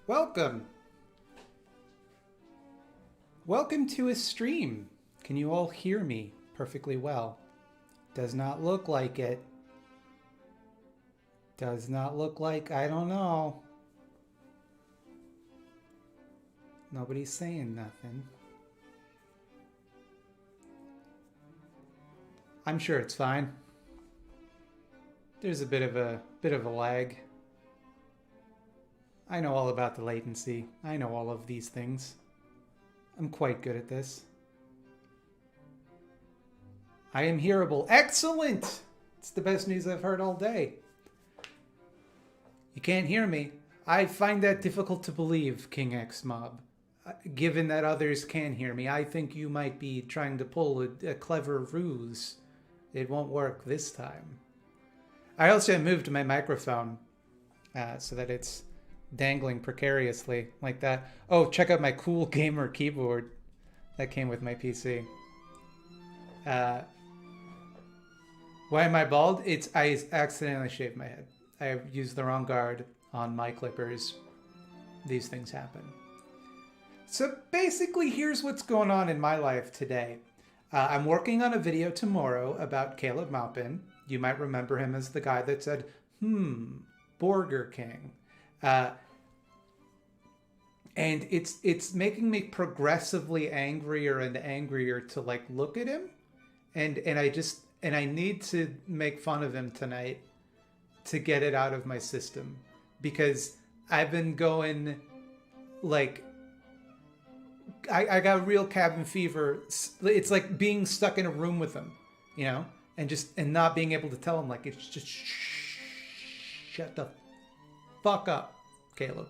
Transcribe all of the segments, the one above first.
Welcome. Welcome to a stream. Can you all hear me perfectly well? Does not look like it. Does not look like, I don't know. Nobody's saying nothing. I'm sure it's fine. There's a bit of a lag. I know all about the latency. I know all of these things. I'm quite good at this. I am hearable. Excellent! It's the best news I've heard all day. You can't hear me. I find that difficult to believe, King X Mob. Given that others can hear me, I think you might be trying to pull a clever ruse. It won't work this time. I also moved my microphone so that it's dangling precariously like that. Oh, check out my cool gamer keyboard that came with my PC. Why am I bald? I accidentally shaved my head. I used the wrong guard on my clippers. These things happen. So basically, here's what's going on in my life today. I'm working on a video tomorrow about Caleb Maupin. You might remember him as the guy that said, Burger King. And it's making me progressively angrier and angrier to like look at him. And I need to make fun of him tonight to get it out of my system. Because I've been going like I got real cabin fever. It's like being stuck in a room with him, you know, and not being able to tell him, like, it's just shut the fuck up, Caleb.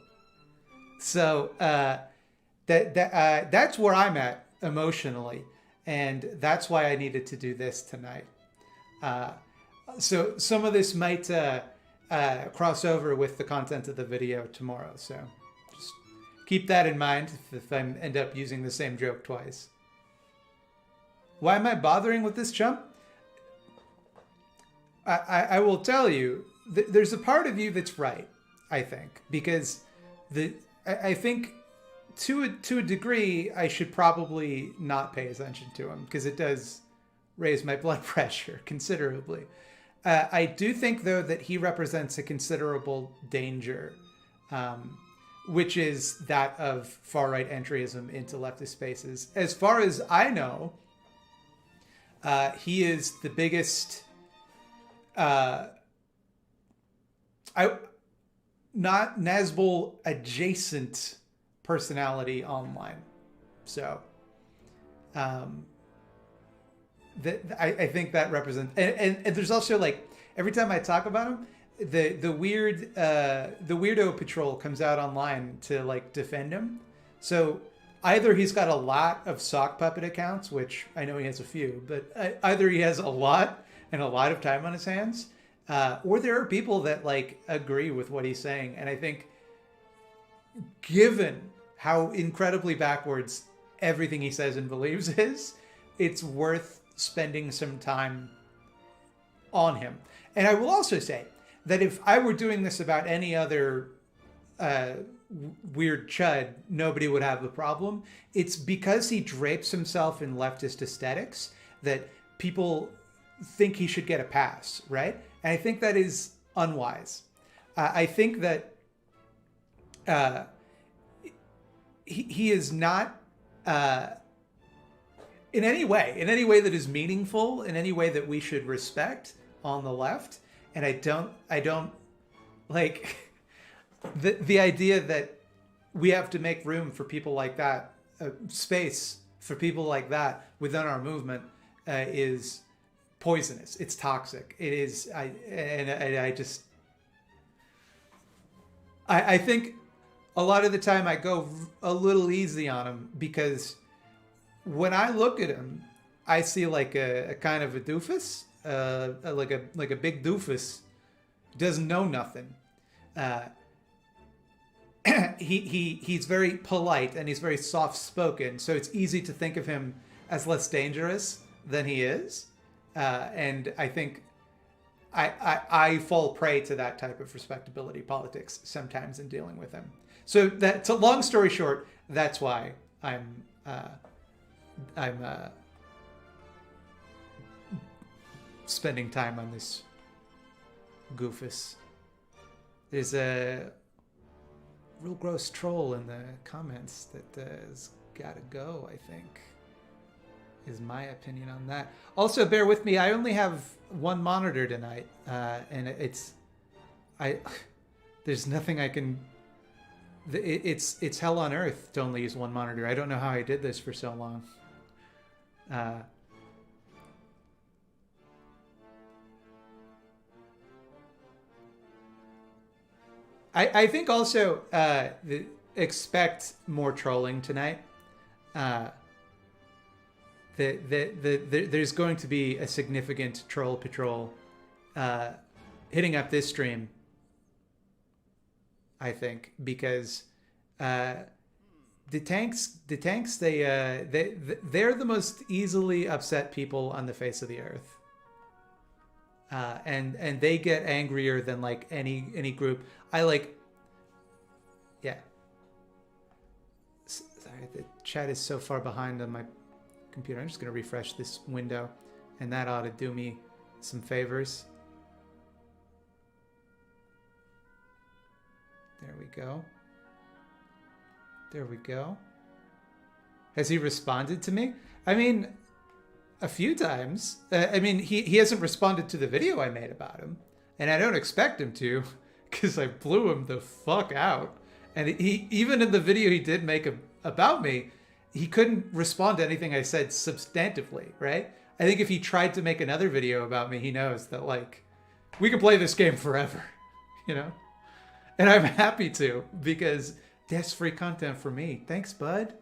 So that's where I'm at emotionally, and that's why I needed to do this tonight. So some of this might cross over with the content of the video tomorrow. So just keep that in mind if I end up using the same joke twice. Why am I bothering with this chump? I will tell you, there's a part of you that's right, I think, because I think to a degree I should probably not pay attention to him because it does raise my blood pressure considerably. I do think, though, that he represents a considerable danger, which is that of far-right entryism into leftist spaces. As far as I know, he is the biggest... not Nazbol adjacent personality online. So, I think that represents, and there's also, like, every time I talk about him, the weirdo patrol comes out online to like defend him. So either he's got a lot of sock puppet accounts, which I know he has a few, but either he has a lot and a lot of time on his hands, or there are people that like agree with what he's saying. And I think, given how incredibly backwards everything he says and believes is, it's worth spending some time on him. And I will also say that if I were doing this about any other weird chud, nobody would have the problem. It's because he drapes himself in leftist aesthetics that people think he should get a pass, right? And I think that is unwise. I think that he is not in any way that is meaningful, in any way that we should respect on the left. And I don't like the idea that we have to make room for people like that, space for people like that within our movement is poisonous. It's toxic. It is. I think a lot of the time I go a little easy on him because when I look at him, I see like a kind of a doofus, like a big doofus, doesn't know nothing. He's very polite and he's very soft spoken, so it's easy to think of him as less dangerous than he is. And I think I fall prey to that type of respectability politics sometimes in dealing with him. So that, so long story short, that's why I'm spending time on this goofus. There's a real gross troll in the comments that has got to go, I think, is my opinion on that. Also, bear with me. I only have one monitor tonight, and there's nothing I can. It's hell on earth to only use one monitor. I don't know how I did this for so long. I think also expect more trolling tonight. There's going to be a significant troll patrol hitting up this stream, I think, because the tanks they're the most easily upset people on the face of the earth. And they get angrier than like any group. Yeah. Sorry, the chat is so far behind on my computer. I'm just gonna refresh this window, and that ought to do me some favors. There we go. There we go. Has he responded to me? I mean, a few times. I mean, he hasn't responded to the video I made about him, and I don't expect him to, because I blew him the fuck out. And he, even in the video he did make about me, he couldn't respond to anything I said substantively, right? I think if he tried to make another video about me, he knows that, like, we can play this game forever, you know? And I'm happy to, because that's free content for me. Thanks, bud.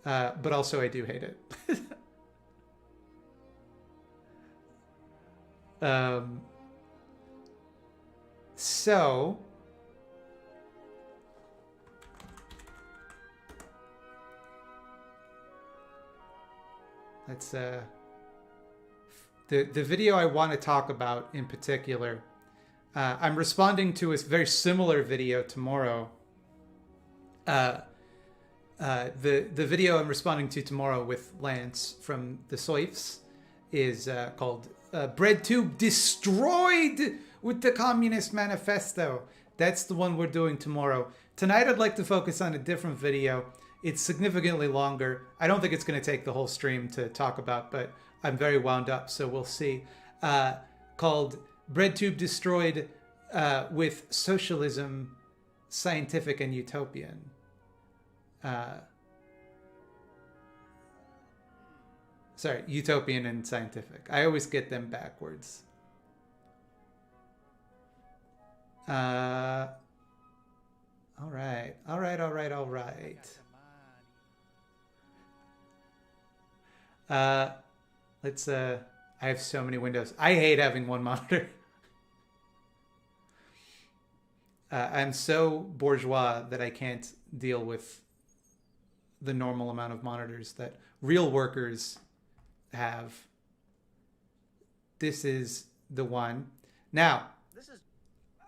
But also I do hate it. So let's the video I want to talk about in particular, I'm responding to a very similar video tomorrow. The video I'm responding to tomorrow with Lance from the Soifs is called BreadTube Destroyed with the Communist Manifesto. That's the one we're doing tomorrow. Tonight I'd like to focus on a different video. It's significantly longer. I don't think it's going to take the whole stream to talk about, but I'm very wound up, so we'll see. Called BreadTube Destroyed with Socialism, Scientific and Utopian. Sorry, utopian and scientific. I always get them backwards. All right. Let's, I have so many windows. I hate having one monitor. I'm so bourgeois that I can't deal with the normal amount of monitors that real workers have. This is the one. Now,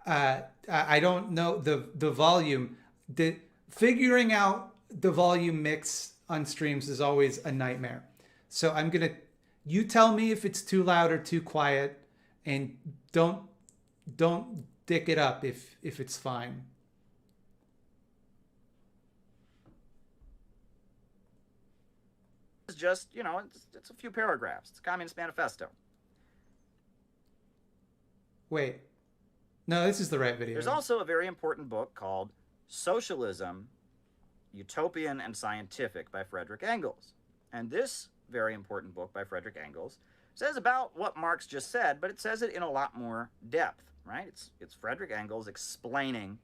I don't know the volume. Figuring out the volume mix on streams is always a nightmare. So you tell me if it's too loud or too quiet, and don't dick it up if it's fine. It's just, you know, it's a few paragraphs. It's a Communist Manifesto. Wait. No, this is the right video. There's also a very important book called Socialism, Utopian and Scientific by Frederick Engels. And this very important book by Frederick Engels says about what Marx just said, but it says it in a lot more depth, right? It's Frederick Engels explaining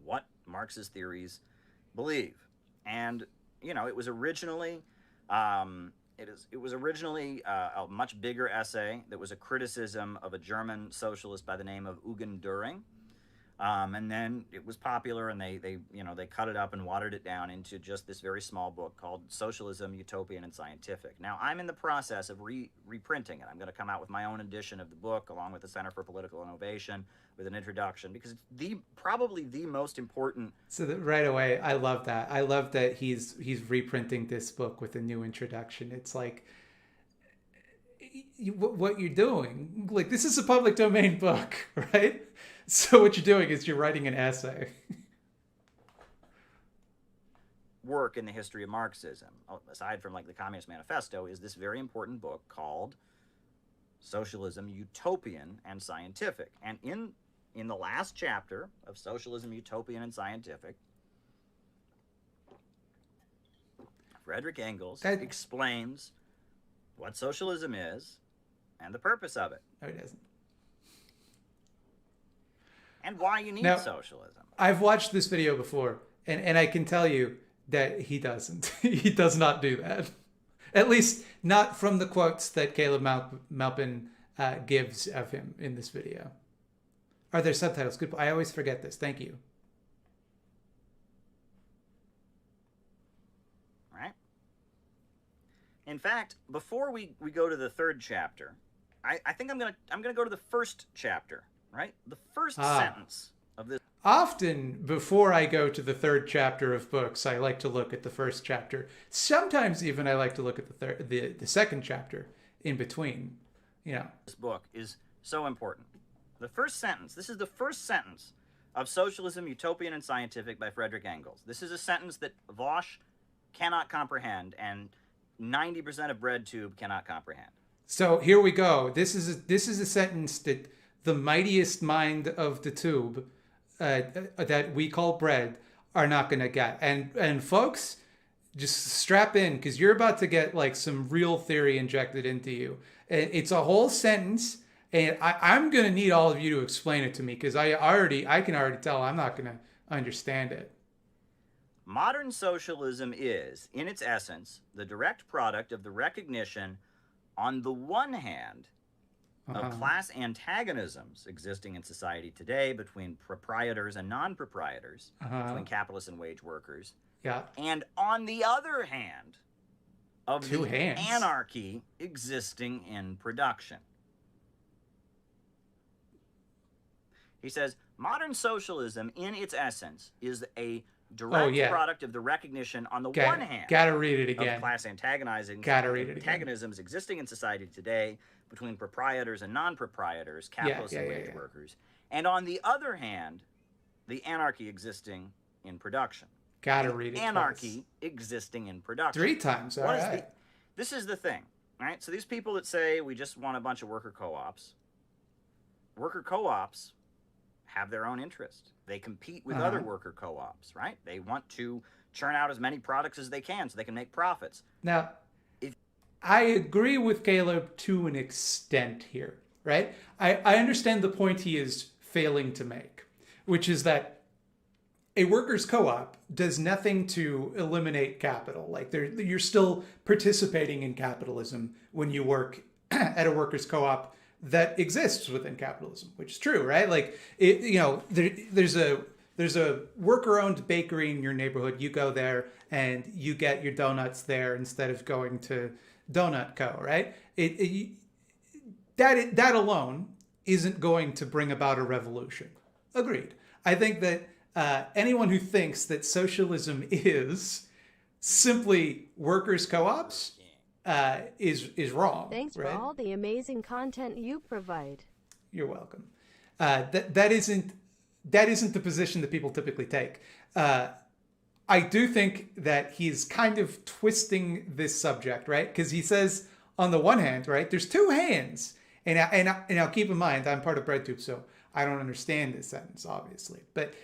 what Marx's theories believe. And, you know, it was originally a much bigger essay that was a criticism of a German socialist by the name of Eugen Dühring. And then it was popular, and they cut it up and watered it down into just this very small book called Socialism, Utopian, and Scientific. Now, I'm in the process of reprinting it. I'm going to come out with my own edition of the book, along with the Center for Political Innovation, with an introduction, because it's probably the most important. So that right away, I love that. I love that he's reprinting this book with a new introduction. It's like, what you're doing, like, this is a public domain book, right? So what you're doing is you're writing an essay. Work in the history of Marxism, aside from like the Communist Manifesto, is this very important book called Socialism, Utopian, and Scientific. And in the last chapter of Socialism, Utopian, and Scientific, Friedrich Engels explains what socialism is and the purpose of it. No, he doesn't. And why you need socialism. I've watched this video before, and I can tell you that he doesn't. He does not do that. At least not from the quotes that Caleb Maupin gives of him in this video. Are there subtitles? Good. I always forget this. Thank you. Right. In fact, before we go to the third chapter, I think I'm gonna go to the first chapter. Right? The first sentence of this. Often, before I go to the third chapter of books, I like to look at the first chapter. Sometimes, even I like to look at the second chapter in between. You know, this book is so important. The first sentence. This is the first sentence of Socialism, Utopian, and Scientific by Friedrich Engels. This is a sentence that Vosh cannot comprehend, and 90% of BreadTube cannot comprehend. So here we go. This is a sentence that the mightiest mind of the tube that we call bread are not going to get. And folks, just strap in, because you're about to get like some real theory injected into you. It's a whole sentence, and I'm going to need all of you to explain it to me, because I can already tell I'm not going to understand it. Modern socialism is, in its essence, the direct product of the recognition, on the one hand, of class antagonisms existing in society today between proprietors and non-proprietors, between capitalists and wage workers. Yeah. And on the other hand, of the anarchy existing in production. He says, modern socialism, in its essence, is a direct product of the recognition, on the one hand, gotta read it again, of class antagonisms existing in society today between proprietors and non-proprietors, capitalists and wage workers, and on the other hand, the anarchy existing in production. Gotta read it. Anarchy existing in production. 3 times. All right. This is the thing, right? So these people that say we just want a bunch of worker co-ops have their own interest. They compete with other worker co-ops, right? They want to churn out as many products as they can so they can make profits. Now, I agree with Caleb to an extent here, right? I understand the point he is failing to make, which is that a workers' co-op does nothing to eliminate capital. Like, you're still participating in capitalism when you work at a workers' co-op that exists within capitalism, which is true, right? Like, there's a worker-owned bakery in your neighborhood. You go there and you get your donuts there instead of going to Donut Co., right? That alone isn't going to bring about a revolution. Agreed. I think that anyone who thinks that socialism is simply workers' co-ops is wrong. Thanks for all the amazing content you provide. You're welcome. That isn't the position that people typically take. I do think that he's kind of twisting this subject, right? Because he says, on the one hand, right, there's 2 hands. And I'll keep in mind, I'm part of BreadTube, so I don't understand this sentence, obviously. But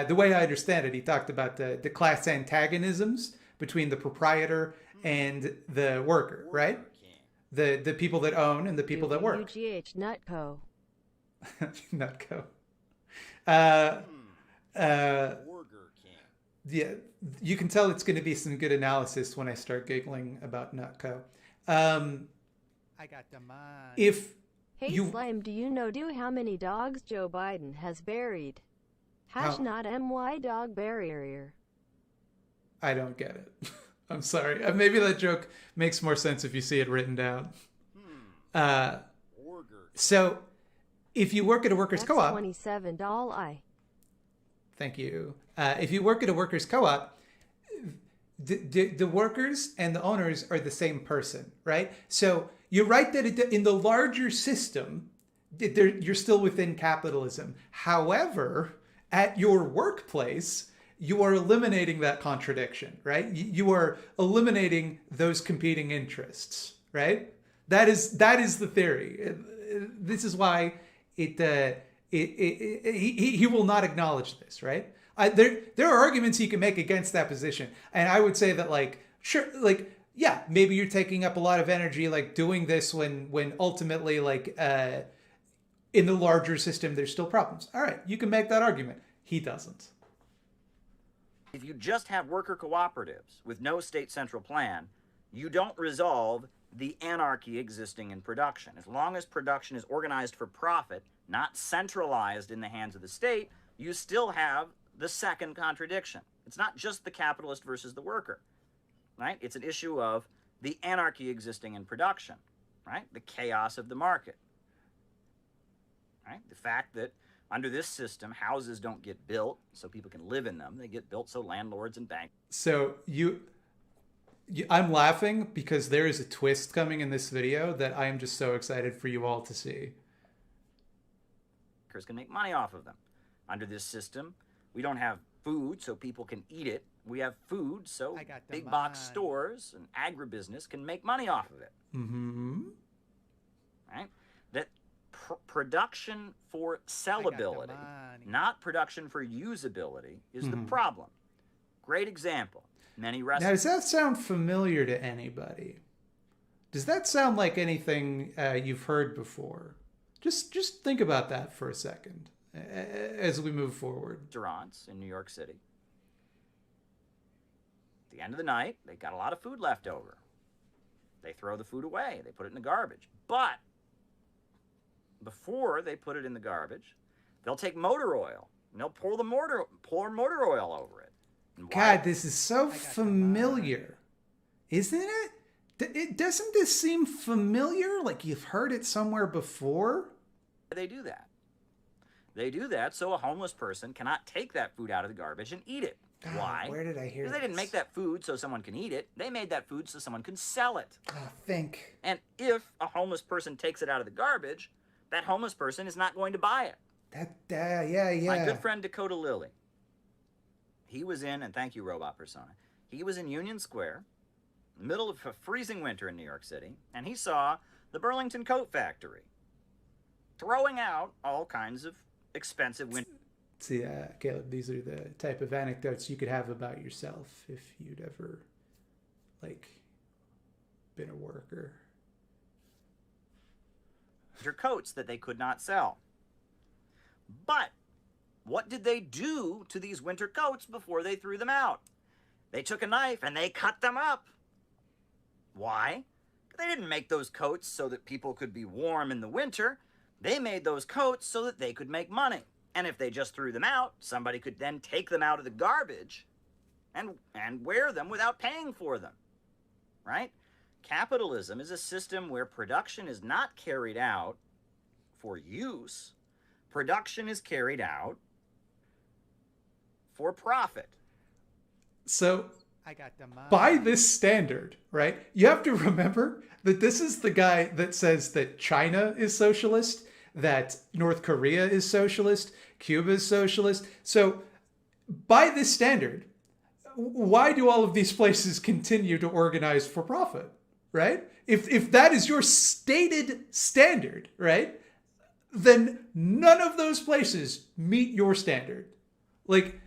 the way I understand it, he talked about the class antagonisms between the proprietor and the worker, right? The people that own and the people that work. UGH Nutco. Nutco. Yeah, you can tell it's going to be some good analysis when I start giggling about Nutco. I got the mind. Hey, Slime, do you know how many dogs Joe Biden has buried? Hash not my dog barrier. I don't get it. I'm sorry. Maybe that joke makes more sense if you see it written down. So, if you work at a workers' co-op... $27. Thank you. If you work at a workers' co-op, the workers and the owners are the same person, right? So, you're right that in the larger system, you're still within capitalism. However, at your workplace, you are eliminating that contradiction, right? You are eliminating those competing interests, right? That is the theory. This is why he will not acknowledge this, right? There are arguments he can make against that position, and I would say that, like, sure, like, yeah, maybe you're taking up a lot of energy, like, doing this when ultimately, like, in the larger system there's still problems. All right, you can make that argument. He doesn't. If you just have worker cooperatives with no state central plan, you don't resolve the anarchy existing in production. As long as production is organized for profit, not centralized in the hands of the state, you still have the second contradiction. It's not just the capitalist versus the worker, right? It's an issue of the anarchy existing in production, right? The chaos of the market, right? The fact that under this system, houses don't get built so people can live in them. They get built so landlords and banks. So I'm laughing because there is a twist coming in this video that I am just so excited for you all to see. Can make money off of them. Under this system, we don't have food so people can eat it. We have food so big box stores and agribusiness can make money off of it. Mm-hmm. Right? That production for sellability, not production for usability, is the problem. Great example. Many restaurants. Now, does that sound familiar to anybody? Does that sound like anything you've heard before? Just think about that for a second as we move forward. Restaurants in New York City. At the end of the night, they got a lot of food left over. They throw the food away. They put it in the garbage. But before they put it in the garbage, they'll take motor oil and they'll pour motor oil over it. God, this is so familiar, isn't it? Doesn't this seem familiar? Like you've heard it somewhere before? They do that. They do that so a homeless person cannot take that food out of the garbage and eat it. God, why? Where did I hear Because they didn't make that food so someone can eat it. They made that food so someone can sell it. Think. And if a homeless person takes it out of the garbage, that homeless person is not going to buy it. Yeah. My good friend Dakota Lilly, he was in, and thank you, Robot Persona, he was in Union Square, middle of a freezing winter in New York City, and he saw the Burlington Coat Factory throwing out all kinds of expensive winter. See, Caleb, these are the type of anecdotes you could have about yourself if you'd ever, like, been a worker. Winter coats that they could not sell. But what did they do to these winter coats before they threw them out? They took a knife and they cut them up. Why? They didn't make those coats so that people could be warm in the winter. They made those coats so that they could make money. And if they just threw them out, somebody could then take them out of the garbage and wear them without paying for them, right? Capitalism is a system where production is not carried out for use. Production is carried out for profit. So, by this standard, right, you have to remember that this is the guy that says that China is socialist, that North Korea is socialist, Cuba is socialist. So, by this standard, why do all of these places continue to organize for profit, right? If that is your stated standard, right, then none of those places meet your standard. Like,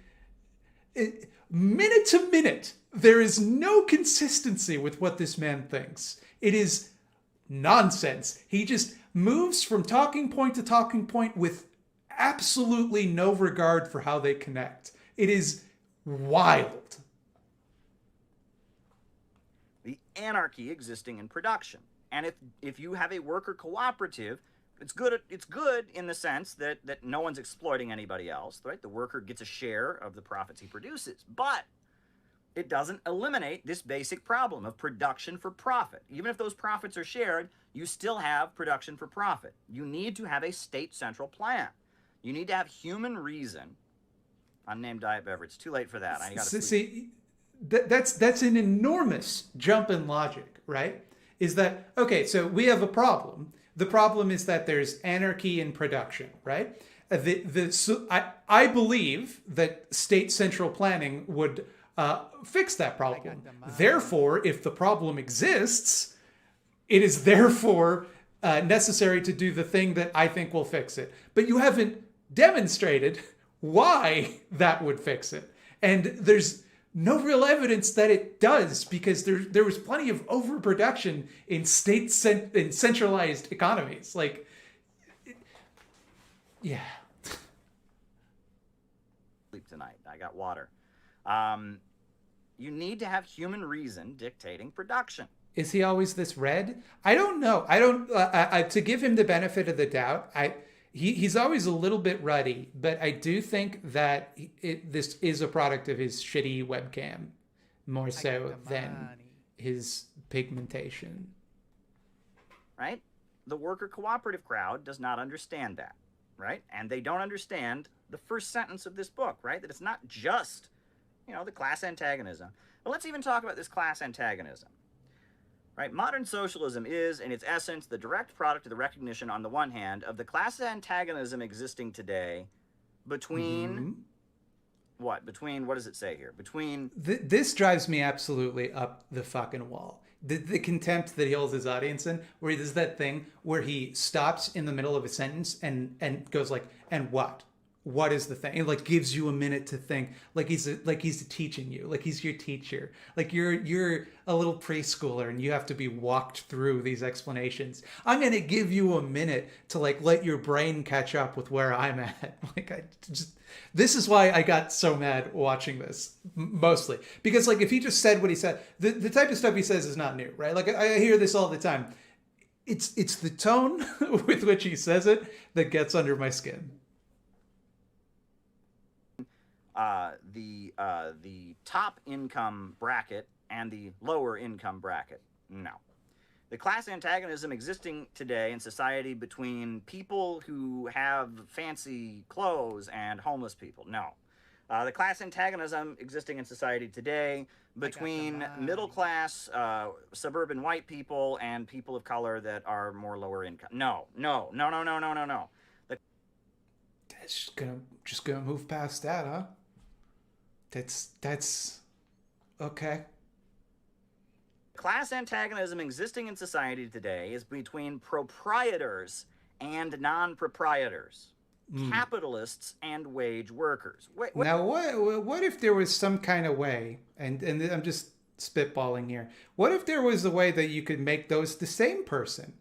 minute to minute, there is no consistency with what this man thinks. It is nonsense. He just moves from talking point to talking point with absolutely no regard for how they connect. It is wild. The anarchy existing in production. And if you have a worker cooperative, It's good. It's good in the sense that no one's exploiting anybody else, right? The worker gets a share of the profits he produces, but it doesn't eliminate this basic problem of production for profit. Even if those profits are shared, you still have production for profit. You need to have a state central plan. You need to have human reason. Unnamed diet beverage. Too late for that. I got to see. That's an enormous jump in logic, right? Is that okay? So we have a problem. The problem is that there's anarchy in production, right? I believe that state central planning would fix that problem. Therefore, if the problem exists, it is therefore necessary to do the thing that I think will fix it. But you haven't demonstrated why that would fix it. And there's no real evidence that it does, because there was plenty of overproduction in in centralized economies. Like, yeah. Sleep tonight. I got water. You need to have human reason dictating production. Is he always this red? I don't know. I don't. To give him the benefit of the doubt, he's always a little bit ruddy, but I do think that this is a product of his shitty webcam more so than his pigmentation. Right? The worker cooperative crowd does not understand that, right? And they don't understand the first sentence of this book, right? That it's not just, the class antagonism. But let's even talk about this class antagonism. Right? Modern socialism is, in its essence, the direct product of the recognition, on the one hand, of the class antagonism existing today between what? Between, what does it say here? Between... This drives me absolutely up the fucking wall. The contempt that he holds his audience in, where he does that thing where he stops in the middle of a sentence and goes like, and what? What is the thing? It like gives you a minute to think, like he's teaching you, like he's your teacher, like you're a little preschooler and you have to be walked through these explanations. I'm gonna give you a minute to like let your brain catch up with where I'm at. This is why I got so mad watching this, mostly because like if he just said what he said, the type of stuff he says is not new, right? Like I hear this all the time. It's the tone with which he says it that gets under my skin. The top income bracket and the lower income bracket. No. The class antagonism existing today in society between people who have fancy clothes and homeless people. No. The class antagonism existing in society today between middle class suburban white people and people of color that are more lower income. No. That's just gonna move past that, huh? That's okay. Class antagonism existing in society today is between proprietors and non-proprietors, capitalists and wage workers. Now, what if there was some kind of way, and I'm just spitballing here, what if there was a way that you could make those the same person,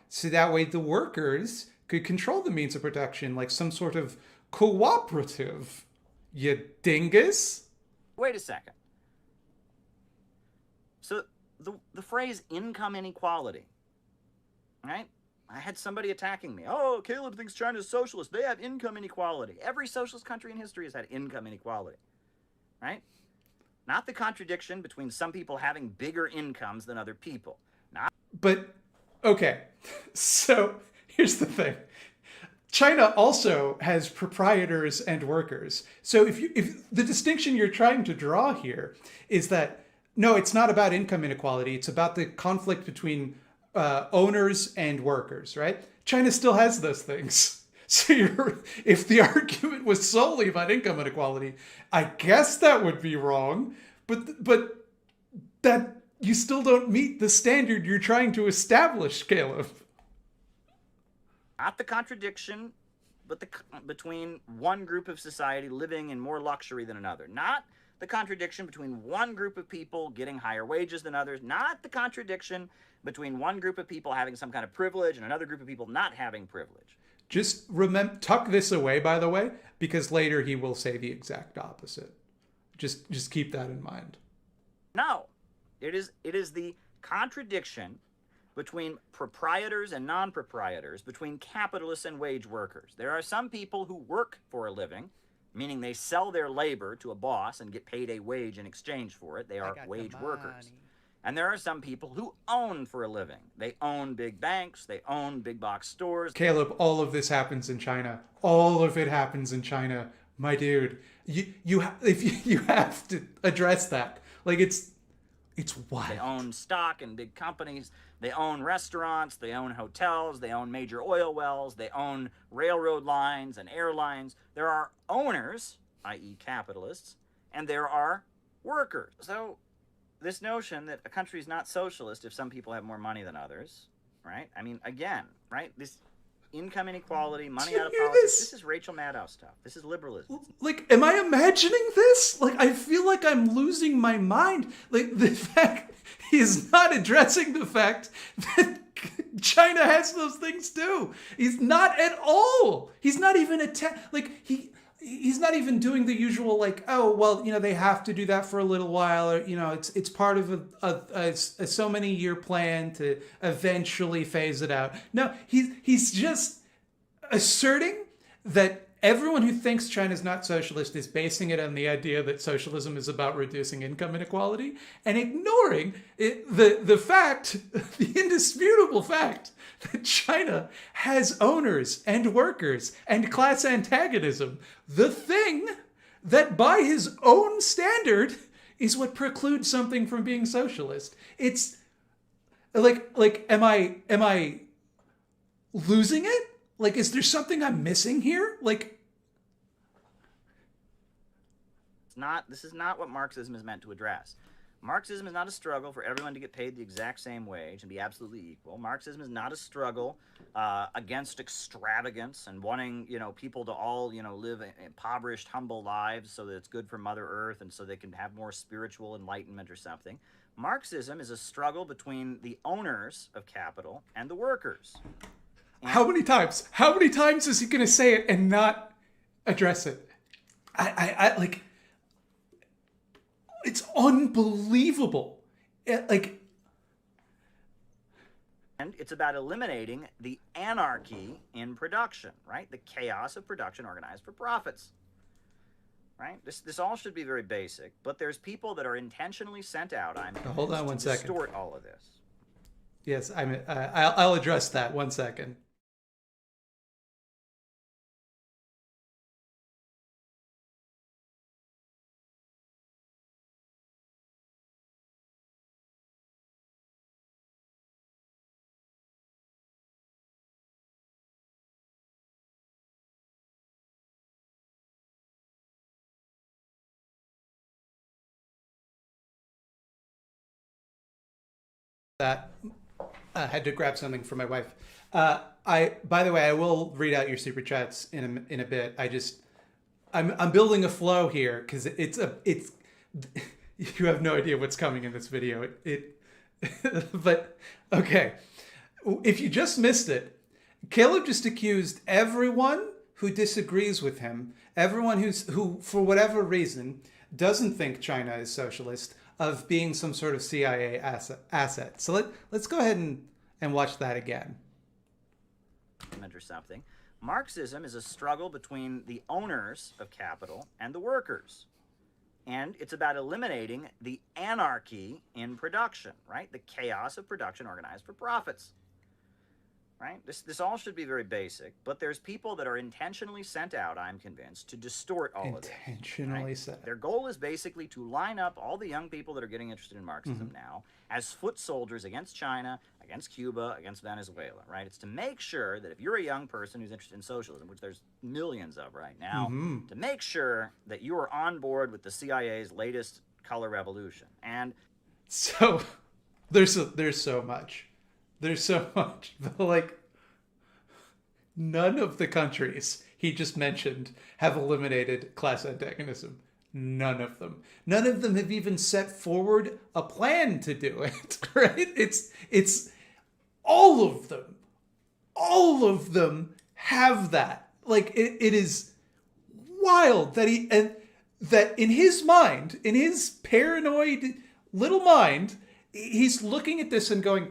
so that way the workers could control the means of production, like some sort of cooperative? You dingus? Wait a second. So the phrase income inequality, right? I had somebody attacking me. Oh, Caleb thinks China's socialist. They have income inequality. Every socialist country in history has had income inequality, right? Not the contradiction between some people having bigger incomes than other people. But, okay. So, here's the thing. China also has proprietors and workers. So if the distinction you're trying to draw here is that, no, it's not about income inequality. It's about the conflict between owners and workers, right? China still has those things. So if the argument was solely about income inequality, I guess that would be wrong. But that you still don't meet the standard you're trying to establish, Caleb. Not the contradiction, but between one group of society living in more luxury than another. Not the contradiction between one group of people getting higher wages than others. Not the contradiction between one group of people having some kind of privilege and another group of people not having privilege. Just tuck this away, by the way, because later he will say the exact opposite. Just keep that in mind. No, it is the contradiction between proprietors and non-proprietors, between capitalists and wage workers. There are some people who work for a living, meaning they sell their labor to a boss and get paid a wage in exchange for it. They are wage workers. And there are some people who own for a living. They own big banks. They own big box stores. Caleb, all of this happens in China. All of it happens in China, my dude. You have to address that. Like it's wild. They own stock in big companies. They own restaurants. They own hotels. They own major oil wells. They own railroad lines and airlines. There are owners, i.e. capitalists, and there are workers. So this notion that a country is not socialist if some people have more money than others, right? I mean, again, right? This income inequality, money out of politics, this is Rachel Maddow stuff. This is liberalism. Like, am I imagining this? Like, I feel like I'm losing my mind. Like, the fact he's not addressing the fact that China has those things too. He's not at all. He's not even he's not even doing the usual, like, oh, well, you know, they have to do that for a little while, or, you know, it's part of a so many year plan to eventually phase it out. No, he's just asserting that everyone who thinks China's not socialist is basing it on the idea that socialism is about reducing income inequality, and ignoring the fact, the indisputable fact, that China has owners and workers and class antagonism. The thing that, by his own standard, is what precludes something from being socialist. It's like, am I losing it? Like, is there something I'm missing here? Like, this is not what Marxism is meant to address. Marxism is not a struggle for everyone to get paid the exact same wage and be absolutely equal. Marxism is not a struggle against extravagance and wanting, you know, people to all, you know, live impoverished, humble lives so that it's good for Mother Earth and so they can have more spiritual enlightenment or something. Marxism is a struggle between the owners of capital and the workers. And how many times is he going to say it and not address it? I like, it's unbelievable. Like, and it's about eliminating the anarchy in production, right? The chaos of production organized for profits, right? This all should be very basic, but there's people that are intentionally sent out. Hold on one second. Distort all of this. Yes, I'll address that. 1 second. That had to grab something for my wife. By the way, I will read out your super chats in a bit. I'm building a flow here because it's you have no idea what's coming in this video. But okay, if you just missed it, Caleb just accused everyone who disagrees with him, everyone who for whatever reason doesn't think China is socialist, of being some sort of CIA asset. So let's go ahead and watch that again. Or something. Marxism is a struggle between the owners of capital and the workers. And it's about eliminating the anarchy in production, right? The chaos of production organized for profits. Right? This all should be very basic, but there's people that are intentionally sent out, I'm convinced, to distort all of this. Intentionally sent. Their goal is basically to line up all the young people that are getting interested in Marxism now as foot soldiers against China, against Cuba, against Venezuela, right? It's to make sure that if you're a young person who's interested in socialism, which there's millions of right now, to make sure that you are on board with the CIA's latest color revolution. And so there's so much. There's so much. Like, none of the countries he just mentioned have eliminated class antagonism. None of them. None of them have even set forward a plan to do it, right? It's all of them. All of them have that. Like, it is wild that that in his mind, in his paranoid little mind, he's looking at this and going,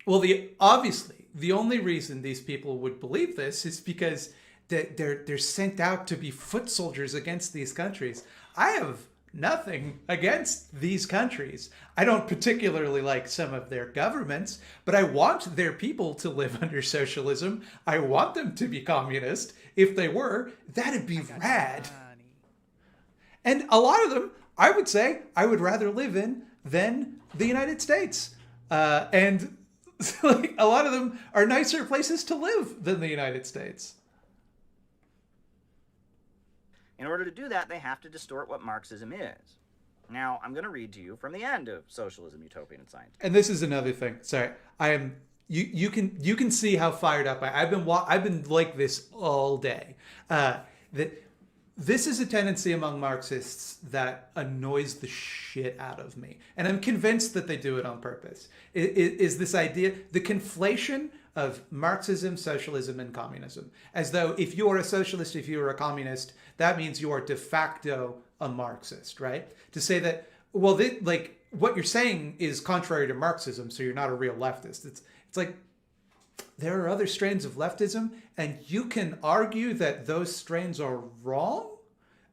Well, obviously the only reason these people would believe this is because they're sent out to be foot soldiers against these countries. I have nothing against these countries. I don't particularly like some of their governments, but I want their people to live under socialism. I want them to be communist. If they were, that'd be rad. And a lot of them, I would say, I would rather live in than the United States. And like, a lot of them are nicer places to live than the United States. In order to do that, they have to distort what Marxism is. Now, I'm going to read to you from the end of Socialism, Utopian, and Science. And this is another thing. Sorry, I am. You can see how fired up I've been like this all day. This is a tendency among Marxists that annoys the shit out of me, and I'm convinced that they do it on purpose. Is this idea, the conflation of Marxism, socialism, and communism, as though if you are a socialist, if you are a communist, that means you are de facto a Marxist, right? To say that, well, like what you're saying is contrary to Marxism, so you're not a real leftist. It's like there are other strains of leftism, and you can argue that those strains are wrong,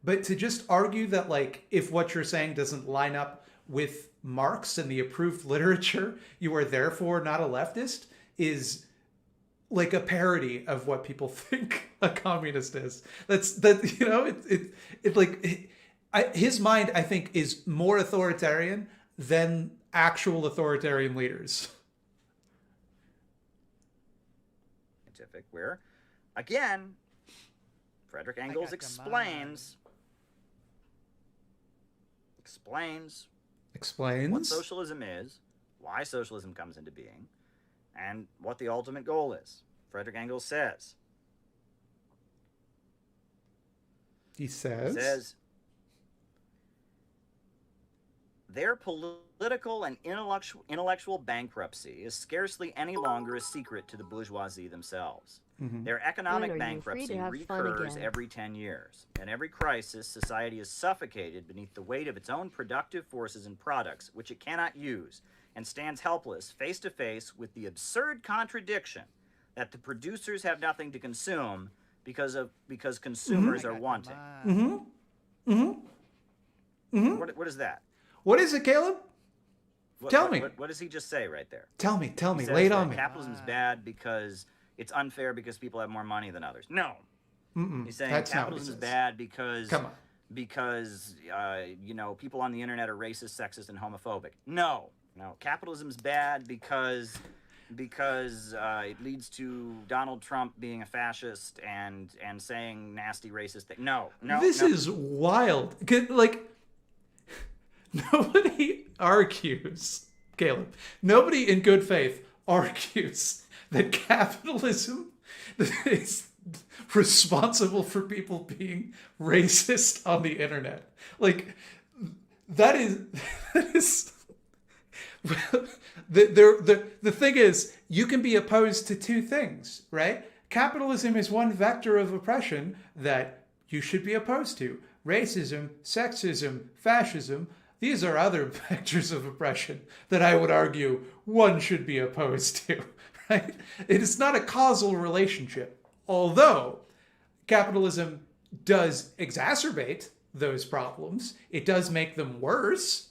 but to just argue that, like, if what you're saying doesn't line up with Marx and the approved literature, you are therefore not a leftist, is like a parody of what people think a communist is. His mind, I think, is more authoritarian than actual authoritarian leaders. Where, again, Frederick Engels explains what socialism is, why socialism comes into being, and what the ultimate goal is. Frederick Engels says, He says, their political and intellectual bankruptcy is scarcely any longer a secret to the bourgeoisie themselves. Mm-hmm. Their economic bankruptcy recurs every 10 years. In every crisis, society is suffocated beneath the weight of its own productive forces and products, which it cannot use, and stands helpless face to face with the absurd contradiction that the producers have nothing to consume because consumers are wanting. Mm-hmm. Mm-hmm. Mm-hmm. What is that? What is it, Caleb? Tell me. What does he just say right there? Tell me. Lay it on me. Capitalism's bad because it's unfair because people have more money than others. No. Mm-mm. He's saying That's capitalism is bad because Come on. People on the internet are racist, sexist, and homophobic. No. Capitalism's bad because it leads to Donald Trump being a fascist and saying nasty racist things. No. This is wild. Like, nobody argues, Caleb. Nobody in good faith argues that capitalism is responsible for people being racist on the internet. Like, that is the thing is, you can be opposed to two things, right? Capitalism is one vector of oppression that you should be opposed to. Racism, sexism, fascism, these are other vectors of oppression that I would argue one should be opposed to, right? It is not a causal relationship, although capitalism does exacerbate those problems. It does make them worse.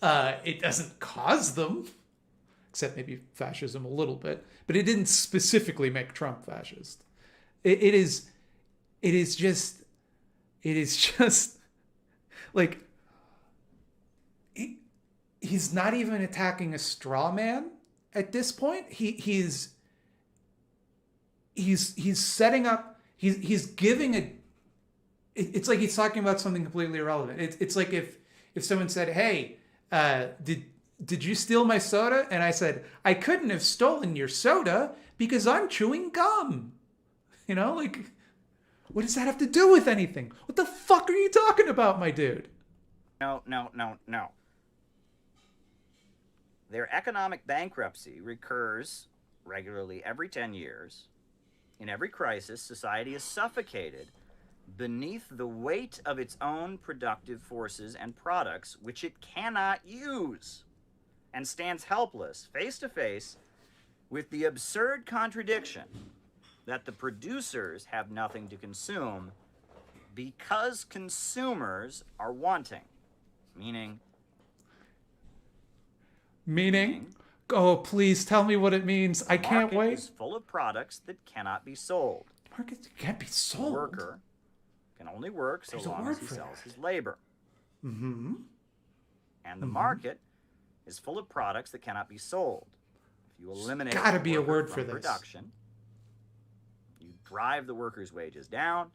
It doesn't cause them, except maybe fascism a little bit, but it didn't specifically make Trump fascist. It is just like, he's not even attacking a straw man at this point. He's setting up, he's giving it's like he's talking about something completely irrelevant. It's like if someone said, hey, did you steal my soda? And I said, I couldn't have stolen your soda because I'm chewing gum. Like, what does that have to do with anything? What the fuck are you talking about, my dude? No. Their economic bankruptcy recurs regularly every 10 years. In every crisis, society is suffocated beneath the weight of its own productive forces and products, which it cannot use, and stands helpless, face to face, with the absurd contradiction that the producers have nothing to consume because consumers are wanting. Meaning? Oh, please tell me what it means. I can't wait. The market is full of products that cannot be sold. Market can't be sold. The worker can only work so long as he sells his labor. Mm-hmm. And the market is full of products that cannot be sold. If you eliminate gotta be a word from for this. production, you drive the worker's wages down,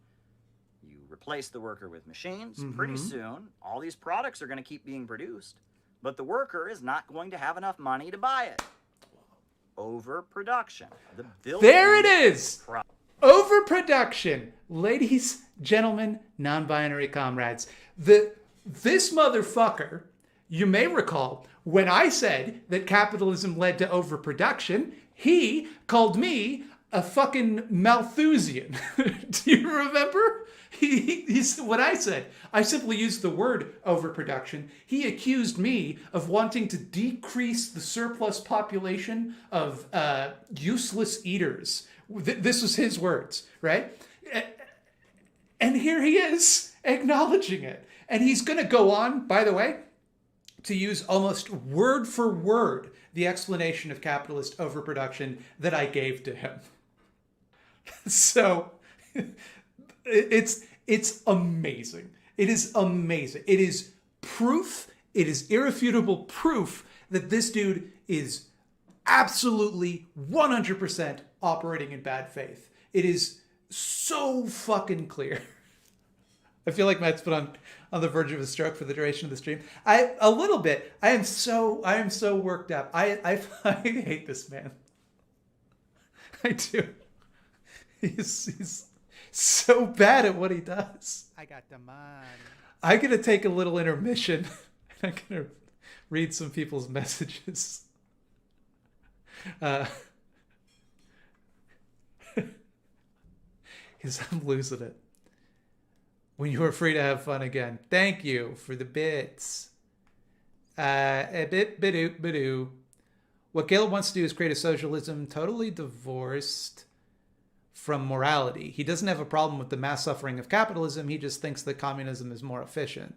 you replace the worker with machines, pretty soon all these products are going to keep being produced, but the worker is not going to have enough money to buy it. Overproduction. There it is! Overproduction. Ladies, gentlemen, non-binary comrades. This motherfucker, you may recall, when I said that capitalism led to overproduction, he called me a fucking Malthusian. Do you remember? He's what I said. I simply used the word overproduction. He accused me of wanting to decrease the surplus population of useless eaters. This was his words, right? And here he is acknowledging it. And he's going to go on, by the way, to use almost word for word the explanation of capitalist overproduction that I gave to him. So it's amazing. It is amazing. It is proof, it is irrefutable proof that this dude is absolutely 100% operating in bad faith. It is so fucking clear. I feel like Matt's been on the verge of a stroke for the duration of the stream. A little bit. I am so worked up. I hate this man. I do. He's so bad at what he does. I got the money. I'm gonna take a little intermission. I'm gonna read some people's messages. Because I'm losing it. When you are free to have fun again. Thank you for the bits. Bidoo. What Caleb wants to do is create a socialism totally divorced from morality. He doesn't have a problem with the mass suffering of capitalism. He just thinks that communism is more efficient.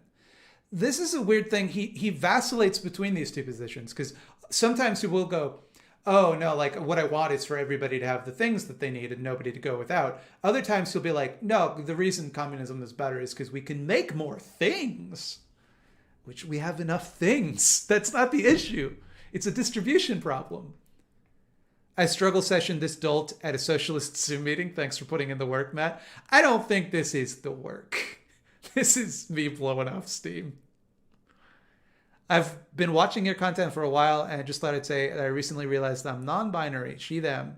This is a weird thing. He vacillates between these two positions because sometimes he will go, oh no, like what I want is for everybody to have the things that they need and nobody to go without. Other times he'll be like, no, the reason communism is better is because we can make more things, which we have enough things. That's not the issue. It's a distribution problem. I struggle session this dolt at a socialist Zoom meeting. Thanks for putting in the work, Matt. I don't think this is the work. This is me blowing off steam. I've been watching your content for a while, and I just thought I'd say that I recently realized I'm non-binary, she, them.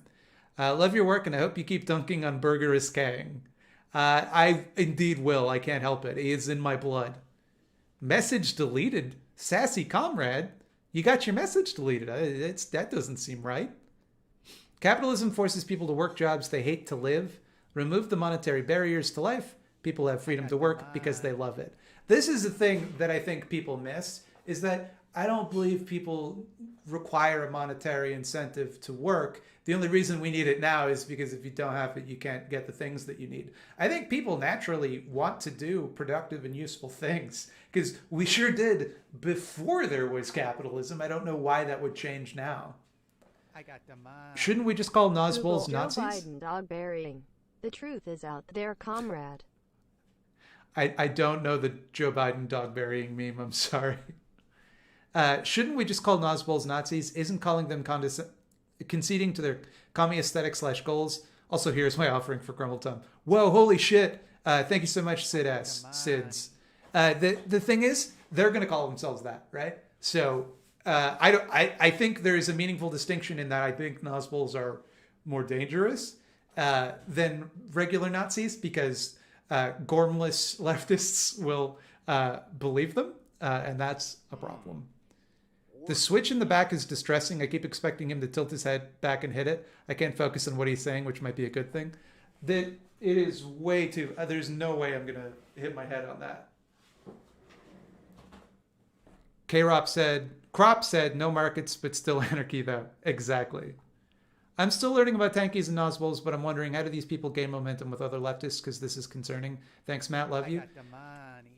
Love your work, and I hope you keep dunking on Burger is Kang. I indeed will. I can't help it. It is in my blood. Message deleted. Sassy comrade. You got your message deleted. That doesn't seem right. Capitalism forces people to work jobs they hate to live. Remove the monetary barriers to life. People have freedom to work because they love it. This is the thing that I think people miss, is that I don't believe people require a monetary incentive to work. The only reason we need it now is because if you don't have it, you can't get the things that you need. I think people naturally want to do productive and useful things because we sure did before there was capitalism. I don't know why that would change now. I got the money. Shouldn't we just call Google Nazbols Joe Nazis? Biden dog burying. The truth is out there, comrade. I don't know the Joe Biden dog burying meme. I'm sorry. Shouldn't we just call Nazbols Nazis? Isn't calling them conceding to their commie aesthetic/goals? Also, here's my offering for Grumble Tom. Whoa, holy shit. Thank you so much, Sids. The thing is, they're going to call themselves that, right? So I think there is a meaningful distinction in that I think Nazbols are more dangerous than regular Nazis because gormless leftists will believe them, and that's a problem. The switch in the back is distressing. I keep expecting him to tilt his head back and hit it. I can't focus on what he's saying, which might be a good thing. That it is way too... there's no way I'm going to hit my head on that. Krop said, no markets, but still anarchy, though. Exactly. I'm still learning about tankies and Noswolves, but I'm wondering, how do these people gain momentum with other leftists? Because this is concerning. Thanks, Matt. Love I you. got the money.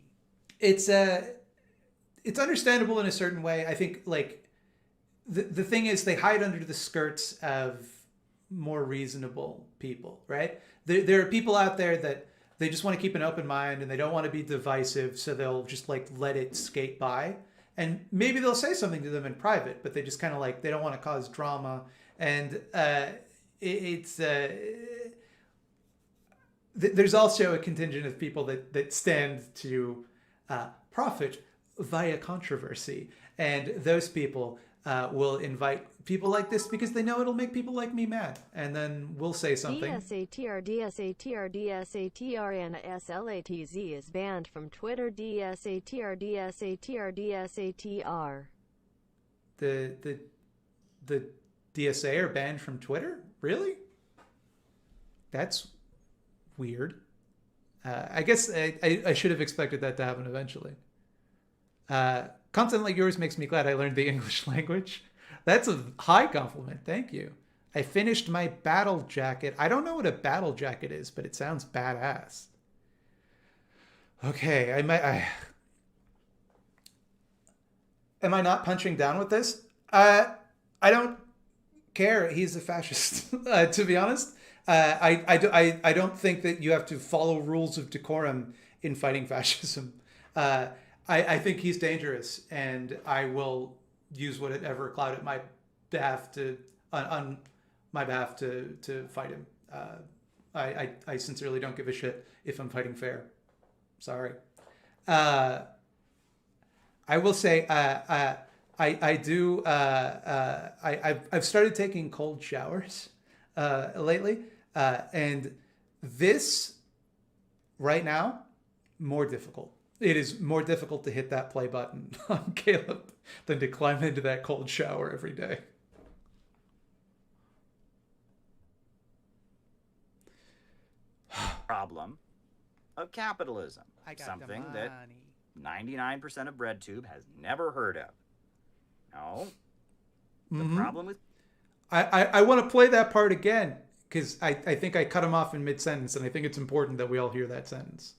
It's understandable in a certain way. I think like the thing is they hide under the skirts of more reasonable people, right? There are people out there that they just want to keep an open mind and they don't want to be divisive, so they'll just like let it skate by. And maybe they'll say something to them in private, but they just kind of like they don't want to cause drama. And it's there's also a contingent of people that stand to profit via controversy, and those people will invite people like this because they know it'll make people like me mad, and then we'll say something. DSATR DSATR DSATR and SLATZ is banned from Twitter. DSATR DSATR DSATR. The DSA are banned from Twitter? Really? That's weird. I guess I should have expected that to happen eventually. Content like yours makes me glad I learned the English language. That's a high compliment. Thank you. I finished my battle jacket. I don't know what a battle jacket is, but it sounds badass. Okay, am I not punching down with this? I don't care. He's a fascist, to be honest. I don't think that you have to follow rules of decorum in fighting fascism. I think he's dangerous, and I will use whatever clout at my behalf to on my behalf to fight him. I sincerely don't give a shit if I'm fighting fair. Sorry. I will say I do. I've started taking cold showers lately, and this right now more difficult. It is more difficult to hit that play button on Caleb than to climb into that cold shower every day. Problem of capitalism. I got Something the that money. 99% of BreadTube has never heard of. No. The Mm-hmm. problem with I want to play that part again because I think I cut him off in mid-sentence, and I think it's important that we all hear that sentence.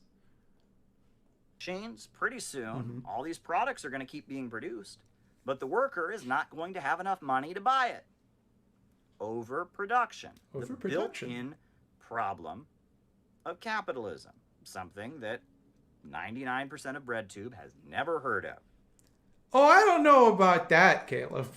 machines, pretty soon, all these products are going to keep being produced, but the worker is not going to have enough money to buy it. Overproduction. The built-in problem of capitalism. Something that 99% of BreadTube has never heard of. Oh, I don't know about that, Caleb.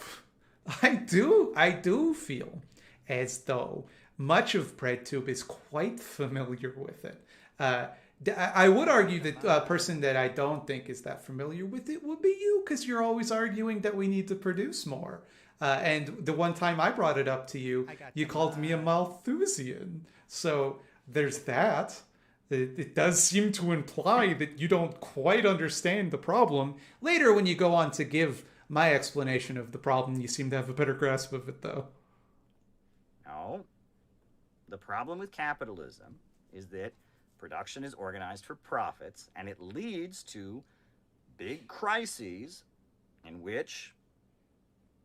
I do feel as though much of BreadTube is quite familiar with it. I would argue that a person that I don't think is that familiar with it would be you, because you're always arguing that we need to produce more. And the one time I brought it up to you, you called me a Malthusian. So there's that. It does seem to imply that you don't quite understand the problem. Later, when you go on to give my explanation of the problem, you seem to have a better grasp of it, though. No. The problem with capitalism is that production is organized for profits, and it leads to big crises in which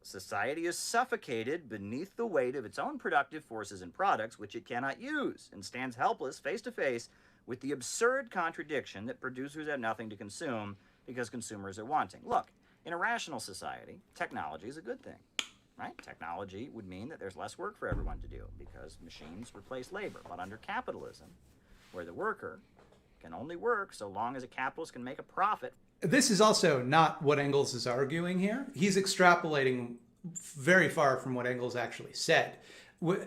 society is suffocated beneath the weight of its own productive forces and products, which it cannot use, and stands helpless face to face with the absurd contradiction that producers have nothing to consume because consumers are wanting. Look, in a rational society, technology is a good thing, right? Technology would mean that there's less work for everyone to do because machines replace labor. But under capitalism, where the worker can only work so long as a capitalist can make a profit. This is also not what Engels is arguing here. He's extrapolating very far from what Engels actually said.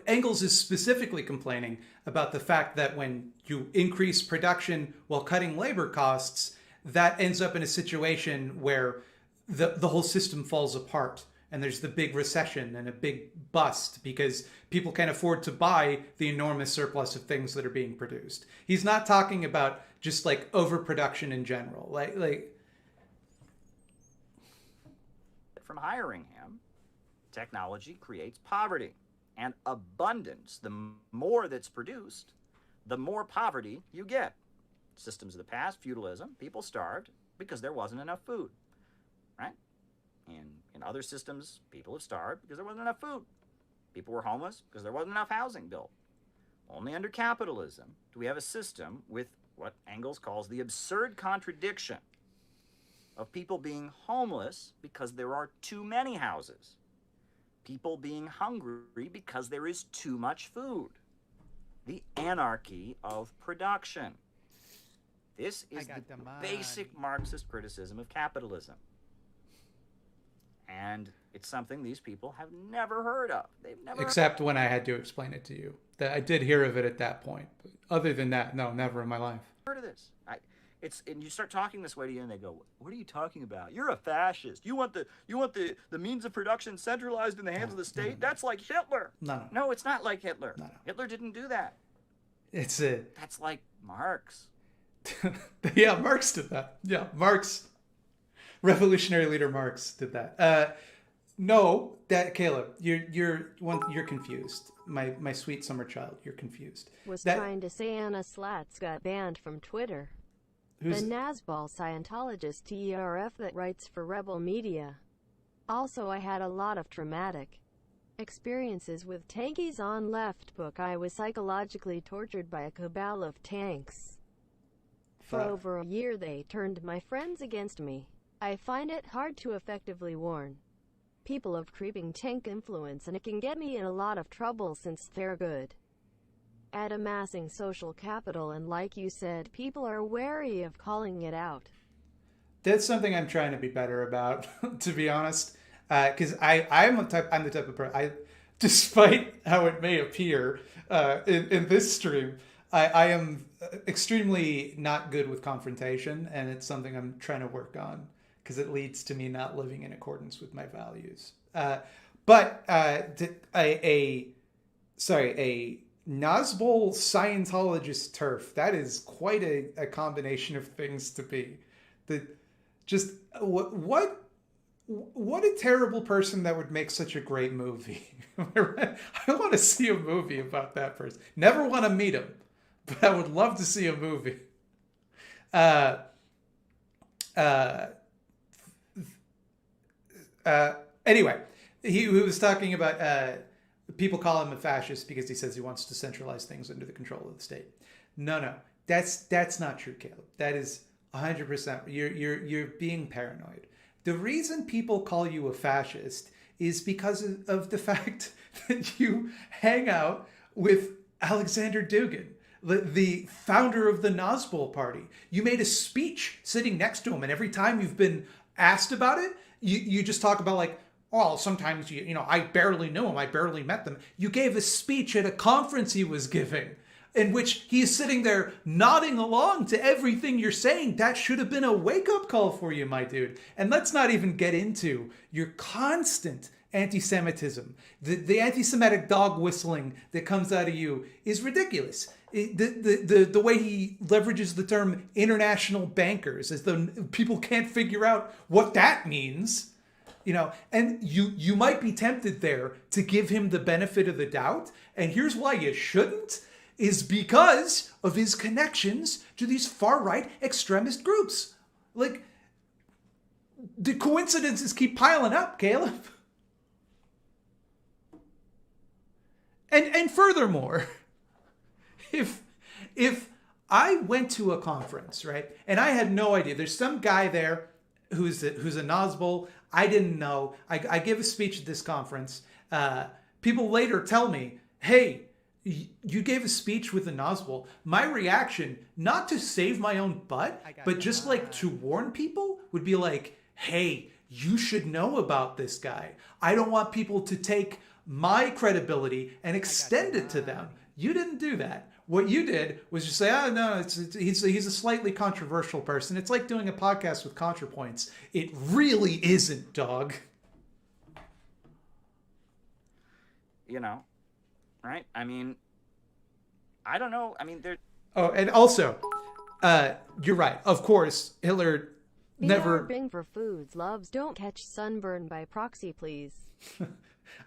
Engels is specifically complaining about the fact that when you increase production while cutting labor costs, that ends up in a situation where the whole system falls apart. And there's the big recession and a big bust because people can't afford to buy the enormous surplus of things that are being produced. He's not talking about just like overproduction in general. Like from hiring him, technology creates poverty and abundance. The more that's produced, the more poverty you get. Systems of the past, feudalism, people starved because there wasn't enough food, right? In other systems, people have starved because there wasn't enough food. People were homeless because there wasn't enough housing built. Only under capitalism do we have a system with what Engels calls the absurd contradiction of people being homeless because there are too many houses, people being hungry because there is too much food, the anarchy of production. This is the basic Marxist criticism of capitalism. And it's something these people have never heard of. They've never Except when I had to explain it to you. That I did hear of it at that point. But other than that, no, never in my life. heard of this. And you start talking this way to you, and they go, "What are you talking about? You're a fascist. You want the means of production centralized in the hands of the state? That's like Hitler." No, it's not like Hitler. No. Hitler didn't do that. That's like Marx. Yeah, Marx did that. Yeah, Marx, revolutionary leader Marx did that. No, that Caleb, you're confused. My sweet summer child, you're confused. Trying to say Anna Slatz got banned from Twitter. The Nazbol Scientologist TERF that writes for Rebel Media. Also, I had a lot of traumatic experiences with tankies on left book. I was psychologically tortured by a cabal of tanks. For over a year they turned my friends against me. I find it hard to effectively warn people of creeping tank influence, and it can get me in a lot of trouble since they're good at amassing social capital, and like you said, people are wary of calling it out. That's something I'm trying to be better about, to be honest, because I'm the type of person, despite how it may appear in this stream, I am extremely not good with confrontation, and it's something I'm trying to work on because it leads to me not living in accordance with my values. But a Nazbol Scientologist turf, that is quite a combination of things to be. What a terrible person that would make such a great movie. I want to see a movie about that person. Never want to meet him, but I would love to see a movie. Anyway, he was talking about people call him a fascist because he says he wants to centralize things under the control of the state. No, that's not true, Caleb. That is 100%. You're being paranoid. The reason people call you a fascist is because of the fact that you hang out with Alexander Dugin, the founder of the Nazbol Party. You made a speech sitting next to him, and every time you've been asked about it, you just talk about like, well, sometimes, I barely knew him. I barely met them. You gave a speech at a conference he was giving in which he is sitting there nodding along to everything you're saying. That should have been a wake-up call for you, my dude. And let's not even get into your constant anti-Semitism. The anti-Semitic dog whistling that comes out of you is ridiculous. The way he leverages the term international bankers as though people can't figure out what that means. And you might be tempted there to give him the benefit of the doubt. And here's why you shouldn't, is because of his connections to these far-right extremist groups. Like, the coincidences keep piling up, Caleb. And furthermore, if I went to a conference, right, and I had no idea, there's some guy there who's a Nazbol, I didn't know. I give a speech at this conference. People later tell me, hey, you gave a speech with a Nazbol. My reaction, not to save my own butt, but just like to warn people, would be like, hey, you should know about this guy. I don't want people to take my credibility and extend it to them. You didn't do that. What you did was just say, oh, no, he's a slightly controversial person. It's like doing a podcast with ContraPoints. It really isn't, dog. Right? I mean, I don't know. I mean, there... Oh, and also, you're right. Of course, Hitler never... Bing for foods loves don't catch sunburn by proxy, please.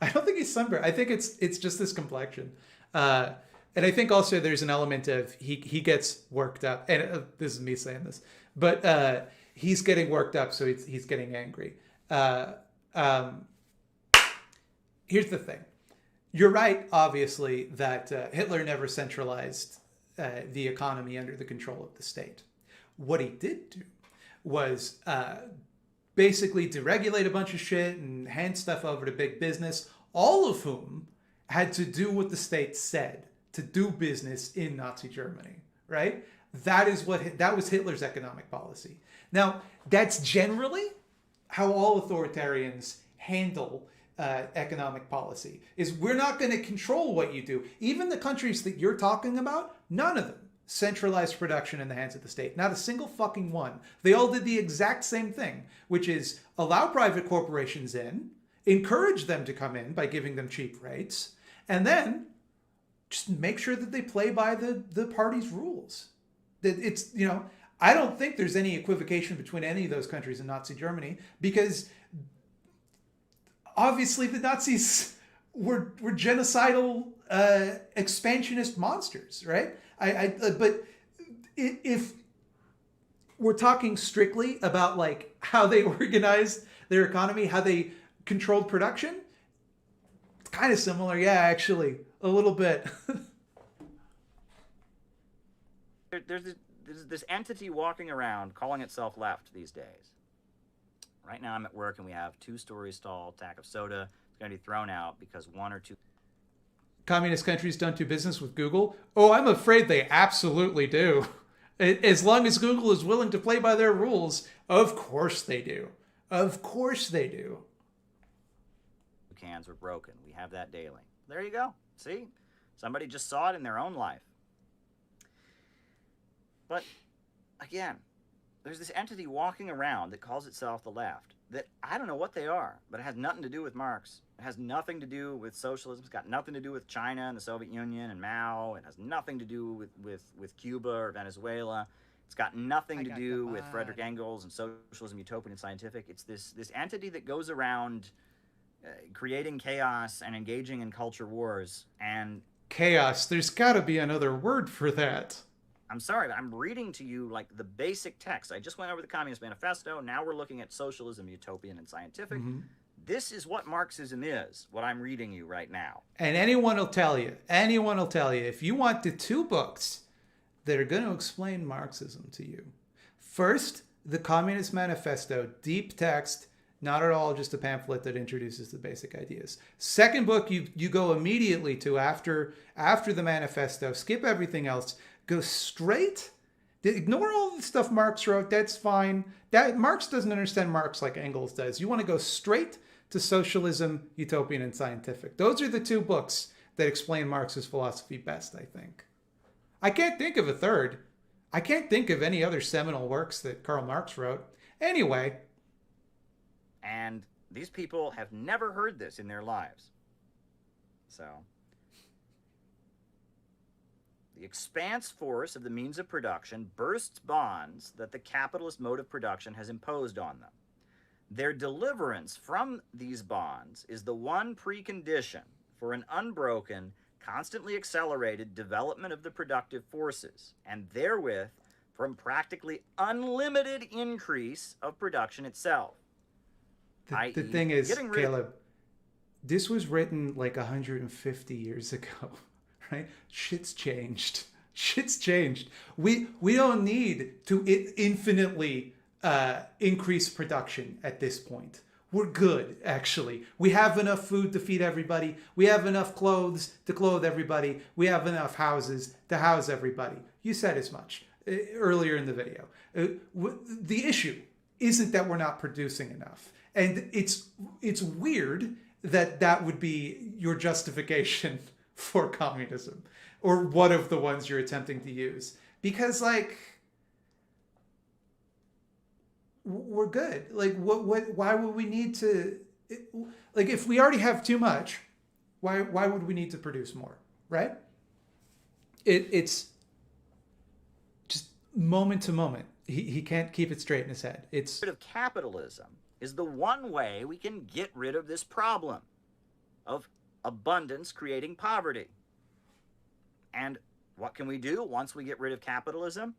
I don't think he's sunburned. I think it's just this complexion. And I think also there's an element of he gets worked up, and this is me saying this, but he's getting worked up, so he's getting angry. Here's the thing: You're right, obviously, that Hitler never centralized the economy under the control of the state. What he did do was basically deregulate a bunch of shit and hand stuff over to big business, all of whom had to do what the state said to do business in Nazi Germany, right? That was Hitler's economic policy. Now, that's generally how all authoritarians handle economic policy, is we're not going to control what you do. Even the countries that you're talking about, none of them centralized production in the hands of the state. Not a single fucking one. They all did the exact same thing, which is allow private corporations in, encourage them to come in by giving them cheap rates, and then just make sure that they play by the party's rules. That it's, I don't think there's any equivocation between any of those countries in Nazi Germany, because obviously the Nazis were genocidal expansionist monsters, right? But if we're talking strictly about like how they organized their economy, how they controlled production, it's kind of similar. Yeah, actually, a little bit. There's this entity walking around calling itself left these days. Right now I'm at work and we have 2-story tall tack of soda. It's going to be thrown out because 1 or 2 communist countries don't do business with Google. Oh, I'm afraid they absolutely do. As long as Google is willing to play by their rules, of course they do. Of course they do. Cans were broken. We have that daily. There you go. See? Somebody just saw it in their own life. But, again, there's this entity walking around that calls itself the left, that I don't know what they are, but it has nothing to do with Marx. It has nothing to do with socialism. It's got nothing to do with China and the Soviet Union and Mao. It has nothing to do with Cuba or Venezuela. It's got nothing to do with Frederick Engels and socialism, utopian, and scientific. It's this entity that goes around creating chaos and engaging in culture wars. And chaos, there's got to be another word for that. I'm sorry, but I'm reading to you like the basic text. I just went over the Communist Manifesto. Now we're looking at socialism, utopian, and scientific. Mm-hmm. This is what Marxism is, what I'm reading you right now. And anyone will tell you, if you want the 2 books that are going to explain Marxism to you. First, the Communist Manifesto, deep text, not at all just a pamphlet that introduces the basic ideas. Second book, you go immediately to after the manifesto, skip everything else, go straight, ignore all the stuff Marx wrote, that's fine. Marx doesn't understand Marx like Engels does. You want to go straight to Socialism, Utopian, and Scientific. Those are the 2 books that explain Marx's philosophy best, I think. I can't think of a third. I can't think of any other seminal works that Karl Marx wrote. Anyway. And these people have never heard this in their lives. So, the expanse force of the means of production bursts bonds that the capitalist mode of production has imposed on them. Their deliverance from these bonds is the one precondition for an unbroken, constantly accelerated development of the productive forces, and therewith from practically unlimited increase of production itself. The thing is, Caleb, this was written like 150 years ago, right? Shit's changed. Shit's changed. We don't need to infinitely increase production at this point. We're good, actually. We have enough food to feed everybody. We have enough clothes to clothe everybody. We have enough houses to house everybody. You said as much earlier in the video. The issue isn't that we're not producing enough. And it's weird that would be your justification for communism, or one of the ones you're attempting to use. Because, like, we're good. Like, why would we need to, like, if we already have too much, why would we need to produce more, right? It's just moment to moment. He can't keep it straight in his head. It's rid of capitalism is the one way we can get rid of this problem of abundance creating poverty. And what can we do once we get rid of capitalism?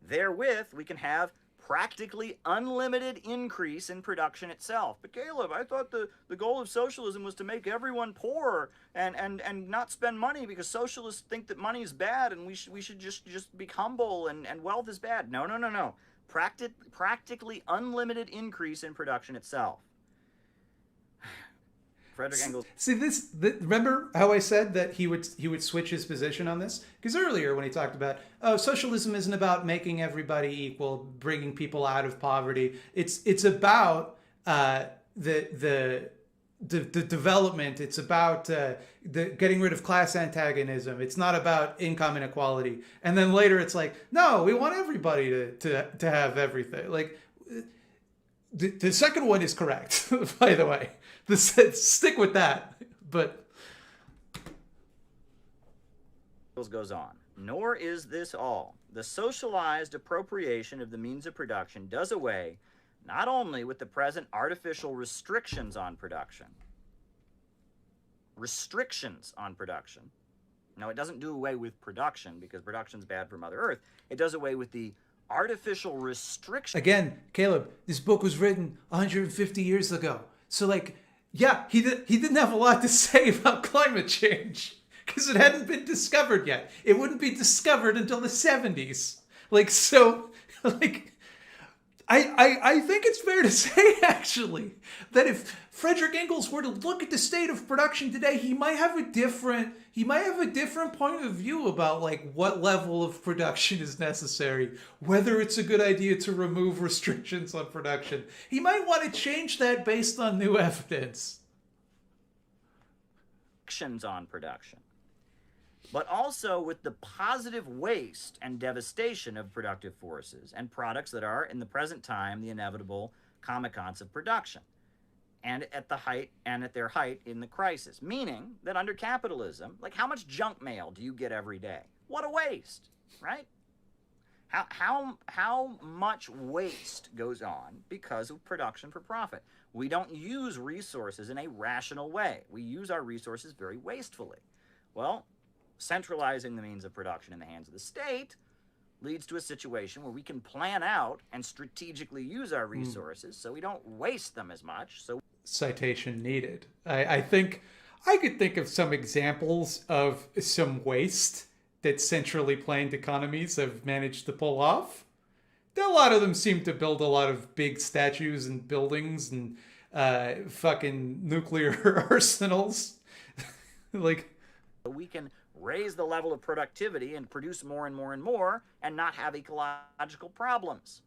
Therewith, we can have practically unlimited increase in production itself. But Caleb, I thought the goal of socialism was to make everyone poor and not spend money, because socialists think that money is bad and we should just be humble and wealth is bad. No. Practically unlimited increase in production itself. Frederick Engels. See remember how I said that he would switch his position on this? Because earlier when he talked about, socialism isn't about making everybody equal, bringing people out of poverty. It's about the development. It's about the getting rid of class antagonism. It's not about income inequality. And then later it's like, no, we want everybody to have everything. Like the second one is correct, by the way. Stick with that. But goes on. Nor is this all. The socialized appropriation of the means of production does away not only with the present artificial restrictions on production. Now, it doesn't do away with production, because production's bad for Mother Earth. It does away with the artificial restriction. Again, Caleb, this book was written 150 years ago. So, like, yeah, he didn't have a lot to say about climate change because it hadn't been discovered yet. It wouldn't be discovered until the 70s. Like, so, like, I think it's fair to say, actually, that if Frederick Engels were to look at the state of production today, he might have a different point of view about, like, what level of production is necessary, whether it's a good idea to remove restrictions on production. He might want to change that based on new evidence. On production, but also with the positive waste and devastation of productive forces and products that are, in the present time, the inevitable kamikazes of production, and at their height in the crisis. Meaning that under capitalism, like, how much junk mail do you get every day? What a waste, right? How much waste goes on because of production for profit? We don't use resources in a rational way. We use our resources very wastefully. Well, centralizing the means of production in the hands of the state leads to a situation where we can plan out and strategically use our resources so we don't waste them as much. So, citation needed. I think I could think of some examples of some waste that centrally planned economies have managed to pull off. A lot of them seem to build a lot of big statues and buildings and fucking nuclear arsenals. Like, we can raise the level of productivity and produce more and more and more and not have ecological problems.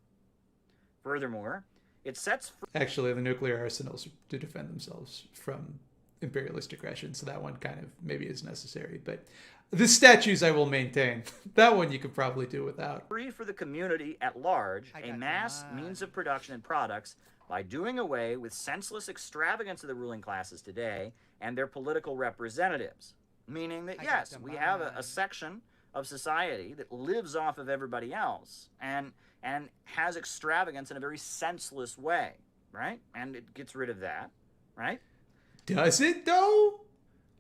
Furthermore, it sets... Actually, the nuclear arsenals to defend themselves from imperialist aggression, so that one kind of maybe is necessary. But the statues I will maintain. That one you could probably do without. Free for the community at large a mass means of production and products by doing away with senseless extravagance of the ruling classes today and their political representatives. Meaning that, yes, we have a section of society that lives off of everybody else and has extravagance in a very senseless way, right? And it gets rid of that, right? Does it, though?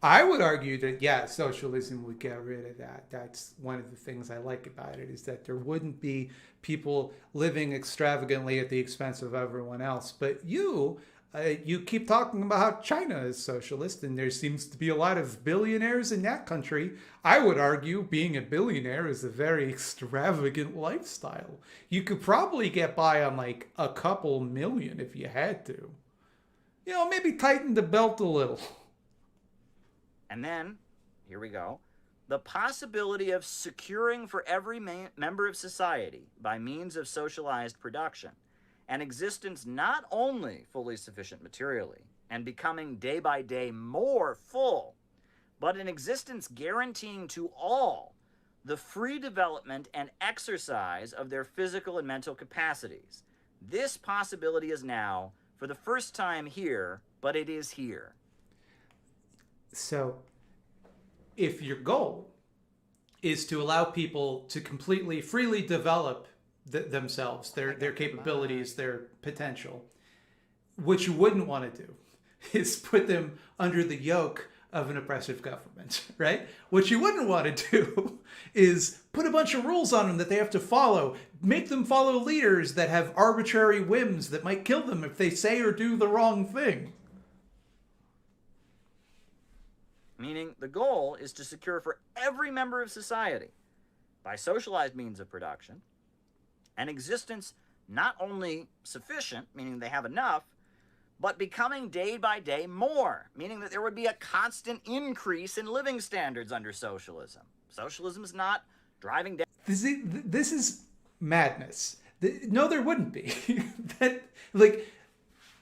I would argue that, yeah, socialism would get rid of that. That's one of the things I like about it, is that there wouldn't be people living extravagantly at the expense of everyone else. But you keep talking about how China is socialist, and there seems to be a lot of billionaires in that country. I would argue being a billionaire is a very extravagant lifestyle. You could probably get by on like a couple million if you had to. You know, maybe tighten the belt a little. And then, here we go, the possibility of securing for every member of society, by means of socialized production, an existence not only fully sufficient materially and becoming day by day more full, but an existence guaranteeing to all the free development and exercise of their physical and mental capacities. This possibility is now, for the first time, here, but it is here. So, if your goal is to allow people to completely, freely develop themselves, their capabilities, their potential, what you wouldn't want to do is put them under the yoke of an oppressive government, right? What you wouldn't want to do is put a bunch of rules on them that they have to follow, make them follow leaders that have arbitrary whims that might kill them if they say or do the wrong thing. Meaning the goal is to secure for every member of society, by socialized means of production, an existence not only sufficient, meaning they have enough, but becoming day by day more, meaning that there would be a constant increase in living standards under socialism. Socialism is not driving down. This is madness. No, there wouldn't be. That, like,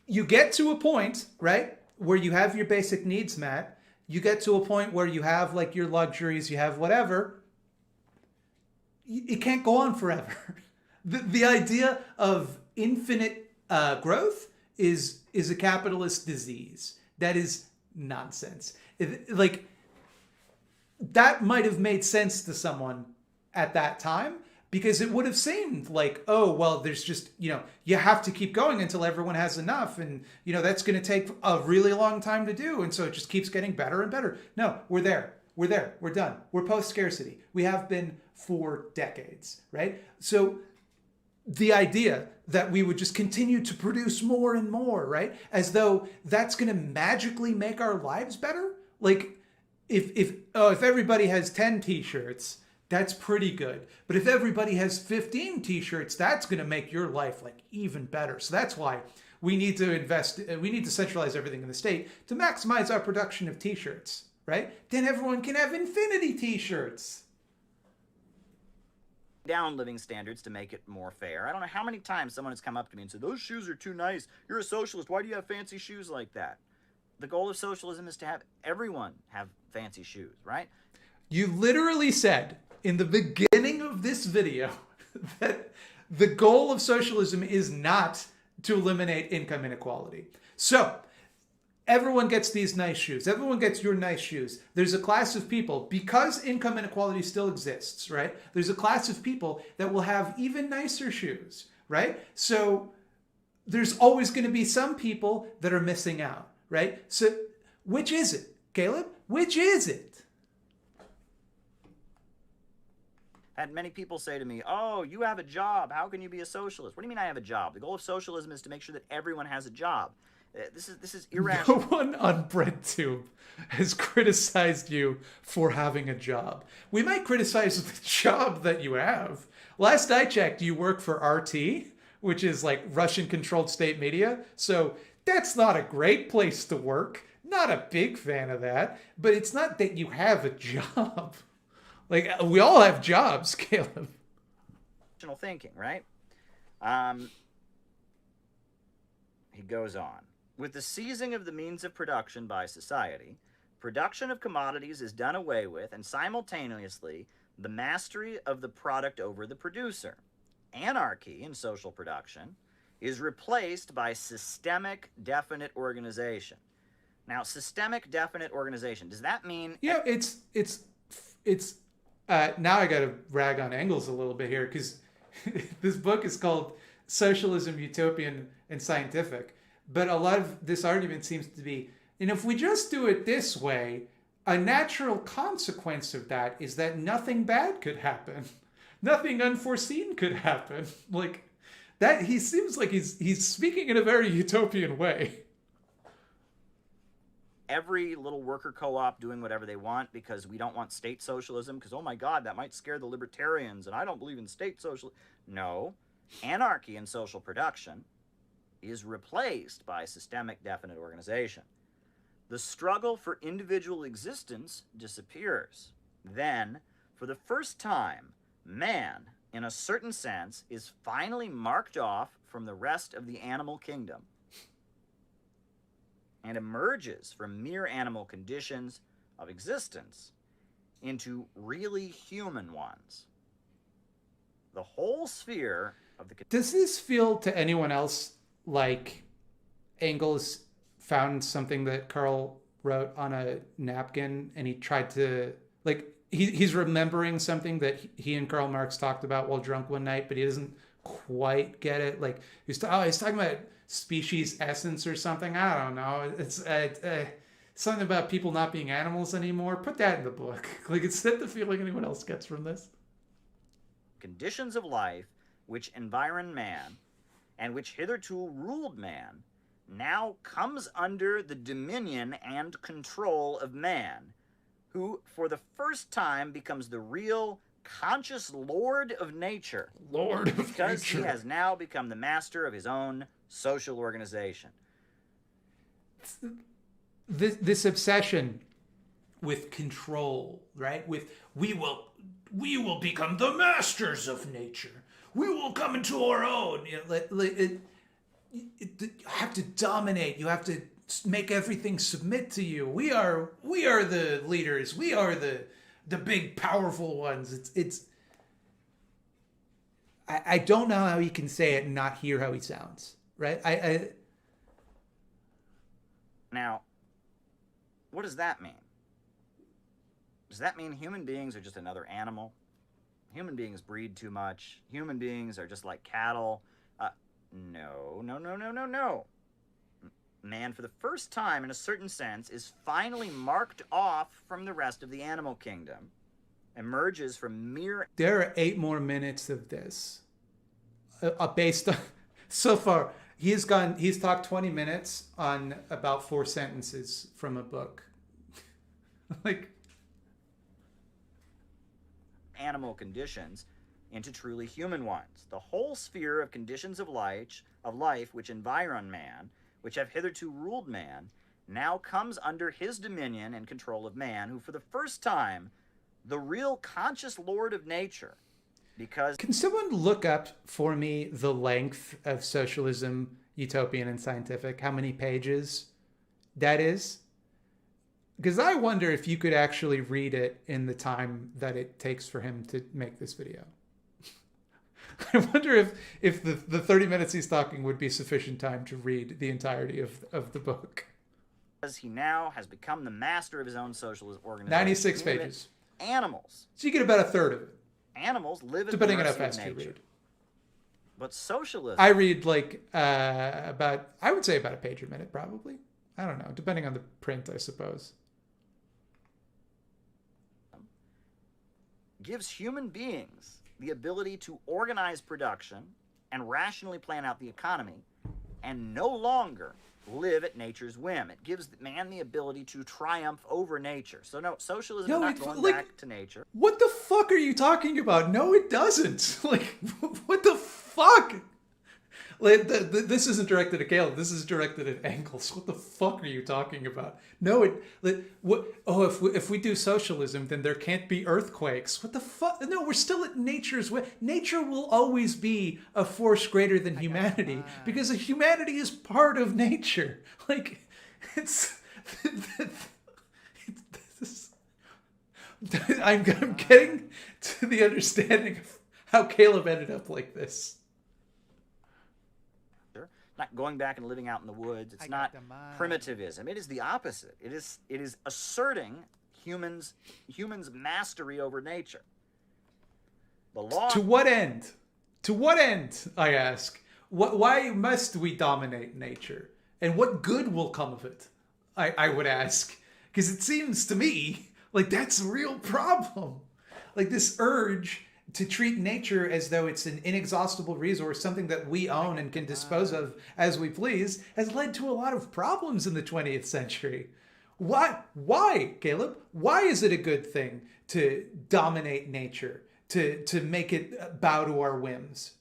you get to a point, right, where you have your basic needs met. You get to a point where you have, like, your luxuries, you have whatever. It can't go on forever. The idea of infinite growth is a capitalist disease. That is nonsense. Like, that might have made sense to someone at that time, because it would have seemed like, oh, well, there's just, you have to keep going until everyone has enough. And, that's going to take a really long time to do. And so it just keeps getting better and better. No, we're there. We're done. We're post-scarcity. We have been for decades, right? So the idea that we would just continue to produce more and more, right? As though that's going to magically make our lives better. Like, if everybody has 10 t-shirts, that's pretty good. But if everybody has 15 t-shirts, that's going to make your life, like, even better. So that's why we need to centralize everything in the state to maximize our production of t-shirts, right? Then everyone can have infinity t-shirts. Down living standards to make it more fair. I don't know how many times someone has come up to me and said, those shoes are too nice. You're a socialist. Why do you have fancy shoes like that? The goal of socialism is to have everyone have fancy shoes, right? You literally said in the beginning of this video that the goal of socialism is not to eliminate income inequality. So everyone gets these nice shoes. Everyone gets your nice shoes. There's a class of people, because income inequality still exists, right? There's a class of people that will have even nicer shoes, right? So there's always going to be some people that are missing out, right? So which is it, Caleb? Which is it? Had many people say to me, oh, you have a job. How can you be a socialist? What do you mean I have a job? The goal of socialism is to make sure that everyone has a job. This is irrational. No one on BreadTube has criticized you for having a job. We might criticize the job that you have. Last I checked, you work for RT, which is like Russian-controlled state media. So that's not a great place to work. Not a big fan of that. But it's not that you have a job. Like, we all have jobs, Caleb. Thinking, right? He goes on. With the seizing of the means of production by society, production of commodities is done away with, and simultaneously, the mastery of the product over the producer. Anarchy in social production is replaced by systemic, definite organization. Now, systemic, definite organization, does that mean... Yeah, it's now I got to rag on Engels a little bit here, because this book is called Socialism, Utopian, and Scientific. But a lot of this argument seems to be, and if we just do it this way, a natural consequence of that is that nothing bad could happen. Nothing unforeseen could happen. Like, that, he seems like he's speaking in a very utopian way. Every little worker co-op doing whatever they want because we don't want state socialism because, oh my God, that might scare the libertarians and I don't believe in state socialism. No, anarchy in social production is replaced by systemic, definite organization. The struggle for individual existence disappears. Then, for the first time, man, in a certain sense, is finally marked off from the rest of the animal kingdom and emerges from mere animal conditions of existence into really human ones. The whole sphere of the... Does this feel to anyone else like Engels found something that Karl wrote on a napkin and he tried to, like, he's remembering something that he and Karl Marx talked about while drunk one night, but he doesn't quite get it. Like, he's talking about species essence or something. I don't know. It's something about people not being animals anymore. Put that in the book. Like, it's not the feeling anyone else gets from this. Conditions of life which environ man and which hitherto ruled man now comes under the dominion and control of man, who for the first time becomes the real conscious lord of nature. Lord of because nature. He has now become the master of his own social organization. This obsession with control, right? With we will become the masters of nature. We will come into our own. You know, you have to dominate. You have to make everything submit to you. We are the leaders. We are the big powerful ones. I don't know how he can say it and not hear how he sounds, right? Now, what does that mean? Does that mean human beings are just another animal? Human beings breed too much. Human beings are just like cattle. No. Man, for the first time, in a certain sense, is finally marked off from the rest of the animal kingdom. Emerges from mere... There are 8 more minutes of this. Based on... So far, he's talked 20 minutes on about 4 sentences from a book. Like... animal conditions into truly human ones. The whole sphere of conditions of life which environ man, which have hitherto ruled man, now comes under his dominion and control of man, who for the first time, the real conscious lord of nature, because... Can someone look up for me the length of Socialism, Utopian, and Scientific? How many pages that is? Because I wonder if you could actually read it in the time that it takes for him to make this video. I wonder if the 30 minutes he's talking would be sufficient time to read the entirety of the book. Because he now has become the master of his own socialist organization. 96 pages. Animals. So you get about a third of it. Animals live at depending the on how mercy of fast you nature. read. But socialism... I read like I would say about a page a minute, probably. I don't know, depending on the print, I suppose. Gives human beings the ability to organize production and rationally plan out the economy and no longer live at nature's whim. It gives man the ability to triumph over nature. So no, socialism is not going back to nature. What the fuck are you talking about? No, it doesn't. Like, what the fuck? Like, this isn't directed at Caleb. This is directed at Engels. What the fuck are you talking about? No, if we do socialism, then there can't be earthquakes. What the fuck? No, we're still at nature's way. Nature will always be a force greater than humanity because humanity is part of nature. Like, I'm getting to the understanding of how Caleb ended up like this. Not going back and living out in the woods. It's not primitivism. It is the opposite. It is asserting humans' mastery over nature. The law. To what end? To what end, I ask? Why must we dominate nature? And what good will come of it? I would ask. Because it seems to me like that's a real problem. Like this urge to treat nature as though it's an inexhaustible resource, something that we own and can dispose of as we please, has led to a lot of problems in the 20th century. Why, Caleb? Why is it a good thing to dominate nature, to make it bow to our whims?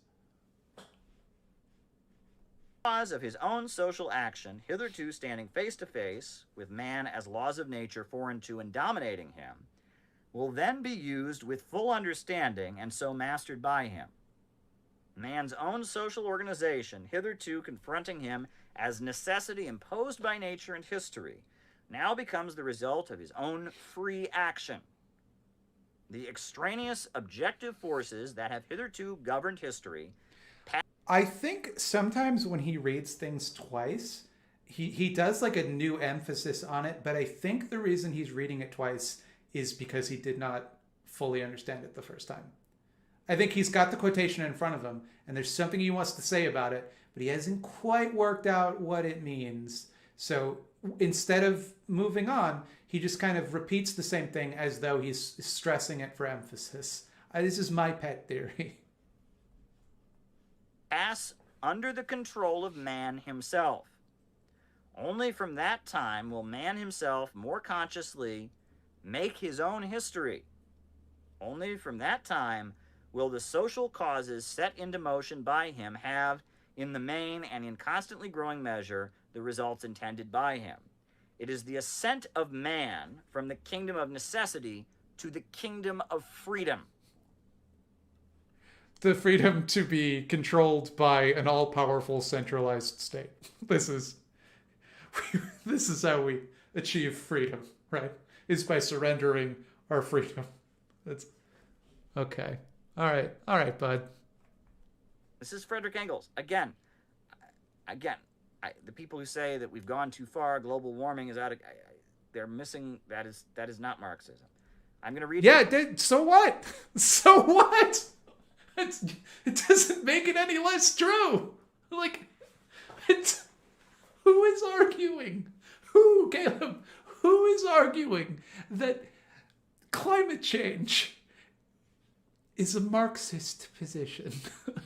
Laws of his own social action, hitherto standing face to face with man as laws of nature foreign to and dominating him, will then be used with full understanding and so mastered by him. Man's own social organization, hitherto confronting him as necessity imposed by nature and history, now becomes the result of his own free action. The extraneous objective forces that have hitherto governed history... I think sometimes when he reads things twice, he does like a new emphasis on it, but I think the reason he's reading it twice is because he did not fully understand it the first time. I think he's got the quotation in front of him, and there's something he wants to say about it, but he hasn't quite worked out what it means. So instead of moving on, he just kind of repeats the same thing as though he's stressing it for emphasis. This is my pet theory. Pass under the control of man himself. Only from that time will man himself more consciously make his own history. Only from that time will the social causes set into motion by him have, in the main and in constantly growing measure, the results intended by him. It is the ascent of man from the kingdom of necessity to the kingdom of freedom. The freedom to be controlled by an all-powerful centralized state. This is how we achieve freedom, right? Is by surrendering our freedom. That's okay. All right, bud. This is Frederick Engels. Again, the people who say that we've gone too far, global warming is out of... they're missing... That is not Marxism. I'm going to read... Yeah, so what? So what? It doesn't make it any less true. Like, who is arguing? Caleb? Who is arguing that climate change is a Marxist position?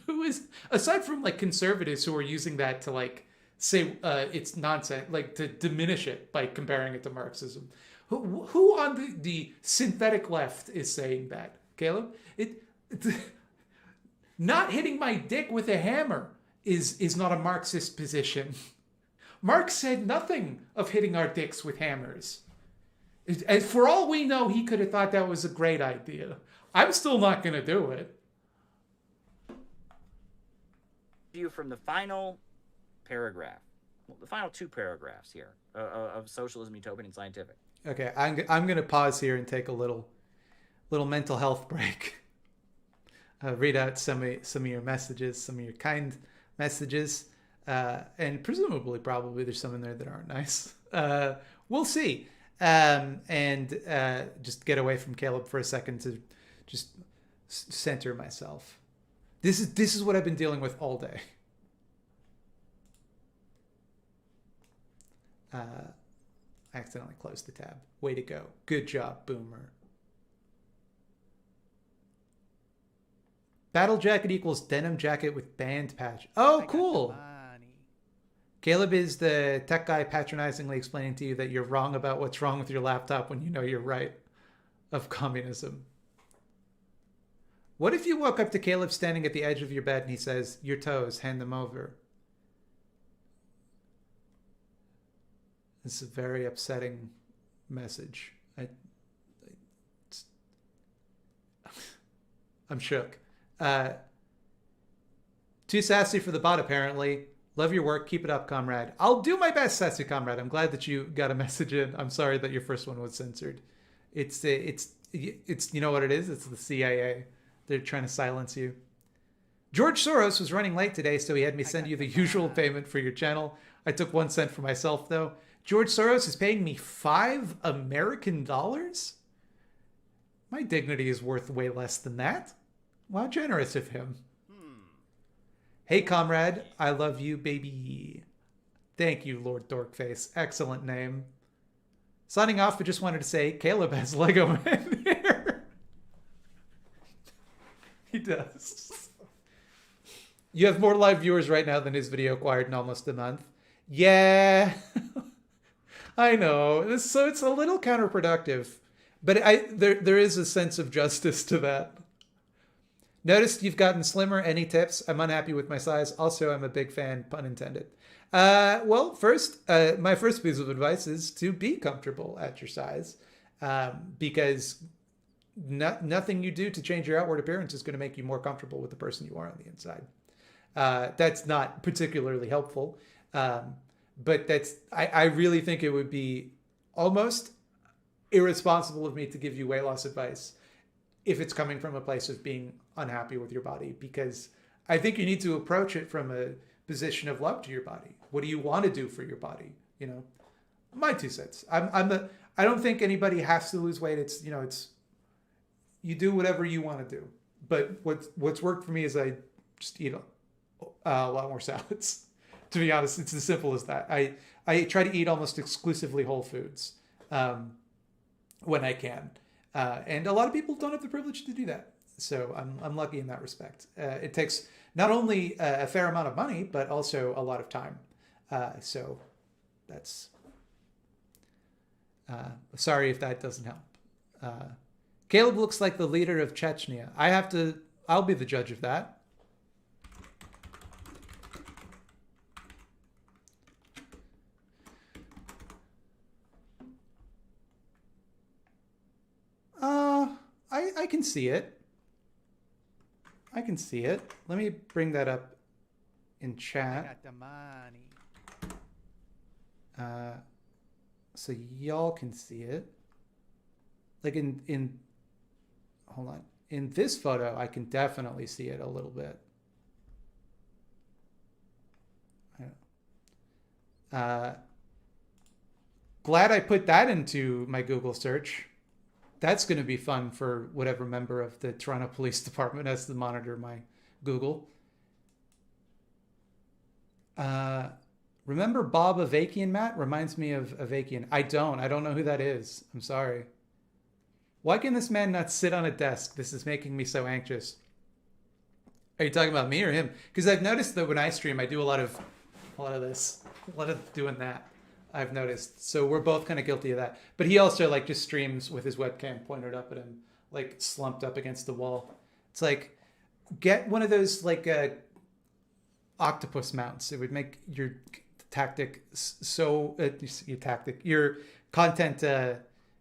Who is, aside from like conservatives who are using that to like say it's nonsense, like to diminish it by comparing it to Marxism, who on the synthetic left is saying that? Caleb, not hitting my dick with a hammer is not a Marxist position. Marx said nothing of hitting our dicks with hammers. And for all we know, he could have thought that was a great idea. I'm still not going to do it. You from the final paragraph, well, the final two paragraphs here of Socialism, Utopian, and Scientific. Okay, I'm going to pause here and take a little mental health break. Read out some of your messages, some of your kind messages. And presumably, probably there's some in there that aren't nice. We'll see. And just get away from Caleb for a second to just center myself. This is what I've been dealing with all day. I accidentally closed the tab. Way to go. Good job, Boomer. Battle jacket equals denim jacket with band patch. Oh, cool. Caleb is the tech guy patronizingly explaining to you that you're wrong about what's wrong with your laptop when you know you're right of communism. What if you woke up to Caleb standing at the edge of your bed and he says, your toes, hand them over? This is a very upsetting message. I'm shook. Too sassy for the bot, apparently. Love your work. Keep it up, comrade. I'll do my best, sassy comrade. I'm glad that you got a message in. I'm sorry that your first one was censored. It's you know what it is? It's the CIA. They're trying to silence you. George Soros was running late today, so he had me send you the usual payment for your channel. I took 1 cent for myself, though. George Soros is paying me $5 American? My dignity is worth way less than that. Wow, generous of him. Hey, comrade. I love you, baby. Thank you, Lord Dorkface. Excellent name. Signing off, I just wanted to say Caleb has Lego Man here. He does. You have more live viewers right now than his video acquired in almost a month. Yeah. I know. So it's a little counterproductive. But there is a sense of justice to that. Noticed you've gotten slimmer. Any tips? I'm unhappy with my size. Also, I'm a big fan, pun intended. Well, first, my first piece of advice is to be comfortable at your size, because nothing you do to change your outward appearance is going to make you more comfortable with the person you are on the inside. That's not particularly helpful, but I really think it would be almost irresponsible of me to give you weight loss advice if it's coming from a place of being unhappy with your body, because I think you need to approach it from a position of love to your body. What do you want to do for your body? You know, my 2 cents. I don't think anybody has to lose weight. It's you do whatever you want to do. But what's worked for me is I just eat a lot more salads. To be honest, it's as simple as that. I try to eat almost exclusively whole foods when I can. And a lot of people don't have the privilege to do that. So I'm lucky in that respect. It takes not only a fair amount of money, but also a lot of time. So that's... sorry if that doesn't help. Caleb looks like the leader of Chechnya. I'll be the judge of that. I can see it. I can see it. Let me bring that up in chat. I got the money. So y'all can see it. Like in hold on. In this photo, I can definitely see it a little bit. Glad I put that into my Google search. That's going to be fun for whatever member of the Toronto Police Department has to monitor my Google. Remember Bob Avakian, Matt? Reminds me of Avakian. I don't know who that is. I'm sorry. Why can this man not sit on a desk? This is making me so anxious. Are you talking about me or him? Because I've noticed that when I stream, I do a lot of this, a lot of doing that. I've noticed. So we're both kind of guilty of that. But he also like just streams with his webcam pointed up at him, like slumped up against the wall. It's like, get one of those like octopus mounts. It would make your tactic your content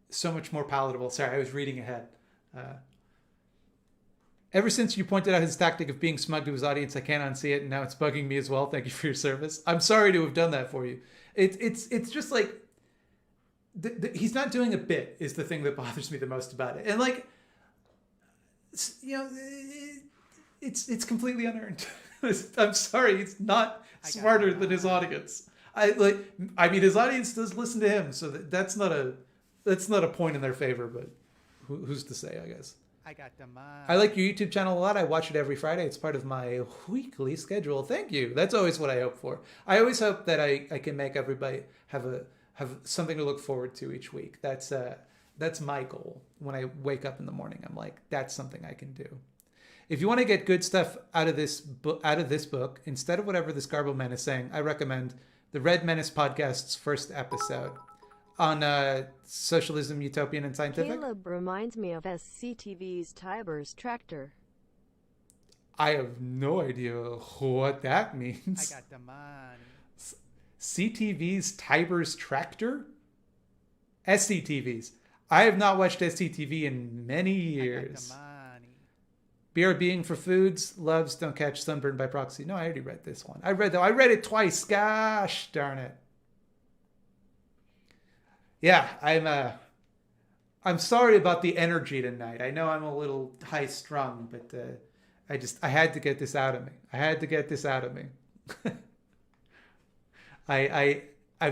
so much more palatable. Sorry, I was reading ahead. Ever since you pointed out his tactic of being smug to his audience, I can't unsee it, and now it's bugging me as well. Thank you for your service. I'm sorry to have done that for you. It's just like he's not doing a bit is the thing that bothers me the most about it, and like it's completely unearned. I'm sorry, he's not smarter than his audience. I mean, his audience does listen to him, so that's not a point in their favor. But who's to say? I guess. I got the money. I like your YouTube channel a lot. I watch it every Friday. It's part of my weekly schedule. Thank you. That's always what I hope for. I always hope that I can make everybody have something to look forward to each week. That's my goal. When I wake up in the morning, I'm like, that's something I can do. If you want to get good stuff out of this book, instead of whatever this Garble Man is saying, I recommend the Red Menace podcast's first episode on socialism, utopian, and scientific. Caleb reminds me of SCTV's Tiber's Tractor. I have no idea what that means. I got the money. CTV's Tiber's Tractor? SCTV's. I have not watched SCTV in many years. I got the money. BRBing for foods, loves don't catch sunburn by proxy. No, I already read this one. I read it twice. Gosh darn it. Yeah, I'm sorry about the energy tonight. I know I'm a little high strung, but I had to get this out of me. I've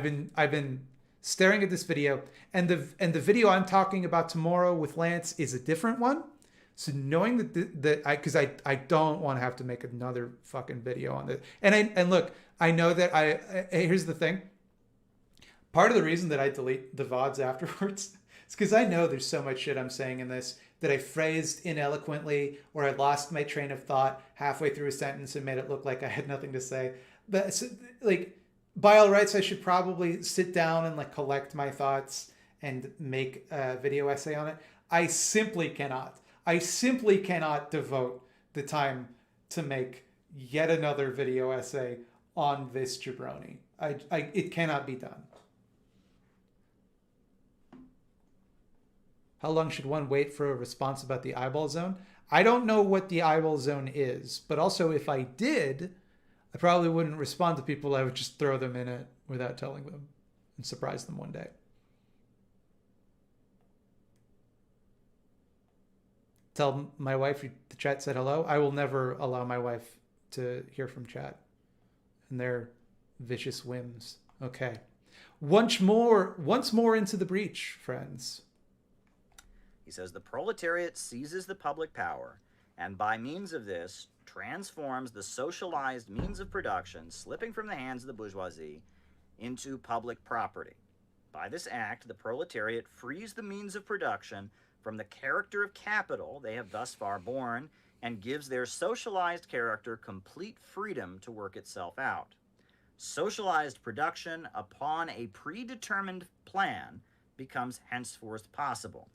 been staring at this video, and the video I'm talking about tomorrow with Lance is a different one. So knowing that because I don't want to have to make another fucking video on this, and look, I know that here's the thing. Part of the reason that I delete the VODs afterwards is because I know there's so much shit I'm saying in this that I phrased ineloquently, or I lost my train of thought halfway through a sentence and made it look like I had nothing to say. But like, by all rights, I should probably sit down and like collect my thoughts and make a video essay on it. I simply cannot devote the time to make yet another video essay on this jabroni. It cannot be done. How long should one wait for a response about the eyeball zone? I don't know what the eyeball zone is, but also if I did, I probably wouldn't respond to people. I would just throw them in it without telling them and surprise them one day. Tell my wife the chat said hello. I will never allow my wife to hear from chat and their vicious whims. Okay. Once more into the breach, friends. He says the proletariat seizes the public power, and by means of this transforms the socialized means of production, slipping from the hands of the bourgeoisie into public property. By this act, the proletariat frees the means of production from the character of capital they have thus far borne and gives their socialized character complete freedom to work itself out. Socialized production upon a predetermined plan becomes henceforth possible.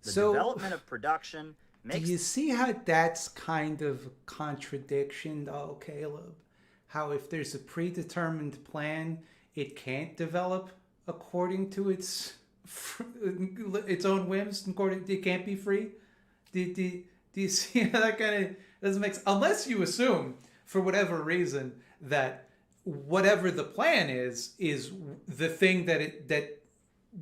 The development of production makes... Do you see how that's kind of a contradiction, though, Caleb? How if there's a predetermined plan, it can't develop according to its own whims, it can't be free? Do you see how that kind of doesn't make sense? Unless you assume, for whatever reason, that whatever the plan is the thing that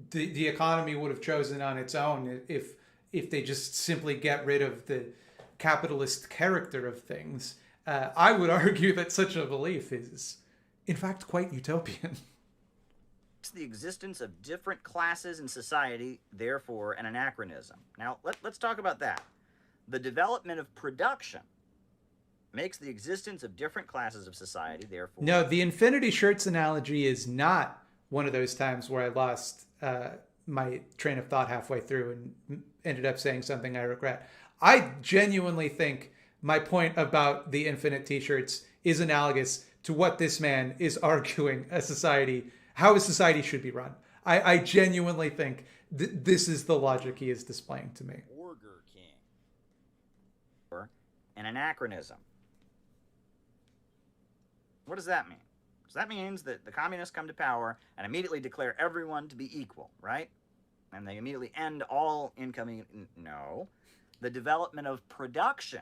the economy would have chosen on its own if they just simply get rid of the capitalist character of things. I would argue that such a belief is, in fact, quite utopian. The existence of different classes in society, therefore, an anachronism. Now, let's talk about that. The development of production makes the existence of different classes of society, therefore... No, the Infinity Shirts analogy is not one of those times where I lost my train of thought halfway through and ended up saying something I regret. I genuinely think my point about the infinite t-shirts is analogous to what this man is arguing how a society should be run. I genuinely think this is the logic he is displaying to me. Burger King. An anachronism. What does that mean? So that means that the communists come to power and immediately declare everyone to be equal, right? And they immediately end all incoming... No. The development of production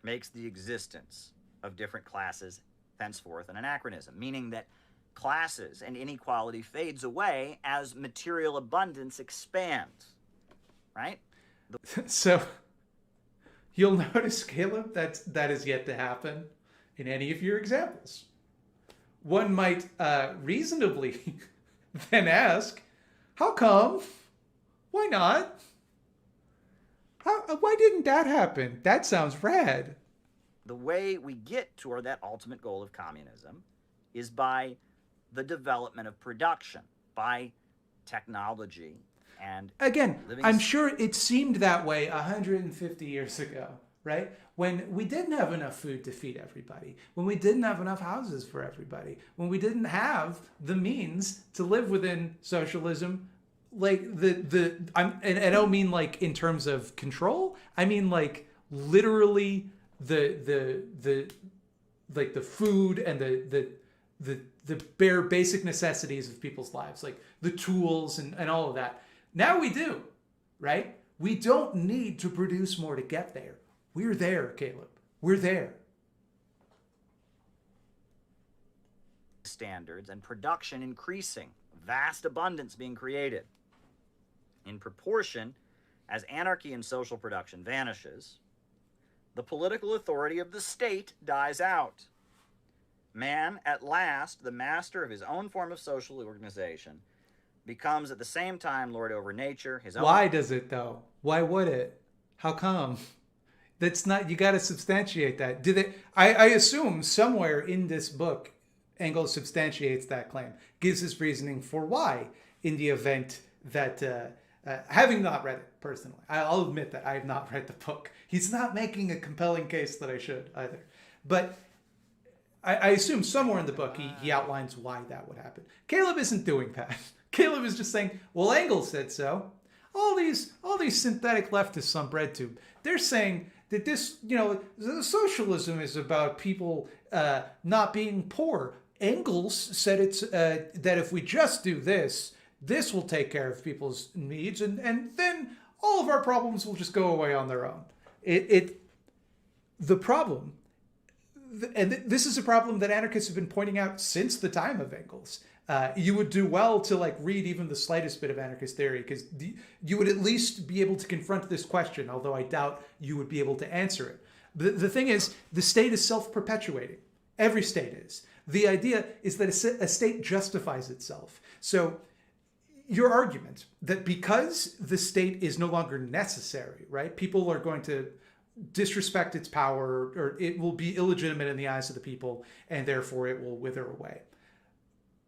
makes the existence of different classes thenceforth an anachronism, meaning that classes and inequality fades away as material abundance expands, right? So you'll notice, Caleb, that is yet to happen in any of your examples. One might reasonably then ask, how come? Why not? Why didn't that happen? That sounds rad. The way we get toward that ultimate goal of communism is by the development of production, by technology. And again, I'm sure it seemed that way 150 years ago, right? When we didn't have enough food to feed everybody, when we didn't have enough houses for everybody, when we didn't have the means to live within socialism, like I don't mean like in terms of control. I mean like literally the food and the bare basic necessities of people's lives, like the tools and all of that. Now we do, right? We don't need to produce more to get there. We're there, Caleb. We're there. Standards and production increasing, vast abundance being created. In proportion, as anarchy in social production vanishes, the political authority of the state dies out. Man, at last, the master of his own form of social organization, becomes at the same time lord over nature, his own... Why does it, though? Why would it? How come? That's not... You got to substantiate that. I assume somewhere in this book, Engels substantiates that claim, gives his reasoning for why, in the event that... having not read it, personally, I'll admit that I have not read the book. He's not making a compelling case that I should, either. But... I assume somewhere in the book he outlines why that would happen. Caleb isn't doing that. Caleb is just saying, well, Engels said so. All these synthetic leftists on BreadTube, they're saying that this, socialism is about people not being poor. Engels said it's that if we just do this will take care of people's needs, and then all of our problems will just go away on their own. The problem. And this is a problem that anarchists have been pointing out since the time of Engels. You would do well to read even the slightest bit of anarchist theory, because you would at least be able to confront this question, although I doubt you would be able to answer it. The thing is, the state is self-perpetuating. Every state is. The idea is that a state justifies itself. So your argument that because the state is no longer necessary, right? People are going to disrespect its power, or it will be illegitimate in the eyes of the people, and therefore it will wither away.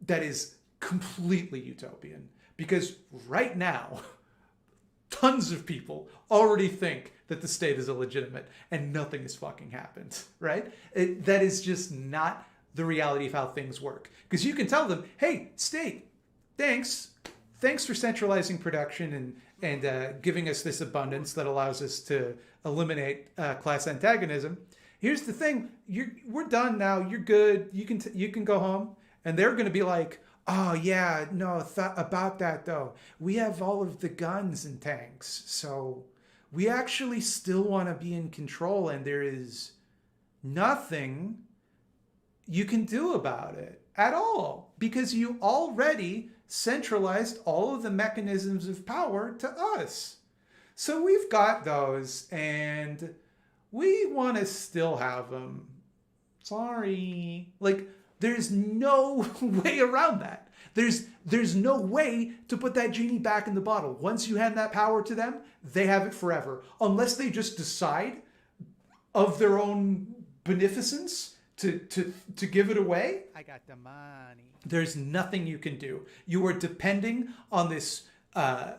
that is completely utopian. Because right now, tons of people already think that the state is illegitimate and nothing has fucking happened, right? That is just not the reality of how things work. Because you can tell them, hey, state, thanks for centralizing production and giving us this abundance that allows us to eliminate class antagonism. Here's the thing, we're done now, you're good, you can go home. And they're going to be like, oh yeah, no, about that though. We have all of the guns and tanks, so we actually still want to be in control, and there is nothing you can do about it at all, because you already centralized all of the mechanisms of power to us. So we've got those, and we want to still have them. Sorry. Like, there's no way around that. There's no way to put that genie back in the bottle. Once you hand that power to them, they have it forever. Unless they just decide of their own beneficence to give it away. I got the money. There's nothing you can do. You are depending on this on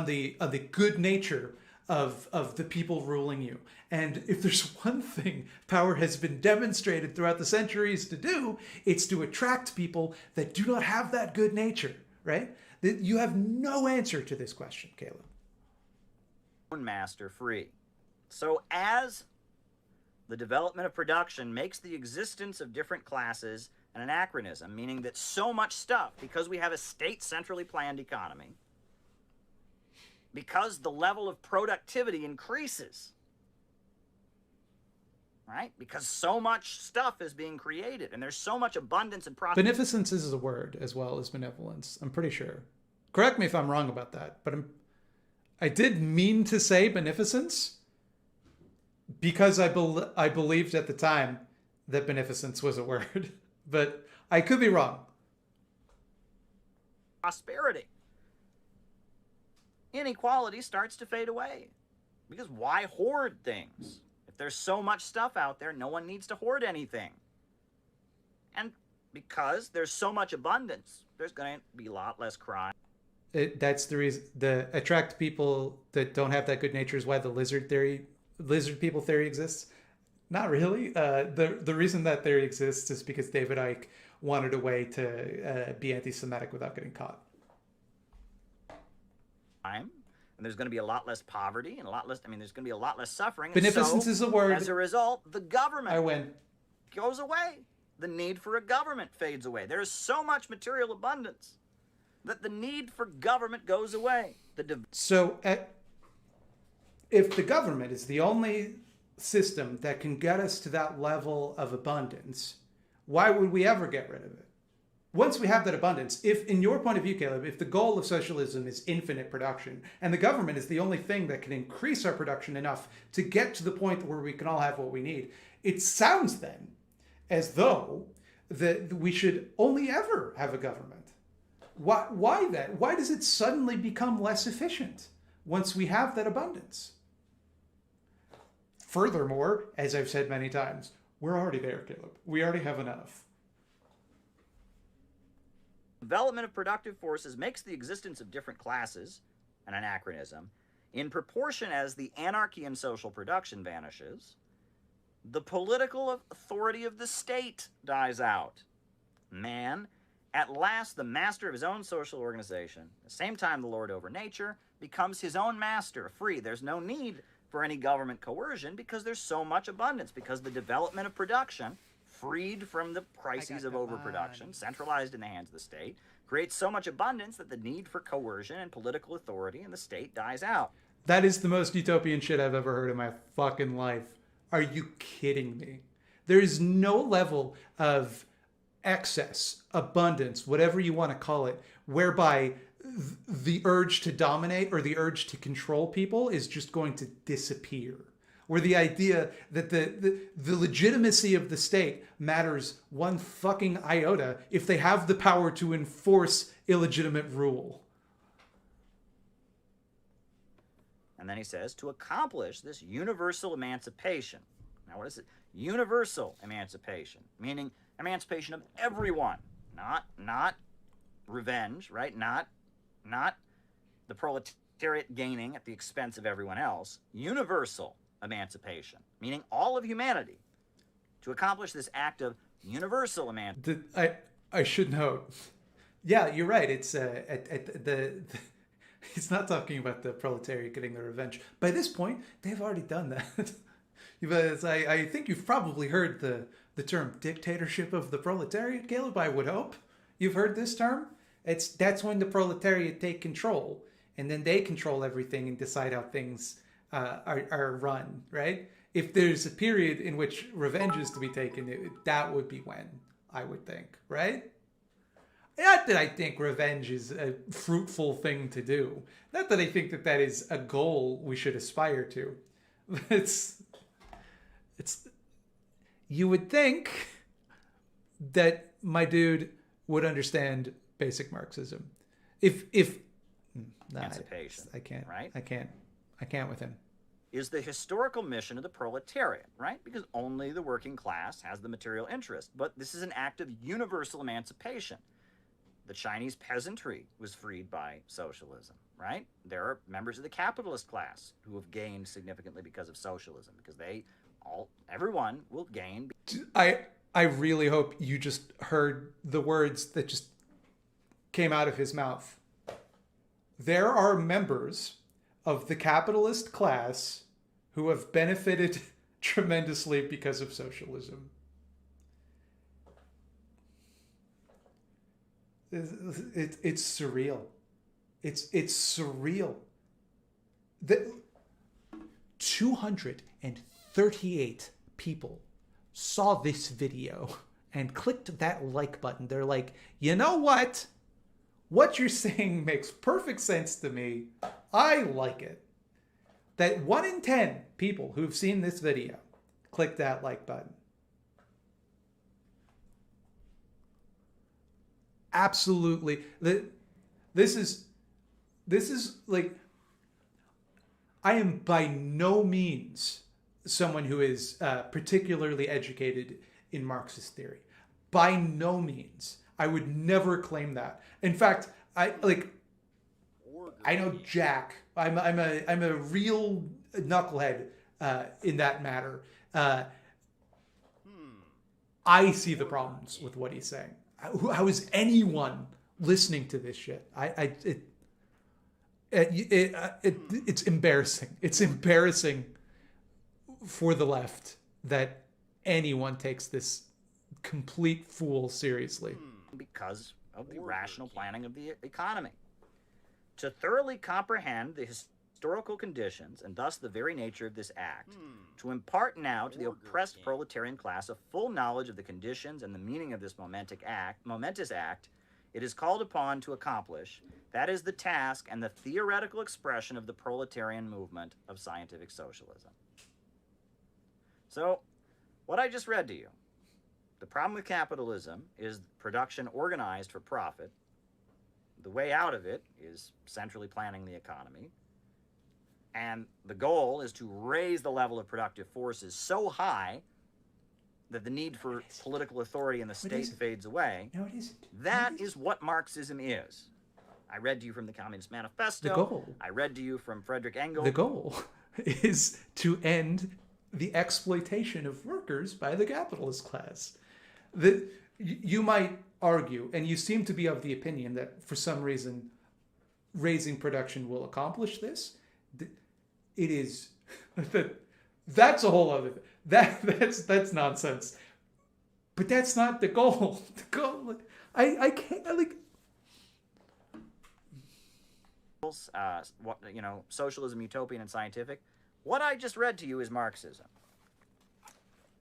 the good nature of the people ruling you. And if there's one thing power has been demonstrated throughout the centuries to do, it's to attract people that do not have that good nature, right? You have no answer to this question, Caleb. Master free. So as the development of production makes the existence of different classes an anachronism, meaning that so much stuff, because we have a state centrally planned economy, because the level of productivity increases, right? Because so much stuff is being created and there's so much abundance and prosperity. Beneficence is a word as well as benevolence, I'm pretty sure. Correct me if I'm wrong about that, but I did mean to say beneficence because I believed at the time that beneficence was a word, but I could be wrong. Prosperity. Inequality starts to fade away. Because why hoard things? If there's so much stuff out there, no one needs to hoard anything. And because there's so much abundance, there's going to be a lot less crime. That's the reason. The attract people that don't have that good nature is why the lizard people theory exists. Not really. The reason that theory exists is because David Icke wanted a way to be anti-Semitic without getting caught. And there's going to be a lot less poverty and there's going to be a lot less suffering. Beneficence is a word. As a result, the government I win. Goes away. The need for a government fades away. There is so much material abundance that the need for government goes away. If the government is the only system that can get us to that level of abundance, why would we ever get rid of it? Once we have that abundance, if, in your point of view, Caleb, if the goal of socialism is infinite production, and the government is the only thing that can increase our production enough to get to the point where we can all have what we need, it sounds then as though that we should only ever have a government. Why then? Why does it suddenly become less efficient once we have that abundance? Furthermore, as I've said many times, we're already there, Caleb. We already have enough. Development of productive forces makes the existence of different classes an anachronism. In proportion as the anarchy in social production vanishes, the political authority of the state dies out. Man, at last the master of his own social organization, at the same time the lord over nature, becomes his own master, free. There's no need for any government coercion because there's so much abundance, because the development of production, freed from the crises of overproduction, centralized in the hands of the state, creates so much abundance that the need for coercion and political authority in the state dies out. That is the most utopian shit I've ever heard in my fucking life. Are you kidding me? There is no level of excess, abundance, whatever you want to call it, whereby the urge to dominate or the urge to control people is just going to disappear. Where the idea that the legitimacy of the state matters one fucking iota if they have the power to enforce illegitimate rule. And then he says, to accomplish this universal emancipation. Now, what is it? Universal emancipation, meaning emancipation of everyone, not revenge, right? Not the proletariat gaining at the expense of everyone else. Universal emancipation, meaning all of humanity. To accomplish this act of universal emancipation. I should note. Yeah, you're right. It's he's not talking about the proletariat getting their revenge. By this point, they've already done that. Because I think you've probably heard the term dictatorship of the proletariat, Caleb. I would hope you've heard this term. That's when the proletariat take control, and then they control everything and decide how things are run. Right? If there's a period in which revenge is to be taken, that would be when, I would think. Right? Not that I think revenge is a fruitful thing to do. Not that I think that is a goal we should aspire to. It's you would think that my dude would understand basic Marxism. Emancipation. I can't. Right? I can't with him. Is the historical mission of the proletariat, right? Because only the working class has the material interest. But this is an act of universal emancipation. The Chinese peasantry was freed by socialism, right? There are members of the capitalist class who have gained significantly because of socialism, because everyone will gain. I really hope you just heard the words that just came out of his mouth. There are members of the capitalist class who have benefited tremendously because of socialism. It's surreal. It's surreal. The 238 people saw this video and clicked that like button. They're like, you know what? What you're saying makes perfect sense to me. I like it. That 1 in 10 people who've seen this video click that like button. Absolutely. This is like, I am by no means someone who is particularly educated in Marxist theory. By no means. I would never claim that. In fact, I know Jack. I'm a real knucklehead in that matter. I see the problems with what he's saying. How is anyone listening to this shit? It's embarrassing. It's embarrassing for the left that anyone takes this complete fool seriously. Because of the rational planning of the economy. To thoroughly comprehend the historical conditions and thus the very nature of this act, to impart now to the oppressed proletarian class a full knowledge of the conditions and the meaning of this momentous act, it is called upon to accomplish. That is the task and the theoretical expression of the proletarian movement of scientific socialism. So, what I just read to you, the problem with capitalism is production organized for profit. The way out of it is centrally planning the economy. And the goal is to raise the level of productive forces so high that the need for political authority in the state fades away. No, it isn't. That is what Marxism is. I read to you from the Communist Manifesto. The goal. I read to you from Friedrich Engels. The goal is to end the exploitation of workers by the capitalist class. You might argue, and you seem to be of the opinion that for some reason raising production will accomplish this. It is that's a whole other thing. That's nonsense. But that's not the goal. The goal, I can't socialism, utopian, and scientific. What I just read to you is Marxism.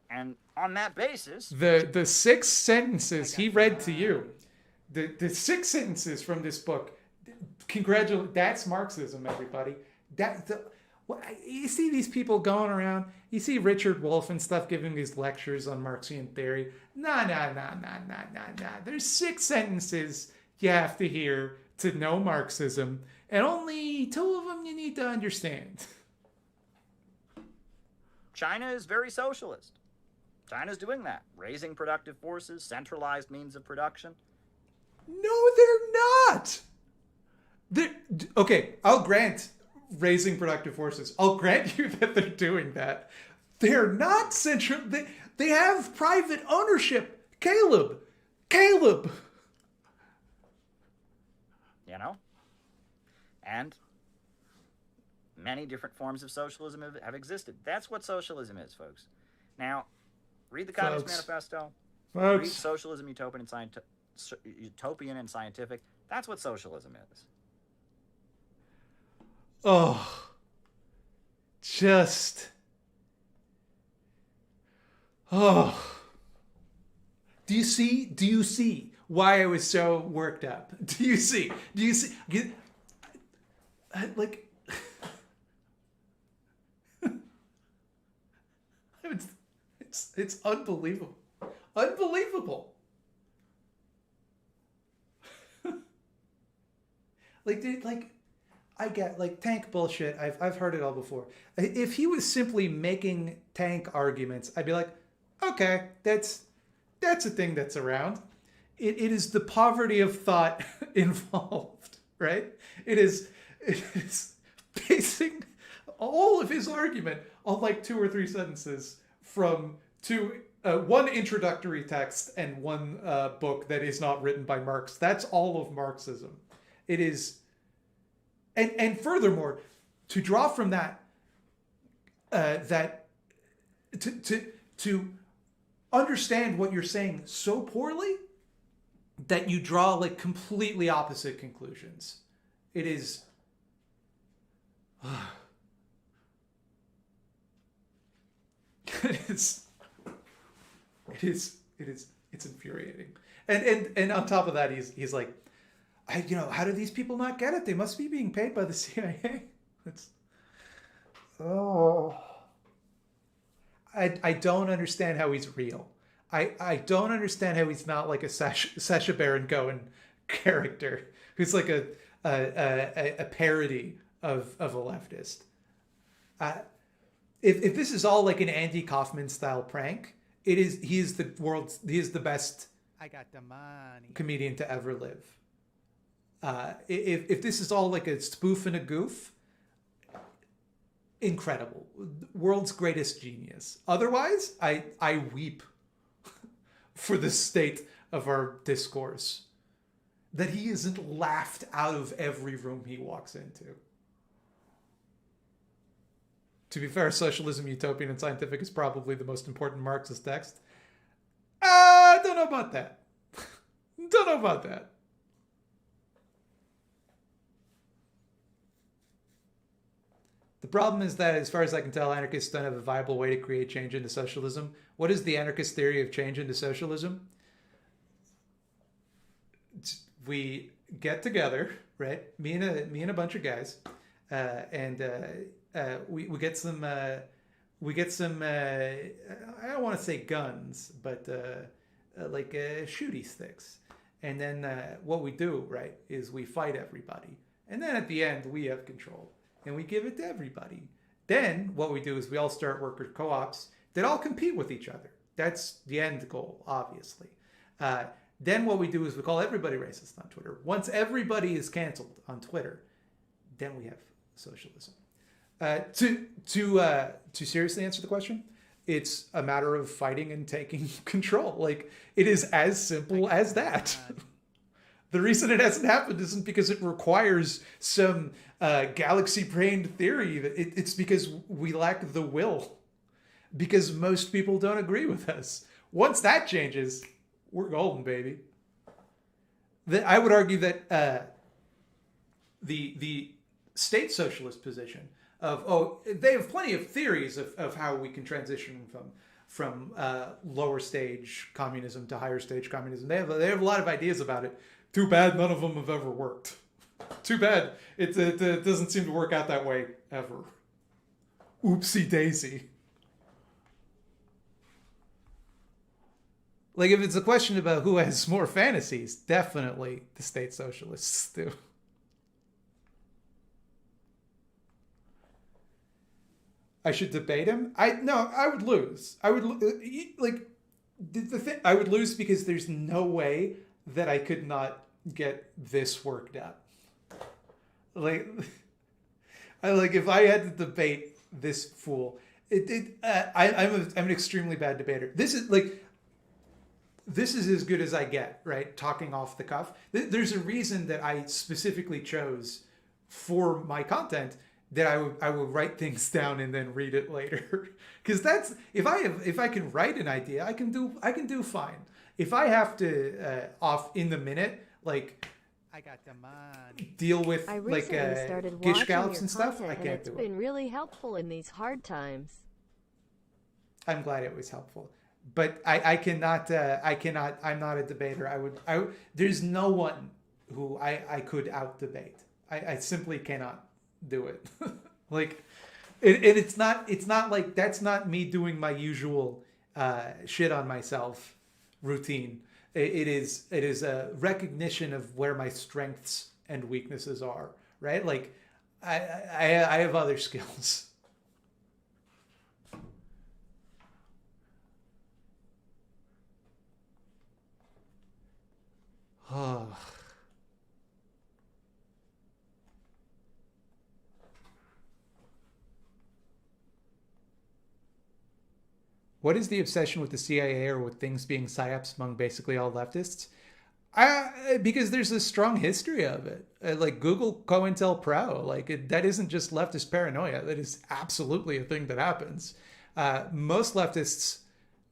And on that basis, the 6 sentences he read to you, the 6 sentences from this book, that's Marxism, everybody. You see these people going around, you see Richard Wolff and stuff giving these lectures on Marxian theory. Nah. There's 6 sentences you have to hear to know Marxism, and only 2 of them you need to understand. China is very socialist. China's doing that, raising productive forces, centralized means of production. No, they're not. Okay, I'll grant raising productive forces. I'll grant you that they're doing that. They're not central. They have private ownership. Caleb. You know? And many different forms of socialism have existed. That's what socialism is, folks. Now, read the Communist Manifesto. Read Socialism, Utopian and Scientific. That's what socialism is. Oh. Just. Oh. Do you see why I was so worked up? Do you see? Like, it's unbelievable. Unbelievable. Like, dude, like, I get, like, tank bullshit. I've heard it all before. If he was simply making tank arguments, I'd be like, okay, that's a thing that's around. It is the poverty of thought involved, right? It is basing all of his argument on like 2 or 3 sentences from one introductory text and one book that is not written by Marx. That's all of Marxism. It is, and furthermore, to draw from that, to understand what you're saying so poorly that you draw like completely opposite conclusions. It is. It's infuriating. And on top of that, he's like, how do these people not get it? They must be being paid by the CIA. I don't understand how he's real. I don't understand how he's not like a Sacha Baron Cohen character who's like a parody of a leftist. If this is all like an Andy Kaufman style prank, he is the best I got the money. comedian to ever live. If this is all like a spoof and a goof, incredible. World's greatest genius. Otherwise, I weep for the state of our discourse. That he isn't laughed out of every room he walks into. To be fair, Socialism, Utopian, and Scientific is probably the most important Marxist text. I don't know about that. The problem is that, as far as I can tell, anarchists don't have a viable way to create change into socialism. What is the anarchist theory of change into socialism? We get together, right? Me and a bunch of guys, and we get some. I don't want to say guns, but like shooty sticks. And then what we do, right, is we fight everybody, and then at the end we have control. And we give it to everybody. Then what we do is we all start worker co-ops that all compete with each other. That's the end goal, obviously. Then what we do is we call everybody racist on Twitter. Once everybody is canceled on Twitter, then we have socialism. To seriously answer the question, it's a matter of fighting and taking control. Like, it is as simple as that. The reason it hasn't happened isn't because it requires some galaxy-brained theory. It's because we lack the will. Because most people don't agree with us. Once that changes, we're golden, baby. I would argue that the state socialist position of, they have plenty of theories of how we can transition from lower stage communism to higher stage communism. They have a lot of ideas about it. Too bad none of them have ever worked. Too bad it doesn't seem to work out that way ever. Oopsie daisy. Like, if it's a question about who has more fantasies, definitely the state socialists do. I should debate him? I would lose. I would like the thing. I would lose because there's no way that I could not get this worked up. Like, if I had to debate this fool, I'm an extremely bad debater. This is as good as I get, right? Talking off the cuff. There's a reason that I specifically chose for my content that I will write things down and then read it later. Because that's if I can write an idea, I can do fine. If I have to off in the minute, like I got the money. deal with I like recently started gish watching gallops your and stuff, content, I and can't it's do been it. really helpful in these hard times. I'm glad it was helpful. But I cannot, I'm not a debater. There's no one who I could out debate. I simply cannot do it. Like, it's not like, that's not me doing my usual shit on myself routine. It is a recognition of where my strengths and weaknesses are, right? Like, I have other skills. What is the obsession with the CIA or with things being psyops among basically all leftists? Because there's a strong history of it. Like Google COINTELPRO, that isn't just leftist paranoia. That is absolutely a thing that happens. Most leftists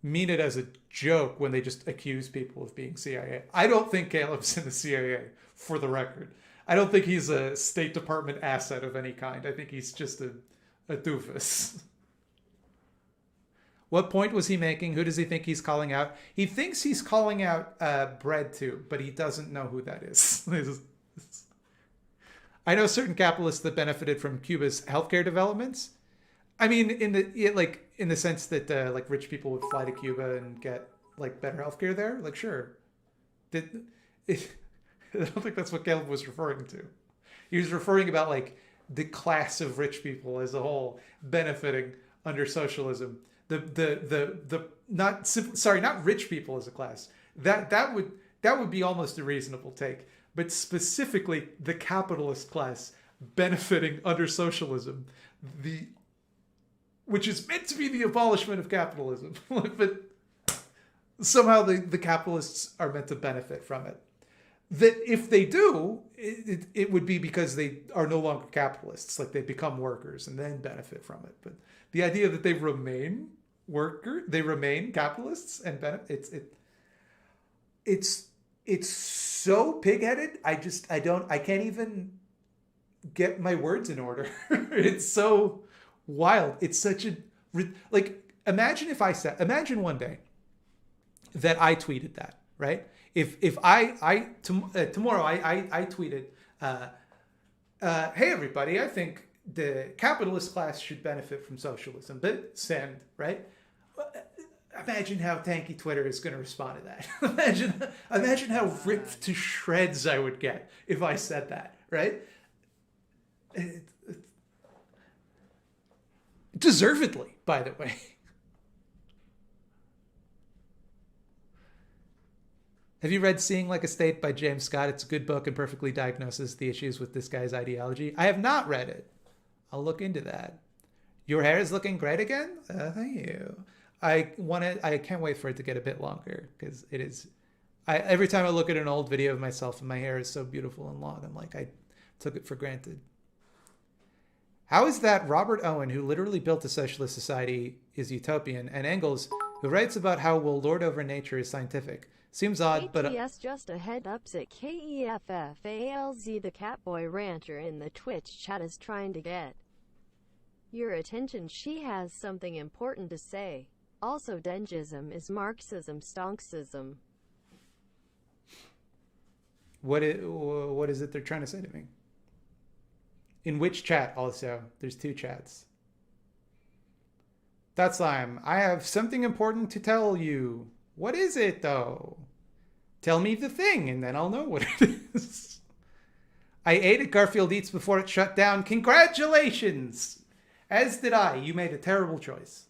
mean it as a joke when they just accuse people of being CIA. I don't think Caleb's in the CIA, for the record. I don't think he's a State Department asset of any kind. I think he's just a doofus. What point was he making? Who does he think he's calling out? He thinks he's calling out Bread too, but he doesn't know who that is. I know certain capitalists that benefited from Cuba's healthcare developments. I mean, in the sense that like rich people would fly to Cuba and get like better healthcare there. Like, sure. I don't think that's what Caleb was referring to. He was referring about like the class of rich people as a whole benefiting under socialism. Not rich people as a class. That would be almost a reasonable take. But specifically the capitalist class benefiting under socialism, which is meant to be the abolishment of capitalism. But somehow the capitalists are meant to benefit from it. That if they do, it would be because they are no longer capitalists, like they become workers and then benefit from it. But the idea that they remain capitalists and benefit, it's so pig-headed. I can't even get my words in order. It's so wild. It's such a, like, imagine one day that I tweeted that, right? If tomorrow I tweeted, hey everybody, I think the capitalist class should benefit from socialism, but send, right? Imagine how tanky Twitter is going to respond to that. Imagine how ripped to shreds I would get if I said that, right? Deservedly, by the way. Have you read Seeing Like a State by James Scott? It's a good book and perfectly diagnoses the issues with this guy's ideology. I have not read it. I'll look into that. Your hair is looking great again? Thank you. I can't wait for it to get a bit longer because it is. Every time I look at an old video of myself and my hair is so beautiful and long, I'm like, I took it for granted. How is that Robert Owen, who literally built a socialist society, is utopian, and Engels, who writes about how we'll lord over nature, is scientific? Seems odd, but... ATS just a head ups at KEFFALZ. The Catboy Rancher in the Twitch chat is trying to get your attention. She has something important to say. Also, Dengism is Marxism, stonksism. What is it they're trying to say to me? In which chat also? There's two chats. That's Slime. I have something important to tell you. What is it, though? Tell me the thing, and then I'll know what it is. I ate at Garfield Eats before it shut down. Congratulations! As did I. You made a terrible choice.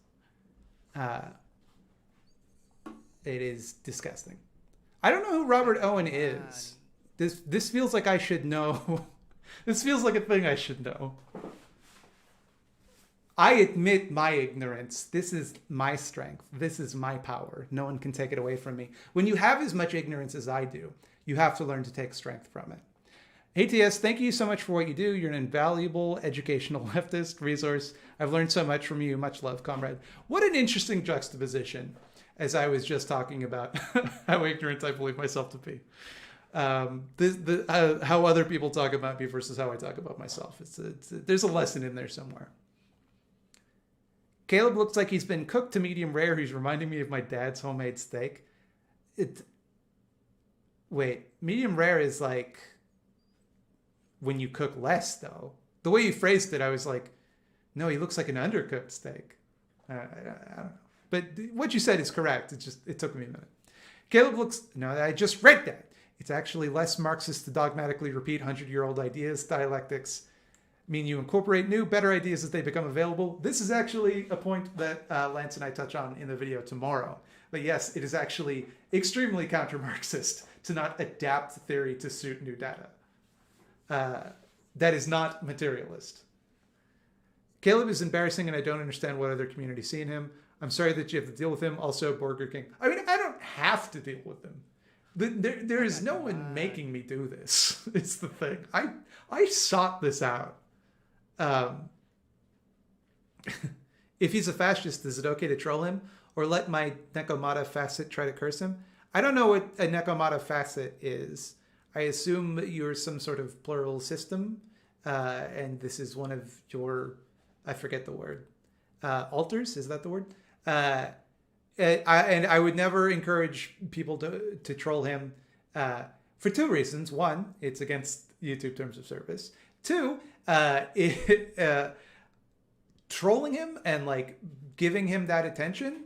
It is disgusting. I don't know who Robert Owen is. This feels like I should know. This feels like a thing I should know. I admit my ignorance. This is my strength. This is my power. No one can take it away from me. When you have as much ignorance as I do, you have to learn to take strength from it. ATS, thank you so much for what you do. You're an invaluable educational leftist resource. I've learned so much from you. Much love, comrade. What an interesting juxtaposition, as I was just talking about how ignorant I believe myself to be. How other people talk about me versus how I talk about myself. There's a lesson in there somewhere. Caleb looks like he's been cooked to medium rare. He's reminding me of my dad's homemade steak. Wait, medium rare is like when you cook less, though. The way you phrased it, I was like, no, he looks like an undercooked steak. I don't know. But what you said is correct. It took me a minute. Caleb looks, no, I just read that. It's actually less Marxist to dogmatically repeat 100-year-old ideas. Dialectics mean you incorporate new, better ideas as they become available. This is actually a point that Lance and I touch on in the video tomorrow. But yes, it is actually extremely counter-Marxist to not adapt theory to suit new data. That is not materialist. Caleb is embarrassing and I don't understand what other communities see in him. I'm sorry that you have to deal with him. Also, Burger King. I mean, I don't have to deal with him. There is no one making me do this. It's the thing. I sought this out. If he's a fascist, is it okay to troll him? Or let my Nekomata facet try to curse him? I don't know what a Nekomata facet is. I assume you're some sort of plural system. And this is one of your, I forget the word. Alters, is that the word? And I would never encourage people to troll him for two reasons. One, it's against YouTube terms of service. Two, trolling him and like giving him that attention,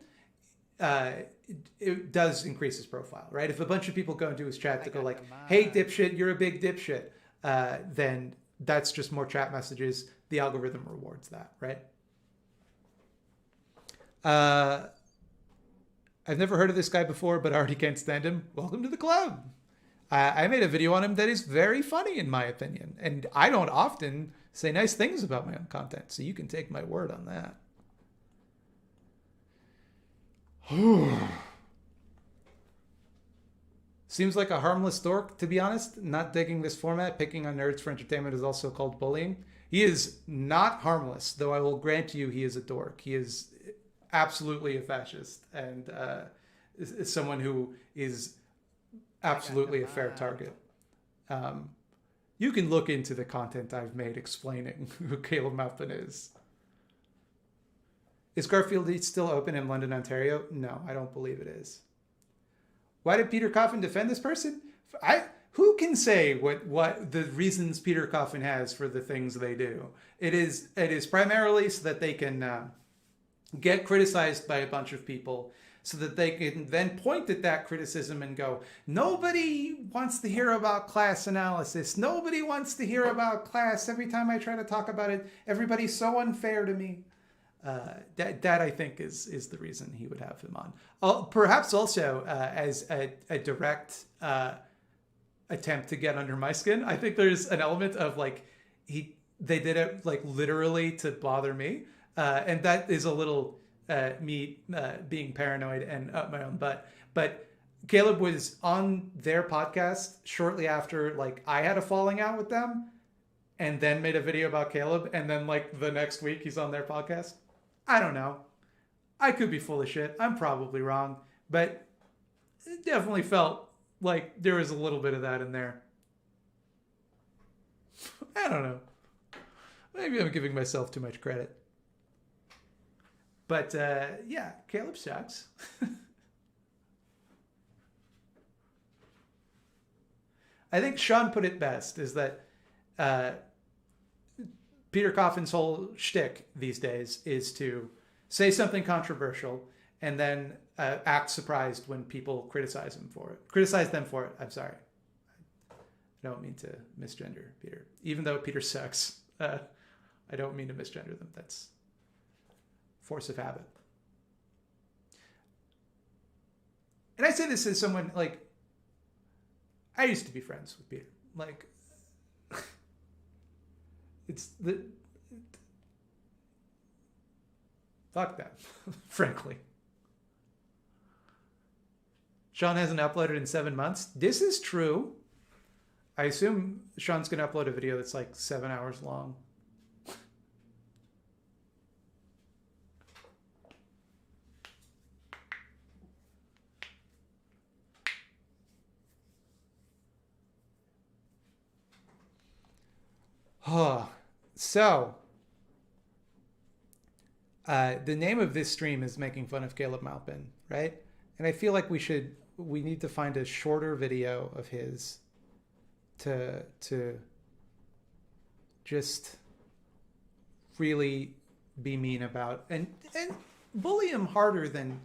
it does increase his profile, right? If a bunch of people go into his chat to go like, hey, dipshit, you're a big dipshit, then that's just more chat messages. The algorithm rewards that, right? I've never heard of this guy before, but I already can't stand him. Welcome to the club. I made a video on him that is very funny, in my opinion. And I don't often say nice things about my own content, so you can take my word on that. Seems like a harmless dork, to be honest. Not digging this format. Picking on nerds for entertainment is also called bullying. He is not harmless, though I will grant you he is a dork. He is absolutely a fascist and someone who is absolutely a fair target. You can look into the content I've made explaining who Caleb Maupin is. Is Garfield Eats still open in London, Ontario? No, I don't believe it is. Why did Peter Coffin defend this person? Who can say what the reasons Peter Coffin has for the things they do? It is primarily so that they can get criticized by a bunch of people so that they can then point at that criticism and go, nobody wants to hear about class analysis. Nobody wants to hear about class. Every time I try to talk about it, everybody's so unfair to me. That I think is the reason he would have him on. Perhaps also as a direct attempt to get under my skin. I think there's an element of like they did it like literally to bother me. And that is a little me being paranoid and up my own butt. But Caleb was on their podcast shortly after like I had a falling out with them and then made a video about Caleb. And then like the next week he's on their podcast. I don't know. I could be full of shit. I'm probably wrong. But it definitely felt like there was a little bit of that in there. I don't know. Maybe I'm giving myself too much credit. But yeah, Caleb sucks. I think Sean put it best, is that Peter Coffin's whole shtick these days is to say something controversial and then act surprised when people criticize them for it. I'm sorry. I don't mean to misgender Peter. Even though Peter sucks, I don't mean to misgender them. That's force of habit. And I say this as someone like, I used to be friends with Peter. Like, it's the... Fuck that, frankly. Sean hasn't uploaded in 7 months. This is true. I assume Sean's going to upload a video that's like 7 hours long. Oh, so the name of this stream is making fun of Caleb Maupin, right? And I feel like we need to find a shorter video of his to just really be mean about and bully him harder than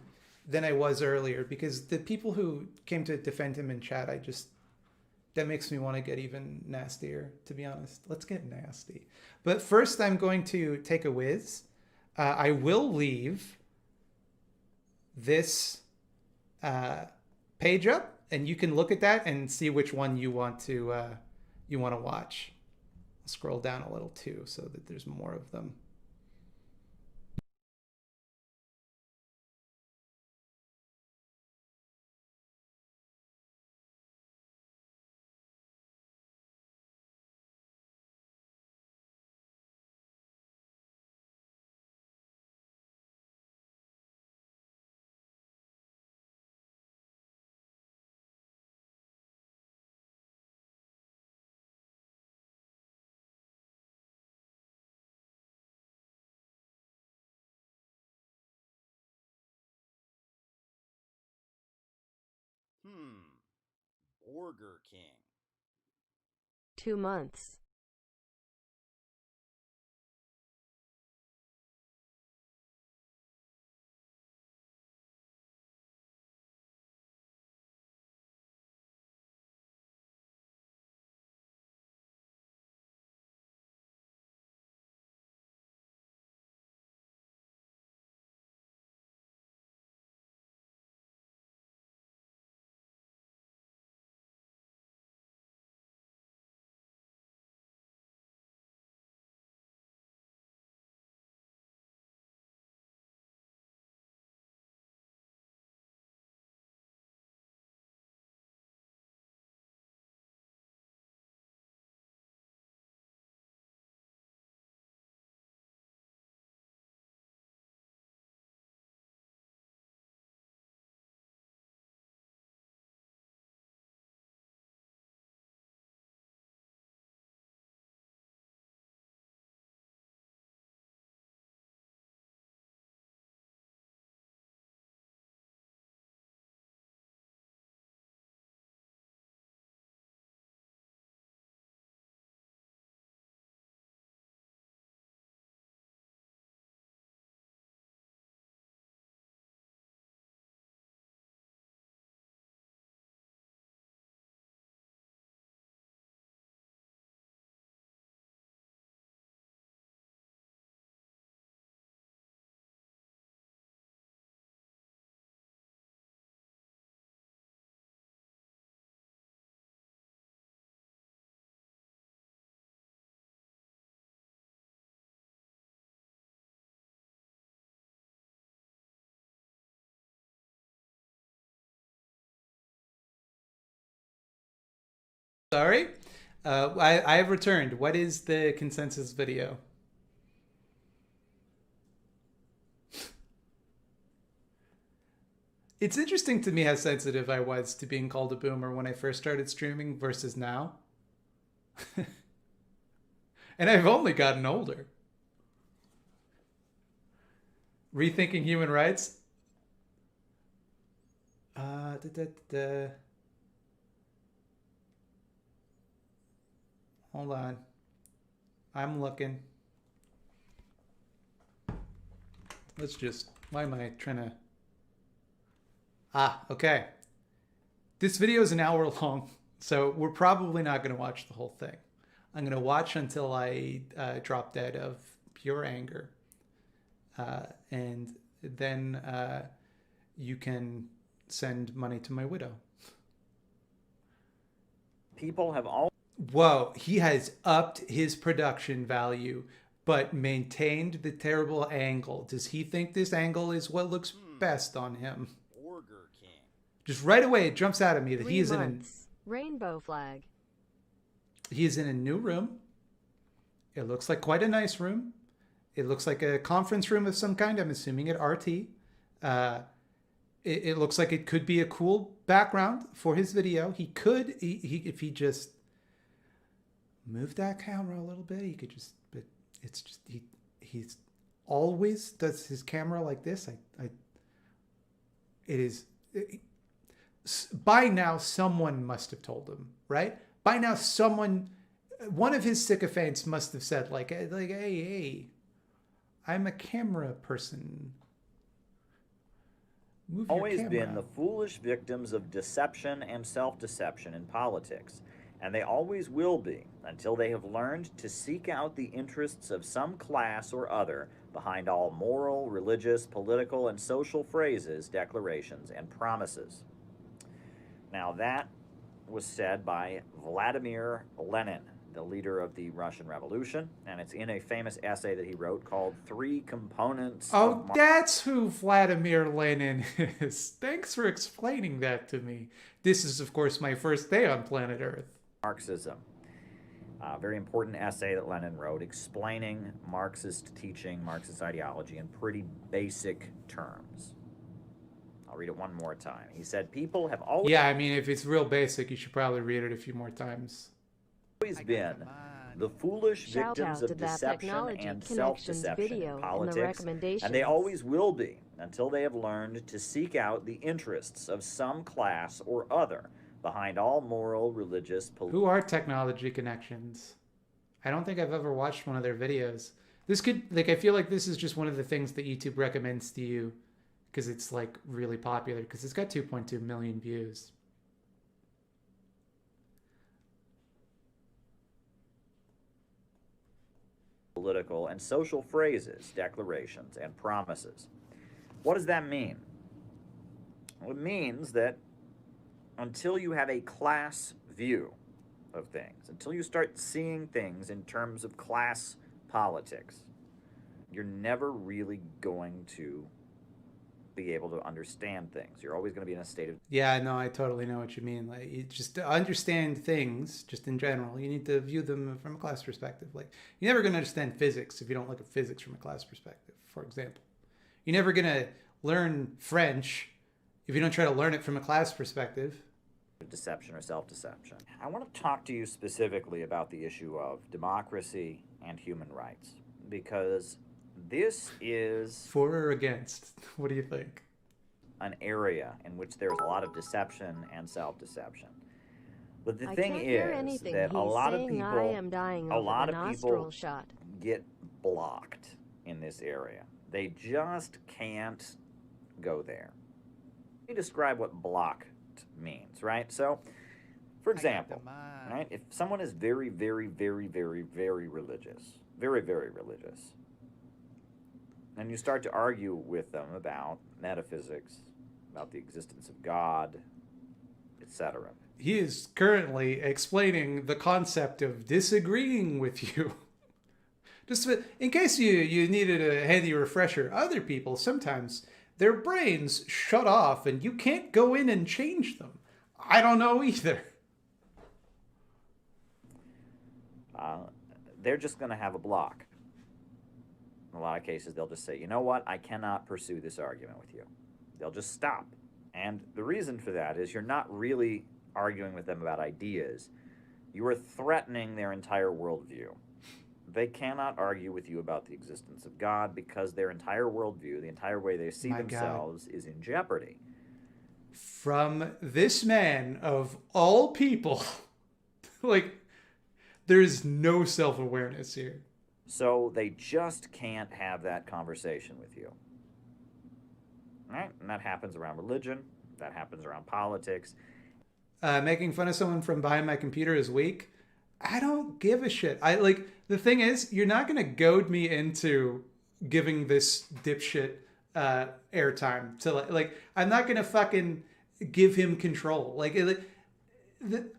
I was earlier, because the people who came to defend him in chat, that makes me want to get even nastier, to be honest. Let's get nasty. But first, I'm going to take a whiz. I will leave this page up, and you can look at that and see which one you want to watch. I'll scroll down a little too, so that there's more of them. Burger King. 2 months. Sorry. I have returned. What is the consensus video? It's interesting to me how sensitive I was to being called a boomer when I first started streaming versus now. And I've only gotten older. Rethinking human rights? Hold on. I'm looking. Why am I trying to... Okay. This video is an hour long, so we're probably not going to watch the whole thing. I'm going to watch until I drop dead of pure anger. And then you can send money to my widow. People have always Whoa, he has upped his production value, but maintained the terrible angle. Does he think this angle is what looks best on him? Burger King. Just right away, it jumps out at me that 3 he is months. Rainbow flag. he is in a new room. It looks like quite a nice room. It looks like a conference room of some kind. I'm assuming at RT. It looks like it could be a cool background for his video. He could, if he just moved that camera a little bit, he could just. But it's just he's always does his camera like this. It is. By now, someone must have told him, right? By now, one of his sycophants must have said, hey, I'm a camera person. Move your always camera. been the foolish victims of deception and self-deception in politics, and they always will be until they have learned to seek out the interests of some class or other behind all moral, religious, political, and social phrases, declarations, and promises. Now that was said by Vladimir Lenin, the leader of the Russian Revolution, and it's in a famous essay that he wrote called Three Components Oh, that's who Vladimir Lenin is. Thanks for explaining that to me. This is, of course, my first day on planet Earth. Marxism. A very important essay that Lenin wrote explaining Marxist teaching, Marxist ideology in pretty basic terms. I'll read it one more time. He said, people have always Yeah, I mean, if it's real basic, you should probably read it a few more times. been the foolish Shout victims out of to that deception Technology and Connections self-deception video in in the politics, recommendations. and they always will be until they have learned to seek out the interests of some class or other behind all moral, religious, political. Who are Technology Connections? I don't think I've ever watched one of their videos. This could, I feel like this is just one of the things that YouTube recommends to you because it's, really popular because it's got 2.2 million views. Political and social phrases, declarations, and promises. What does that mean? Well, it means that until you have a class view of things, until you start seeing things in terms of class politics, you're never really going to be able to understand things. You're always going to be in a state of Yeah, no, I totally know what you mean. Just to understand things, just in general, you need to view them from a class perspective. You're never going to understand physics if you don't look at physics from a class perspective, for example. You're never going to learn French if you don't try to learn it from a class perspective. deception or self-deception. I want to talk to you specifically about the issue of democracy and human rights, because this is For or against? What do you think? an area in which there's a lot of deception and self-deception. But the I thing can't hear is anything that he's a lot of saying. people, I am dying a over lot the of nostril people shot. get blocked in this area. They just can't go there. Let me describe what blocked means, right? So, for example, right, if someone is very, very, very, very, very religious, very, very religious, and you start to argue with them about metaphysics, about the existence of God, etc. He is currently explaining the concept of disagreeing with you. Just in case you needed a handy refresher, other people, sometimes their brains shut off and you can't go in and change them. I don't know either. They're just going to have a block. In a lot of cases, they'll just say, you know what, I cannot pursue this argument with you. They'll just stop. And the reason for that is you're not really arguing with them about ideas. You are threatening their entire worldview. They cannot argue with you about the existence of God because their entire worldview, the entire way they see themselves, is in jeopardy. From this man of all people, there's no self-awareness here. So they just can't have that conversation with you. Right? And that happens around religion. That happens around politics. Making fun of someone from behind my computer is weak. I don't give a shit. The thing is, you're not going to goad me into giving this dipshit airtime. I'm not going to fucking give him control.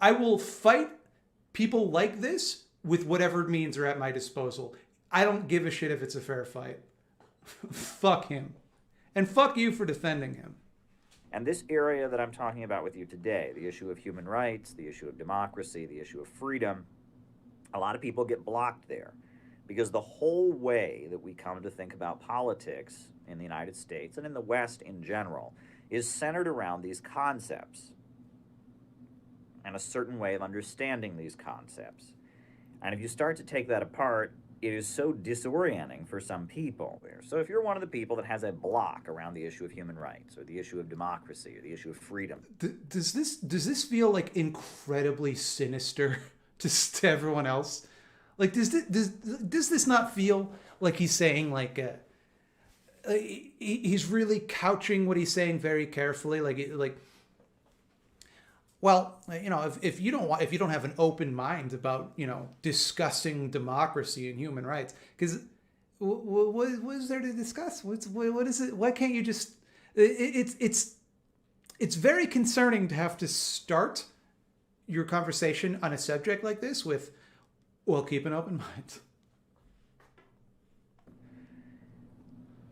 I will fight people like this with whatever means are at my disposal. I don't give a shit if it's a fair fight. Fuck him. And fuck you for defending him. And this area that I'm talking about with you today, the issue of human rights, the issue of democracy, the issue of freedom, a lot of people get blocked there because the whole way that we come to think about politics in the United States and in the West in general is centered around these concepts and a certain way of understanding these concepts. And if you start to take that apart, it is so disorienting for some people there. So if you're one of the people that has a block around the issue of human rights or the issue of democracy or the issue of freedom, does this feel like incredibly sinister to everyone else? Like, does this not feel like he's saying like he's really couching what he's saying very carefully, like well, you know, if you don't have an open mind about, you know, discussing democracy and human rights, because what is there to discuss? What is it? Why can't you just? It's very concerning to have to start your conversation on a subject like this with, well, keep an open mind.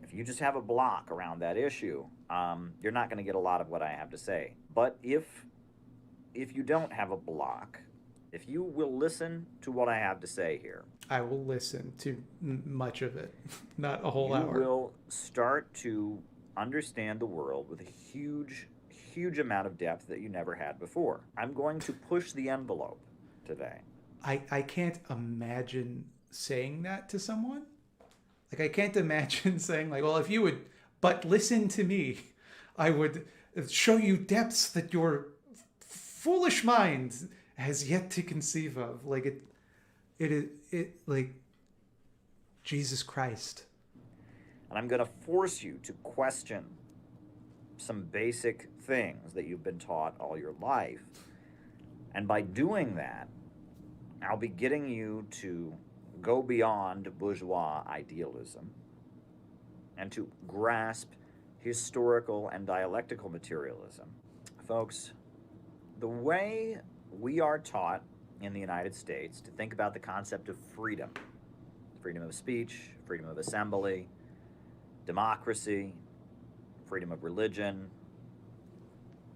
If you just have a block around that issue, you're not going to get a lot of what I have to say. But if you don't have a block, if you will listen to what I have to say here, I will listen to much of it, not a whole hour. You will start to understand the world with a huge amount of depth that you never had before. I'm going to push the envelope today. I can't imagine saying that to someone. Like, I can't imagine saying like, well, if you would but listen to me, I would show you depths that your foolish mind has yet to conceive of. Like it like Jesus Christ. And I'm going to force you to question some basic things that you've been taught all your life. And by doing that, I'll be getting you to go beyond bourgeois idealism and to grasp historical and dialectical materialism. Folks, the way we are taught in the United States to think about the concept of freedom of speech, freedom of assembly, democracy, freedom of religion,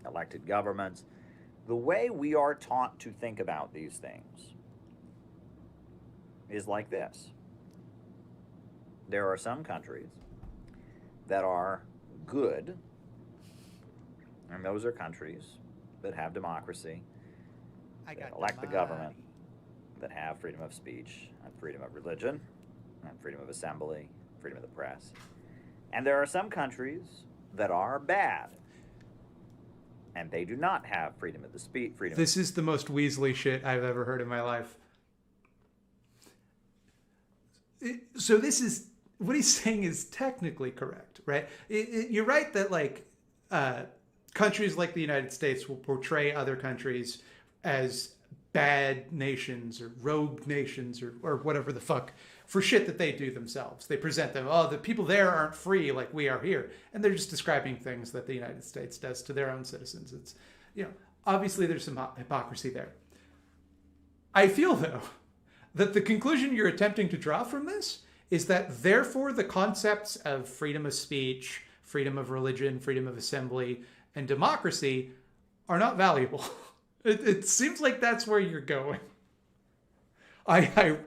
elected governments, the way we are taught to think about these things is like this. There are some countries that are good, and those are countries that have democracy, that elect the government, that have freedom of speech and freedom of religion and freedom of assembly, freedom of the press. And there are some countries that are bad, and they do not have freedom of the speech. This is the most Weasley shit I've ever heard in my life. So this is what he's saying is technically correct, right? You're right that like countries like the United States will portray other countries as bad nations or rogue nations or whatever the fuck for shit that they do themselves. They present them, oh, the people there aren't free like we are here. And they're just describing things that the United States does to their own citizens. It's, you know, obviously there's some hypocrisy there. I feel, though, that the conclusion you're attempting to draw from this is that therefore the concepts of freedom of speech, freedom of religion, freedom of assembly, and democracy are not valuable. It seems like that's where you're going. I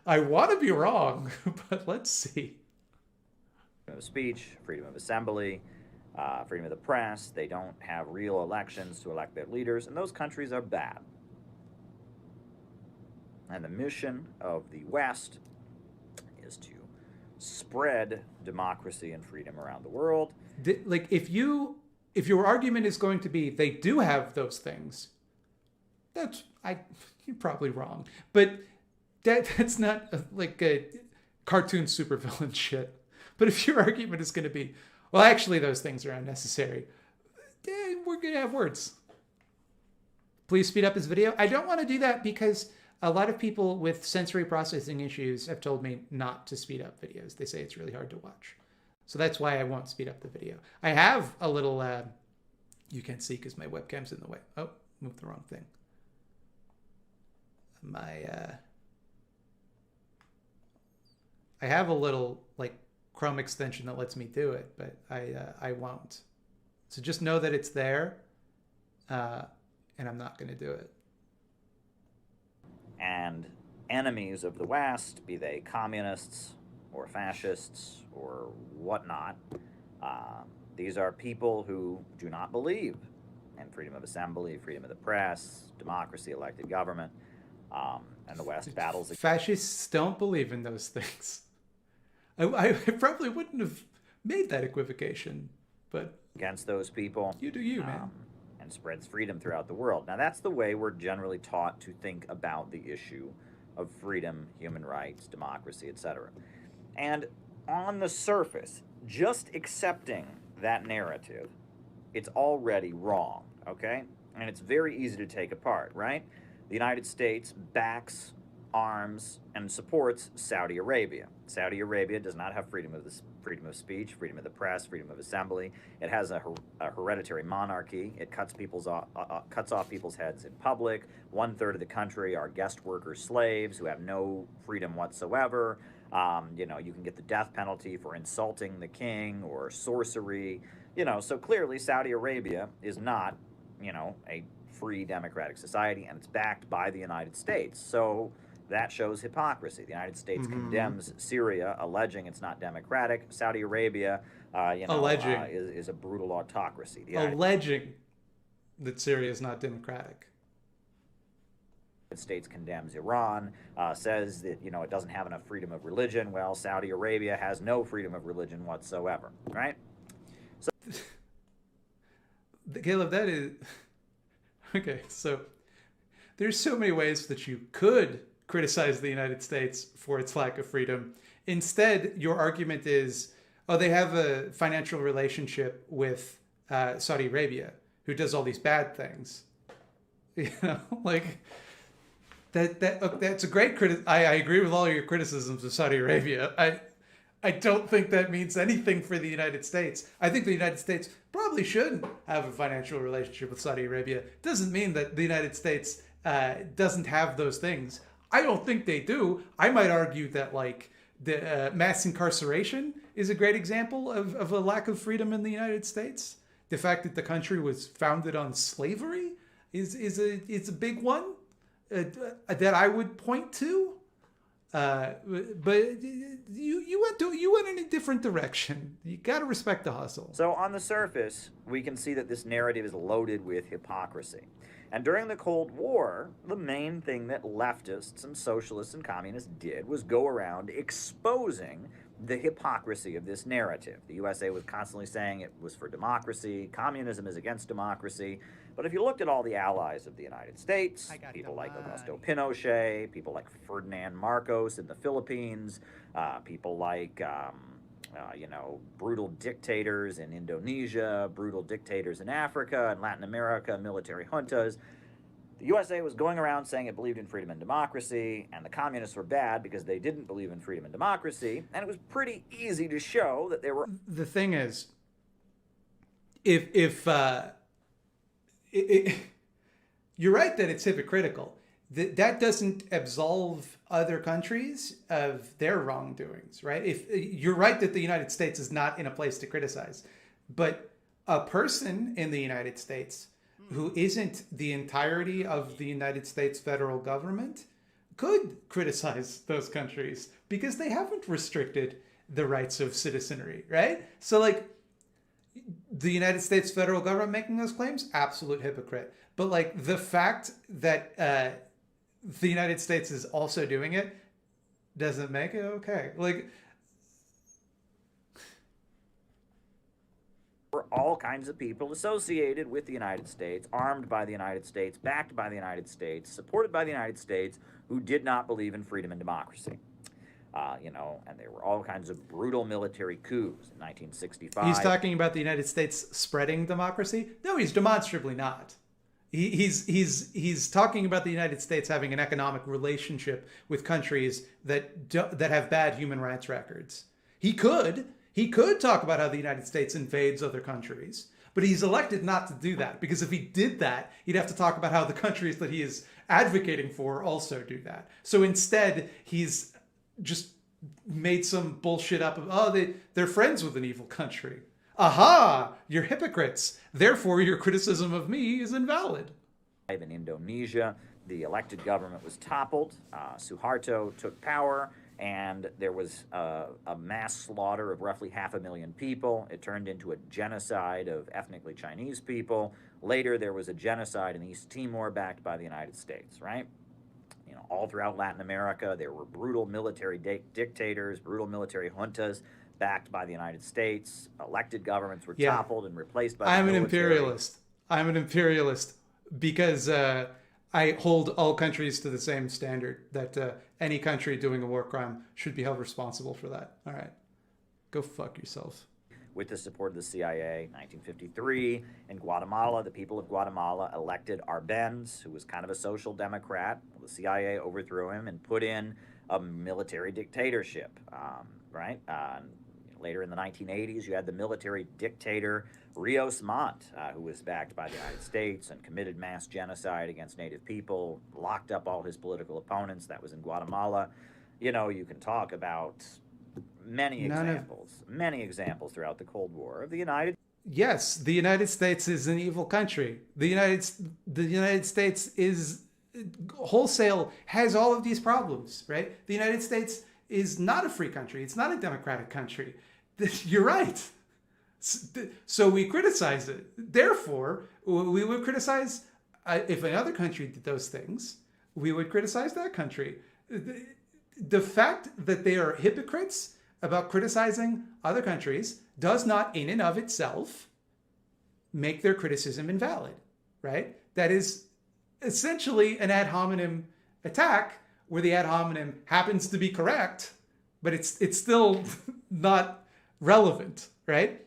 want to be wrong, but let's see. Freedom of speech, freedom of assembly, freedom of the press. They don't have real elections to elect their leaders, and those countries are bad. And the mission of the West is to spread democracy and freedom around the world. Like, if your argument is going to be they do have those things, you're probably wrong. But that's not like a cartoon supervillain shit. But if your argument is going to be, well, actually those things are unnecessary, we're going to have words. Please speed up his video. I don't want to do that because a lot of people with sensory processing issues have told me not to speed up videos. They say it's really hard to watch. So that's why I won't speed up the video. I have a little, you can't see because my webcam's in the way. Oh, moved the wrong thing. I have a little like Chrome extension that lets me do it, but I won't. So just know that it's there, and I'm not going to do it. And enemies of the West, be they communists or fascists or whatnot, these are people who do not believe in freedom of assembly, freedom of the press, democracy, elected government, and the West battles. Fascists don't believe in those things. I probably wouldn't have made that equivocation, but against those people. You do you, man. And spreads freedom throughout the world. Now, that's the way we're generally taught to think about the issue of freedom, human rights, democracy, etc. And on the surface, just accepting that narrative, it's already wrong, okay? And it's very easy to take apart, right? The United States backs, arms, and supports Saudi Arabia. Saudi Arabia does not have freedom of speech, freedom of the press, freedom of assembly. It has a hereditary monarchy. It cuts off people's heads in public. 1/3 of the country are guest workers, slaves who have no freedom whatsoever. You can get the death penalty for insulting the king or sorcery. So clearly Saudi Arabia is not, a free democratic society, and it's backed by the United States. So that shows hypocrisy. The United States condemns Syria, alleging it's not democratic. Saudi Arabia, is a brutal autocracy. Alleging that Syria is not democratic. The United States condemns Iran, says that, it doesn't have enough freedom of religion. Well, Saudi Arabia has no freedom of religion whatsoever, right? So, Caleb, that is... Okay, so there's so many ways that you could criticize the United States for its lack of freedom. Instead, your argument is, they have a financial relationship with Saudi Arabia, who does all these bad things. That's a great I agree with all your criticisms of Saudi Arabia. I don't think that means anything for the United States. I think the United States probably shouldn't have a financial relationship with Saudi Arabia. Doesn't mean that the United States doesn't have those things. I don't think they do. I might argue that the mass incarceration is a great example of a lack of freedom in the United States. The fact that the country was founded on slavery is a big one that I would point to. But you went in a different direction. You got to respect the hustle. So on the surface, we can see that this narrative is loaded with hypocrisy. And during the Cold War, the main thing that leftists and socialists and communists did was go around exposing the hypocrisy of this narrative. The USA was constantly saying it was for democracy, communism is against democracy. But if you looked at all the allies of the United States, people like Augusto Pinochet, people like Ferdinand Marcos in the Philippines, people like, brutal dictators in Indonesia, brutal dictators in Africa and Latin America, military juntas. The USA was going around saying it believed in freedom and democracy, and the communists were bad because they didn't believe in freedom and democracy, and it was pretty easy to show that they were... The thing is, you're right that it's hypocritical. That doesn't absolve other countries of their wrongdoings, right? If you're right that the United States is not in a place to criticize, but a person in the United States who isn't the entirety of the United States federal government could criticize those countries because they haven't restricted the rights of citizenry, right? So the United States federal government making those claims, absolute hypocrite. But the fact that the United States is also doing it doesn't make it okay. For all kinds of people associated with the United States, armed by the United States, backed by the United States, supported by the United States, who did not believe in freedom and democracy. And there were all kinds of brutal military coups in 1965. He's talking about the United States spreading democracy? No, he's demonstrably not. He's talking about the United States having an economic relationship with countries that have bad human rights records. He could talk about how the United States invades other countries, But he's elected not to do that, because if he did that, he'd have to talk about how the countries that he is advocating for also do that. So instead, he's just made some bullshit up of, oh, they're friends with an evil country. Aha! You're hypocrites. Therefore, your criticism of me is invalid. In Indonesia, the elected government was toppled. Suharto took power, and there was a mass slaughter of roughly 500,000 people. It turned into a genocide of ethnically Chinese people. Later, there was a genocide in East Timor backed by the United States, right? You know, all throughout Latin America, there were brutal military dictators, brutal military juntas backed by the United States. Elected governments were toppled and replaced by the military. I'm an imperialist because I hold all countries to the same standard, that any country doing a war crime should be held responsible for that. All right. Go fuck yourself. With the support of the CIA, 1953, in Guatemala, the people of Guatemala elected Arbenz, who was kind of a social democrat. The CIA overthrew him and put in a military dictatorship, right? Later in the 1980s, you had the military dictator Rios Montt, who was backed by the United States and committed mass genocide against native people, locked up all his political opponents. That was in Guatemala. You know, you can talk about many examples throughout the Cold War of the United. Yes, the United States is an evil country. The United States is wholesale, has all of these problems, right? The United States is not a free country. It's not a democratic country. You're right. So we criticize it. Therefore, we would criticize, if another country did those things, we would criticize that country. The fact that they are hypocrites about criticizing other countries does not, in and of itself, make their criticism invalid, right? That is essentially an ad hominem attack where the ad hominem happens to be correct, but it's still not relevant, right?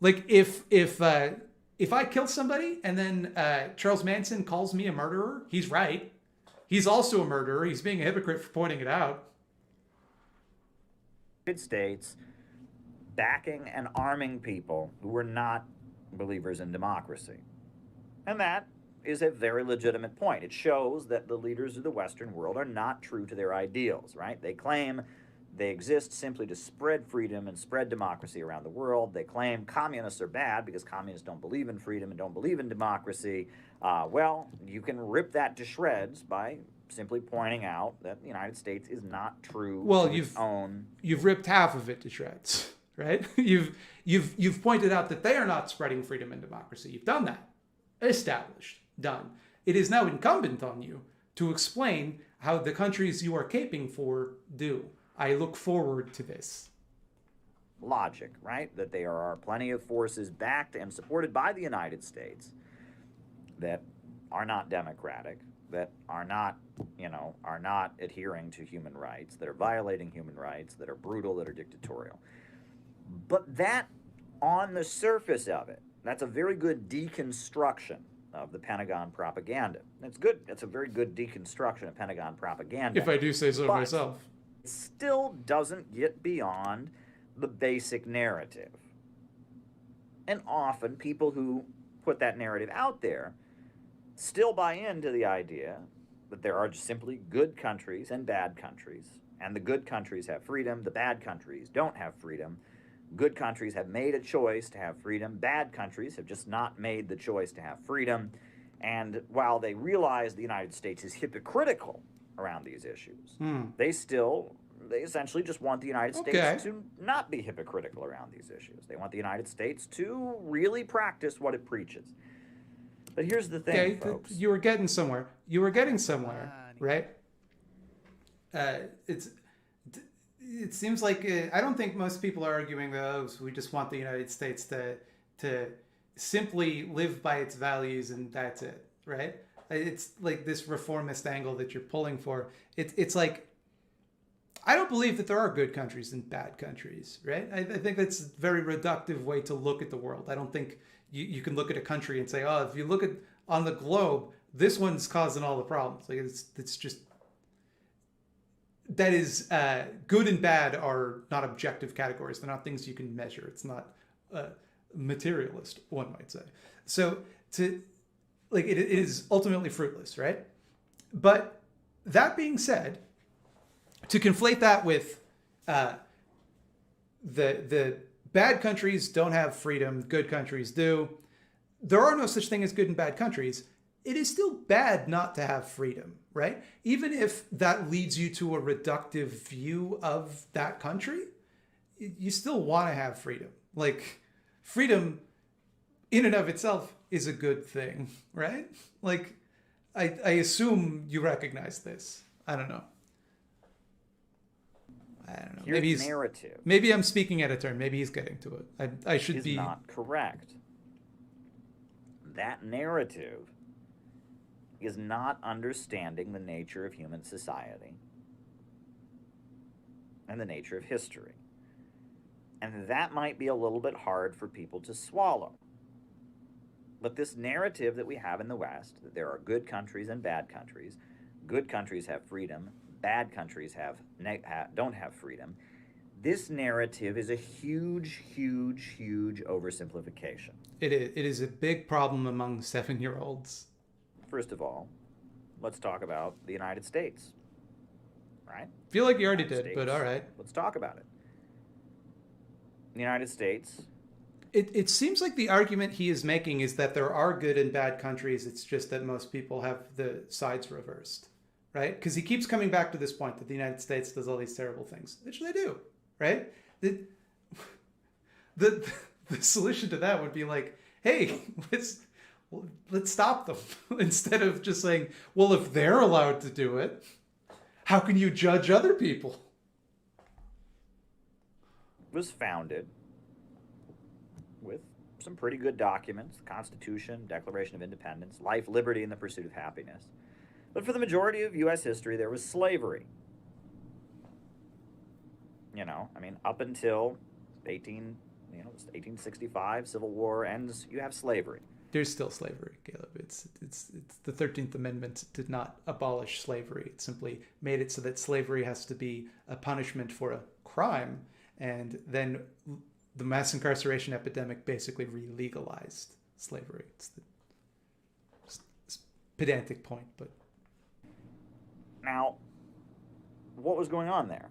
Like if I kill somebody and then Charles Manson calls me a murderer, he's right. He's also a murderer. He's being a hypocrite for pointing it out. United States backing and arming people who were not believers in democracy. And that is a very legitimate point. It shows that the leaders of the Western world are not true to their ideals, right? They claim they exist simply to spread freedom and spread democracy around the world. They claim communists are bad because communists don't believe in freedom and don't believe in democracy. Well, you can rip that to shreds by simply pointing out that the United States is not true to its own. You've ripped half of it to shreds, right? You've pointed out that they are not spreading freedom and democracy. You've done that. Established. Done. It is now incumbent on you to explain how the countries you are caping for do. I look forward to this. Logic, right? That there are plenty of forces backed and supported by the United States that are not democratic, that are not adhering to human rights, that are violating human rights, that are brutal, that are dictatorial. But that, on the surface of it, that's a very good deconstruction of the Pentagon propaganda. It's good. It's a very good deconstruction of Pentagon propaganda. If I do say so myself. It still doesn't get beyond the basic narrative. And often people who put that narrative out there still buy into the idea that there are just simply good countries and bad countries. And the good countries have freedom, the bad countries don't have freedom. Good countries have made a choice to have freedom. Bad countries have just not made the choice to have freedom. And while they realize the United States is hypocritical around these issues, they essentially just want the United States to not be hypocritical around these issues. They want the United States to really practice what it preaches. But here's the thing, folks. You were getting somewhere. Right? It seems like I don't think most people are arguing that we just want the United States to simply live by its values and that's it, right? It's like this reformist angle that you're pulling for. It's like, I don't believe that there are good countries and bad countries, right? I think that's a very reductive way to look at the world. I don't think you can look at a country and say, oh, if you look at on the globe, this one's causing all the problems. Like it's just, that is good and bad are not objective categories. They're not things you can measure. It's not materialist, one might say. So it is ultimately fruitless, right? But that being said, to conflate that with the bad countries don't have freedom, good countries do. There are no such thing as good and bad countries. It is still bad not to have freedom, right? Even if that leads you to a reductive view of that country, you still want to have freedom. Like, freedom in and of itself is a good thing, right? Like, I assume you recognize this. I don't know. Here's narrative. Maybe I'm speaking out of turn. Maybe he's getting to it. I should be. Is not correct. That narrative is not understanding the nature of human society and the nature of history. And that might be a little bit hard for people to swallow. But this narrative that we have in the West, that there are good countries and bad countries have freedom, bad countries don't have freedom, this narrative is a huge, huge, huge oversimplification. It is a big problem among 7-year-olds. First of all, let's talk about the United States, right? I feel like you already did, but all right. Let's talk about it. The United States. It seems like the argument he is making is that there are good and bad countries. It's just that most people have the sides reversed, right? Because he keeps coming back to this point that the United States does all these terrible things, which they do, right? The solution to that would be like, hey, let's stop them instead of just saying, well, if they're allowed to do it, how can you judge other people? Was founded with some pretty good documents: the Constitution, Declaration of Independence, life, liberty, and the pursuit of happiness. But for the majority of U.S. history, there was slavery. Up until 1865, Civil War ends, you have slavery. There's still slavery, Caleb. It's the 13th Amendment did not abolish slavery. It simply made it so that slavery has to be a punishment for a crime, and then the mass incarceration epidemic basically re-legalized slavery. It's a pedantic point, but... Now, what was going on there?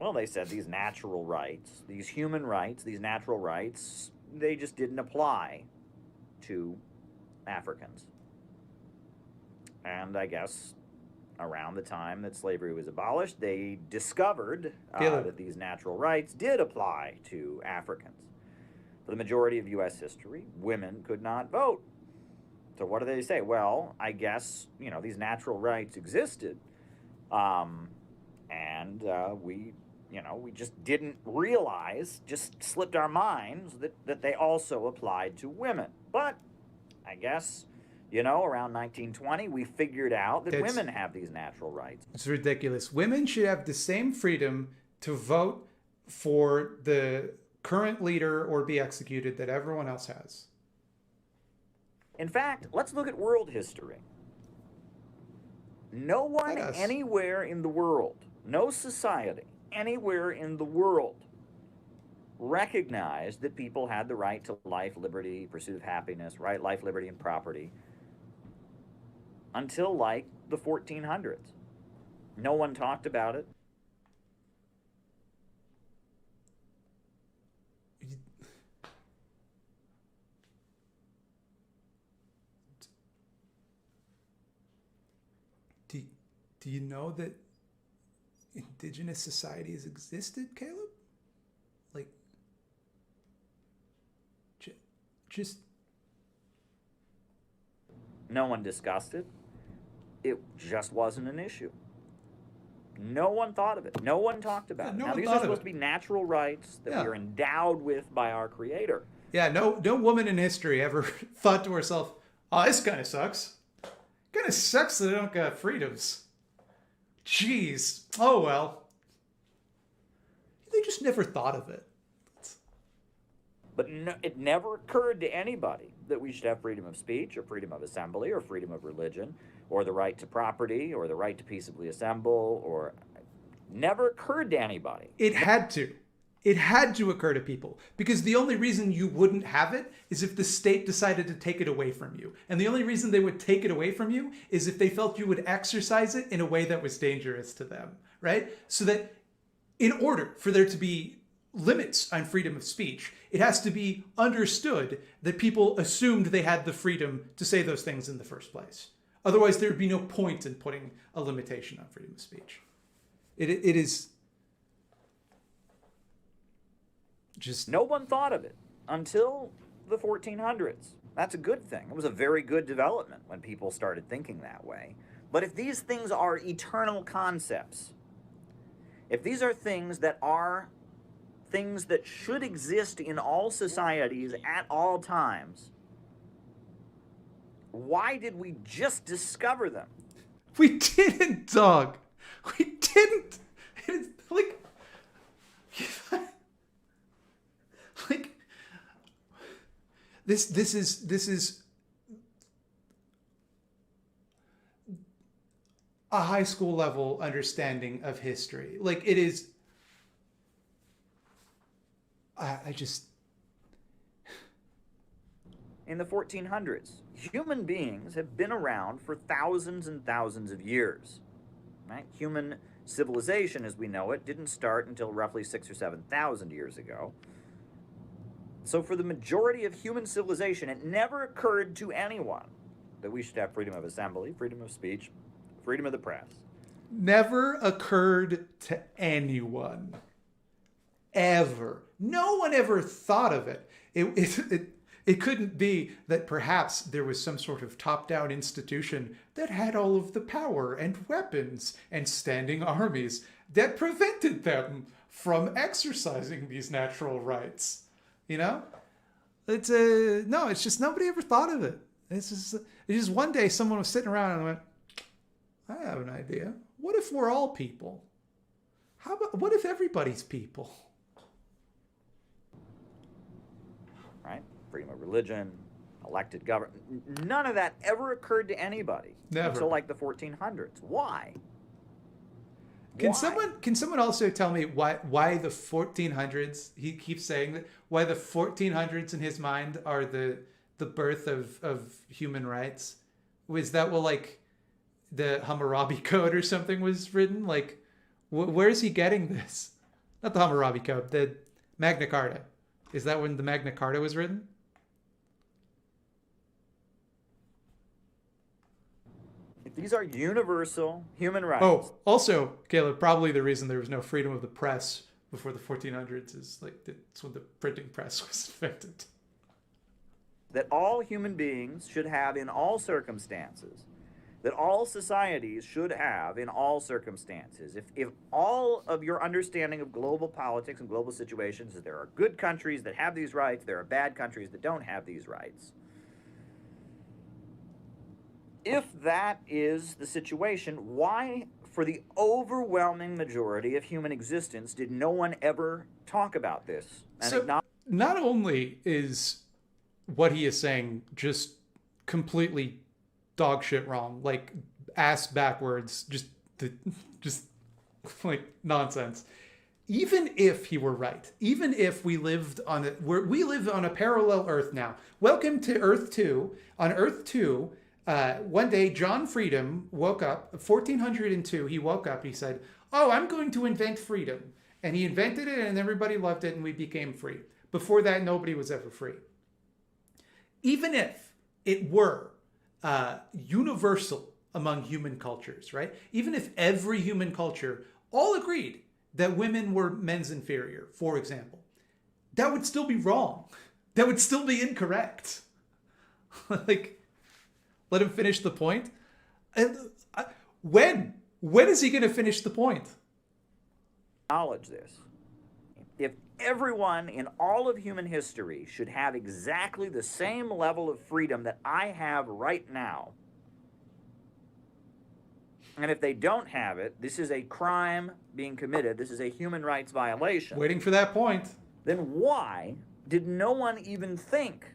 Well, they said these natural rights, these human rights, these natural rights, they just didn't apply to Africans. And I guess around the time that slavery was abolished, they discovered that these natural rights did apply to Africans. For the majority of U.S. history, women could not vote. So what do they say? Well, I guess, these natural rights existed, and we just didn't realize, just slipped our minds that they also applied to women. But I guess, around 1920, we figured out that women have these natural rights. It's ridiculous. Women should have the same freedom to vote for the current leader or be executed that everyone else has. In fact, let's look at world history. No one anywhere in the world, no society anywhere in the world recognized that people had the right to life, liberty, pursuit of happiness, right? Life, liberty, and property until like the 1400s. No one talked about it. Do you know that indigenous societies existed, Caleb? Like, just... No one discussed it. It just wasn't an issue. No one thought of it. No one talked about it. Now, these are supposed to be natural rights that we are endowed with by our Creator. Yeah, no woman in history ever thought to herself, oh, this kind of sucks. Kind of sucks that I don't got freedoms. Jeez. Oh, well. They just never thought of it. But it never occurred to anybody that we should have freedom of speech or freedom of assembly or freedom of religion or the right to property or the right to peaceably assemble, or never occurred to anybody. It had to. It had to occur to people because the only reason you wouldn't have it is if the state decided to take it away from you. And the only reason they would take it away from you is if they felt you would exercise it in a way that was dangerous to them, right? So that in order for there to be limits on freedom of speech, it has to be understood that people assumed they had the freedom to say those things in the first place. Otherwise, there would be no point in putting a limitation on freedom of speech. It is just... No one thought of it until the 1400s. That's a good thing. It was a very good development when people started thinking that way. But if these things are eternal concepts, if these are things that should exist in all societies at all times, why did we just discover them? We didn't, dog. We didn't. It's like this is a high school level understanding of history. Like it is. I just. In the 1400s, human beings have been around for thousands and thousands of years. Right? Human civilization, as we know it, didn't start until roughly 6,000 or 7,000 years ago. So for the majority of human civilization, it never occurred to anyone that we should have freedom of assembly, freedom of speech, freedom of the press. Never occurred to anyone. Ever. No one ever thought of it. It couldn't be that perhaps there was some sort of top-down institution that had all of the power and weapons and standing armies that prevented them from exercising these natural rights. You know? It's just nobody ever thought of it. It's just one day someone was sitting around and went, I have an idea. What if we're all people? What if everybody's people? Right? Freedom of religion, elected government. None of that ever occurred to anybody. Never. Until like the 1400s. Why? Can someone also tell me why the 1400s, he keeps saying that, why the 1400s in his mind are the birth of human rights? Was that like the Hammurabi Code or something was written? Like, where is he getting this? Not the Hammurabi Code, the Magna Carta. Is that when the Magna Carta was written? These are universal human rights. Oh, also, Caleb, probably the reason there was no freedom of the press before the 1400s is like that's when the printing press was invented. That all human beings should have in all circumstances. That all societies should have in all circumstances. If all of your understanding of global politics and global situations is there are good countries that have these rights, there are bad countries that don't have these rights. If that is the situation, why, for the overwhelming majority of human existence, did no one ever talk about this? So not only is what he is saying just completely dog shit wrong, like ass backwards, just like nonsense. Even if he were right, even if we lived on we live on a parallel Earth now. Welcome to Earth 2. On Earth 2, one day John Freedom woke up, 1402, he woke up, he said, oh, I'm going to invent freedom. And he invented it and everybody loved it and we became free. Before that, nobody was ever free. Even if it were universal among human cultures, right? Even if every human culture all agreed that women were men's inferior, for example, that would still be wrong. That would still be incorrect. Like, let him finish the point. When is he going to finish the point? Acknowledge this. If everyone in all of human history should have exactly the same level of freedom that I have right now, and if they don't have it, this is a crime being committed, this is a human rights violation. Waiting for that point. Then why did no one even think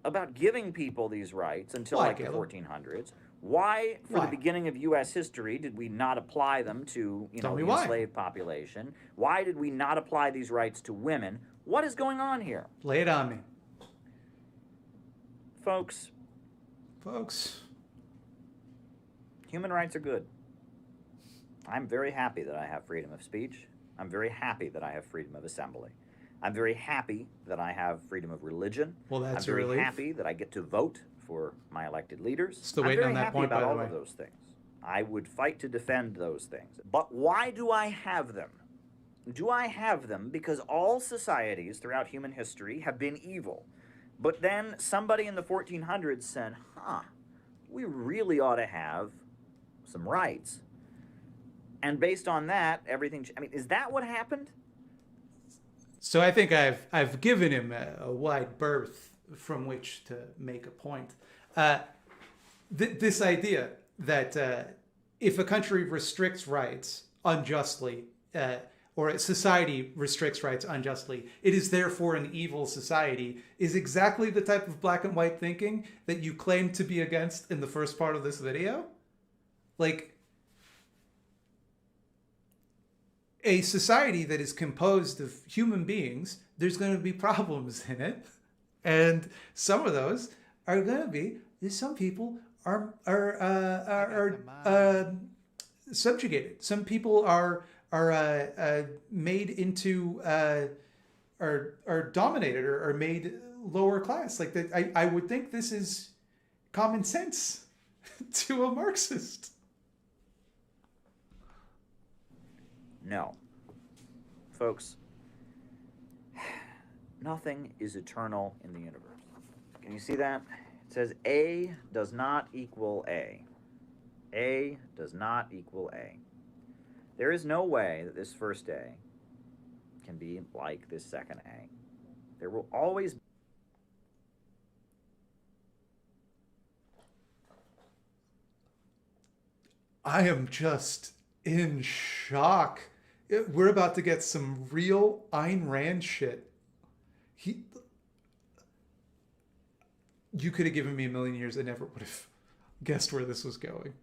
about giving people these rights until like the 1400s? Why, for Why? the beginning of U.S. history, did we not apply them to, Tell me the why. enslaved population? Why did we not apply these rights to women? What is going on here? Lay it on me. Folks, human rights are good. I'm very happy that I have freedom of speech. I'm very happy that I have freedom of assembly. I'm very happy that I have freedom of religion. Well, that's I'm a very relief. happy that I get to vote for my elected leaders. Still I'm waiting very on that happy point, by about the all way. of those things. I would fight to defend those things. But why do I have them? Do I have them because all societies throughout human history have been evil? But then somebody in the 1400s said, we really ought to have some rights. And based on that, everything... I mean, is that what happened? So I think I've given him a wide berth from which to make a point. This idea that if a country restricts rights unjustly, or a society restricts rights unjustly, it is therefore an evil society, is exactly the type of black and white thinking that you claim to be against in the first part of this video. Like, a society that is composed of human beings, there's going to be problems in it. And some of those are going to be, some people are subjugated. Some people are made into, are dominated or made lower class. Like that, I would think this is common sense to a Marxist. No. Folks, nothing is eternal in the universe. Can you see that? It says A does not equal A. A does not equal A. There is no way that this first A can be like this second A. There will always be... I am just in shock. We're about to get some real Ayn Rand shit. You could have given me a million years. I never would have guessed where this was going.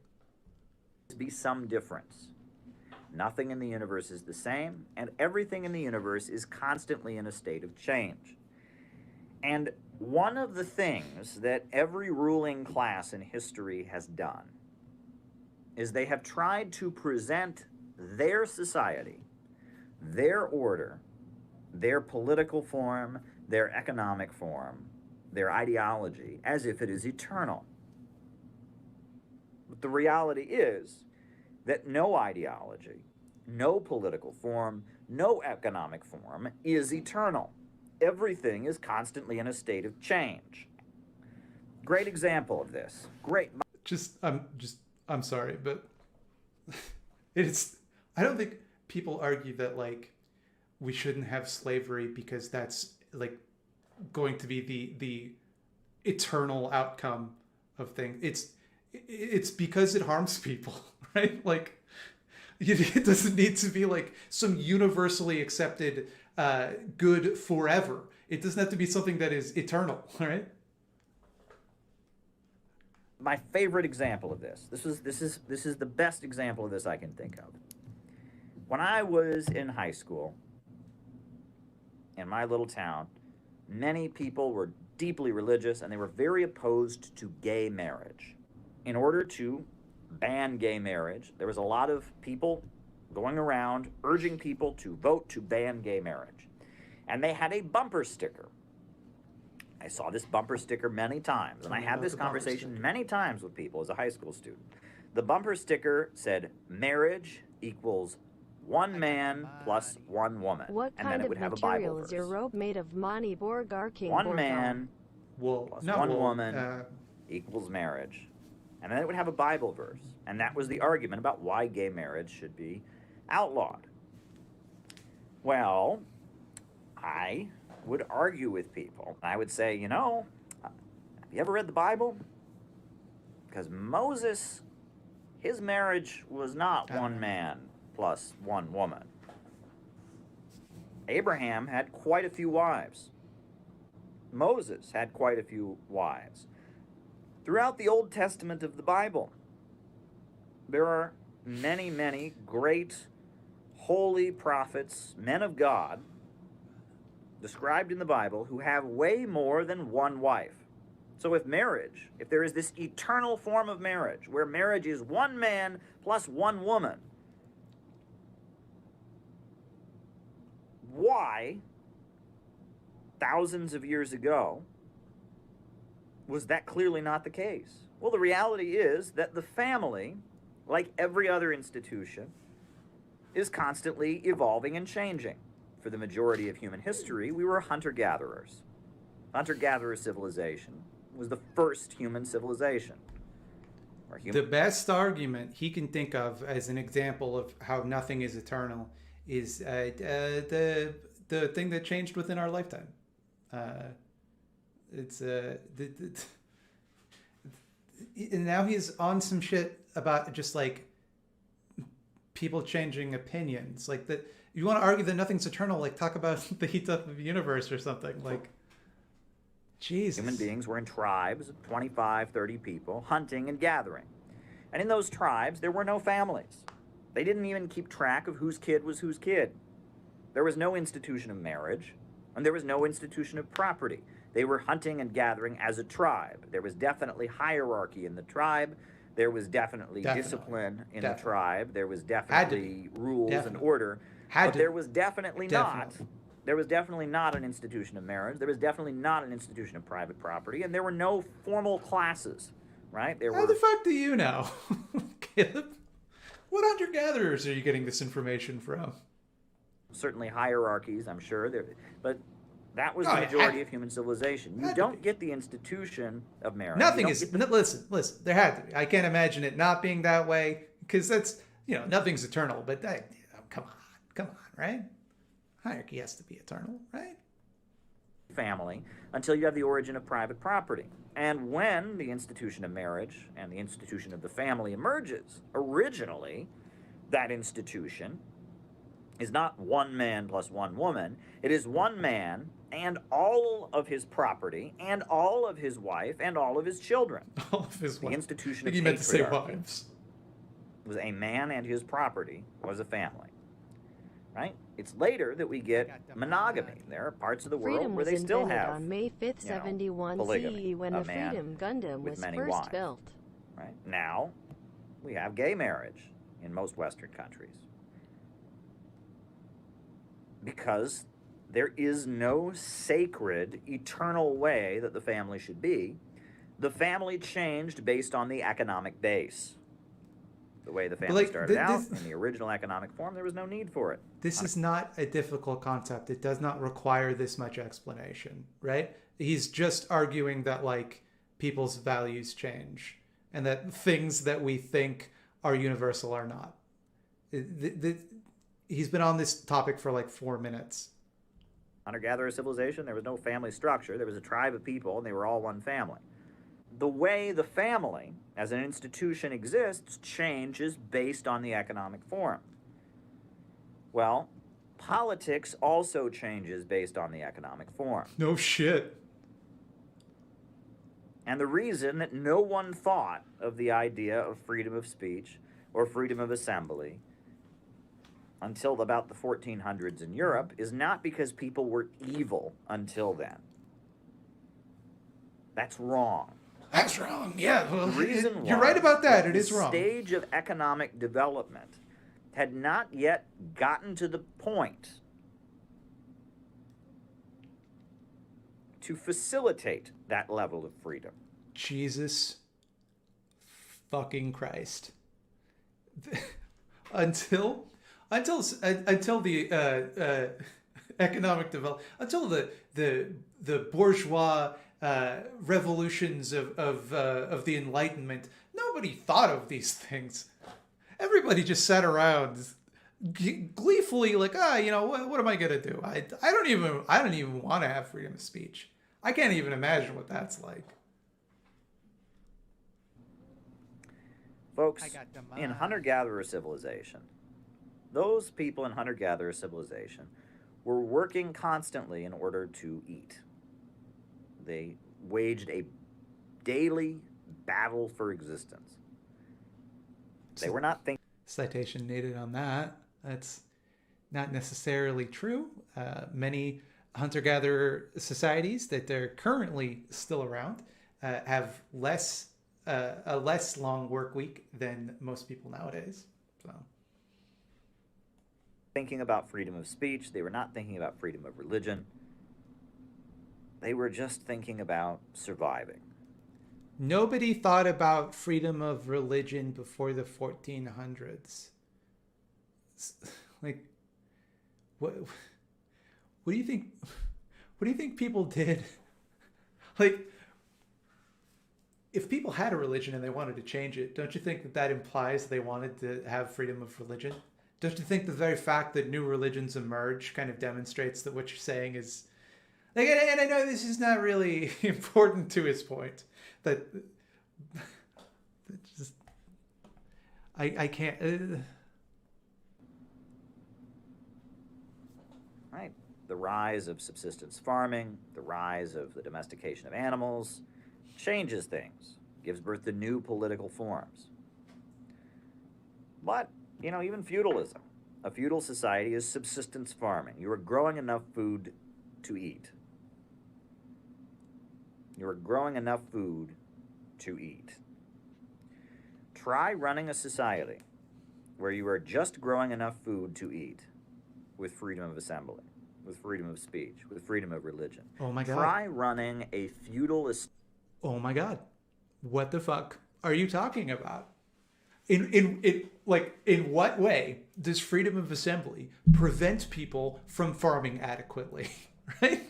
Be some difference. Nothing in the universe is the same, and everything in the universe is constantly in a state of change. And one of the things that every ruling class in history has done is they have tried to present their society, their order, their political form, their economic form, their ideology, as if it is eternal. But the reality is that no ideology, no political form, no economic form is eternal. Everything is constantly in a state of change. Great example of this. I'm sorry, but I don't think people argue that, like, we shouldn't have slavery because that's, like, going to be the eternal outcome of things. It's because it harms people, right? Like, it doesn't need to be, like, some universally accepted good forever. It doesn't have to be something that is eternal, right? My favorite example of this is the best example of this I can think of. When I was in high school, in my little town, many people were deeply religious and they were very opposed to gay marriage. In order to ban gay marriage, there was a lot of people going around urging people to vote to ban gay marriage. And they had a bumper sticker. I saw this bumper sticker many times, and I had this conversation many times with people as a high school student. The bumper sticker said, marriage equals one man plus one woman. What and then kind it of would have a material Bible is verse. your robe made of? Mani Borgar King One Borgar. man plus one woman uh, equals marriage. And then it would have a Bible verse. And that was the argument about why gay marriage should be outlawed. Well, I would argue with people. I would say, have you ever read the Bible? Because Moses, his marriage was not one man plus one woman. Abraham had quite a few wives. Moses had quite a few wives. Throughout the Old Testament of the Bible, there are many, many great holy prophets, men of God, described in the Bible, who have way more than one wife. So if there is this eternal form of marriage, where marriage is one man plus one woman, why, thousands of years ago, was that clearly not the case? Well, the reality is that the family, like every other institution, is constantly evolving and changing. For the majority of human history, we were hunter-gatherers. Hunter-gatherer civilization was the first human civilization. The best argument he can think of as an example of how nothing is eternal is the thing that changed within our lifetime. And now he's on some shit about just like people changing opinions. Like that, you want to argue that nothing's eternal? Like talk about the heat up of the universe or something. Like, Jesus. Human beings were in tribes of 25, 30 people, hunting and gathering. And in those tribes, there were no families. They didn't even keep track of whose kid was whose kid. There was no institution of marriage, and there was no institution of property. They were hunting and gathering as a tribe. There was definitely hierarchy in the tribe. There was definitely discipline in the tribe. There was definitely rules and order. But there was definitely not. There was definitely not an institution of marriage. There was definitely not an institution of private property, and there were no formal classes, right? How the fuck do you know, Caleb? What hunter-gatherers are you getting this information from? Certainly hierarchies, I'm sure. But that was the majority of human civilization. You don't get the institution of marriage. Nothing is... Listen. There had to be. I can't imagine it not being that way, because that's, nothing's eternal. But come on, right? Hierarchy has to be eternal, right? Family, until you have the origin of private property. And when the institution of marriage and the institution of the family emerges, originally, that institution is not one man plus one woman. It is one man and all of his property and all of his wife and all of his children. All of his wife. The institution of patriarchy. Meant to say wives. Was a man and his property was a family. Right? It's later that we get monogamy. There are parts of the world where they still have on May 5th, 71 CE when the Freedom Gundam was first built. Right? Now, we have gay marriage in most Western countries. Because there is no sacred, eternal way that the family should be. The family changed based on the economic base. The way the family started out, in the original economic form, there was no need for it. This is not a difficult concept. It does not require this much explanation, right? He's just arguing that, like, people's values change and that things that we think are universal are not. He's been on this topic for like 4 minutes. Hunter-gatherer civilization, there was no family structure. There was a tribe of people, and they were all one family. The way the family, as an institution, exists changes based on the economic form. Well, politics also changes based on the economic form. No shit. And the reason that no one thought of the idea of freedom of speech or freedom of assembly until about the 1400s in Europe is not because people were evil until then. That's wrong. That's wrong. Yeah, well, the reason you're right about that. It is wrong. The stage of economic development had not yet gotten to the point to facilitate that level of freedom. Jesus fucking Christ. Until the economic development, until the bourgeois revolutions of the Enlightenment, nobody thought of these things. Everybody just sat around gleefully like, what am I gonna do? I don't even want to have freedom of speech. I can't even imagine what that's like. Folks, in hunter-gatherer civilization, those people in hunter-gatherer civilization were working constantly in order to eat. They waged a daily battle for existence. They were not thinking. Citation needed on that. That's not necessarily true. Many hunter-gatherer societies that are currently still around have a less long work week than most people nowadays. So, Thinking about freedom of speech. They were not thinking about freedom of religion. They were just thinking about surviving. nobody thought about freedom of religion before the 1400s. Like, what do you think? What do you think people did? Like, if people had a religion and they wanted to change it, don't you think that that implies they wanted to have freedom of religion? Don't you think the very fact that new religions emerge kind of demonstrates that what you're saying is like, and I know this is not really important to his point, that just I can't. Right. The rise of subsistence farming, the rise of the domestication of animals, changes things, gives birth to new political forms. But, even feudalism. A feudal society is subsistence farming. You are growing enough food to eat. You are growing enough food to eat. Try running a society where you are just growing enough food to eat with freedom of assembly, with freedom of speech, with freedom of religion. Oh my God. Try running a feudal... Oh my God. What the fuck are you talking about? In what way does freedom of assembly prevent people from farming adequately? Right?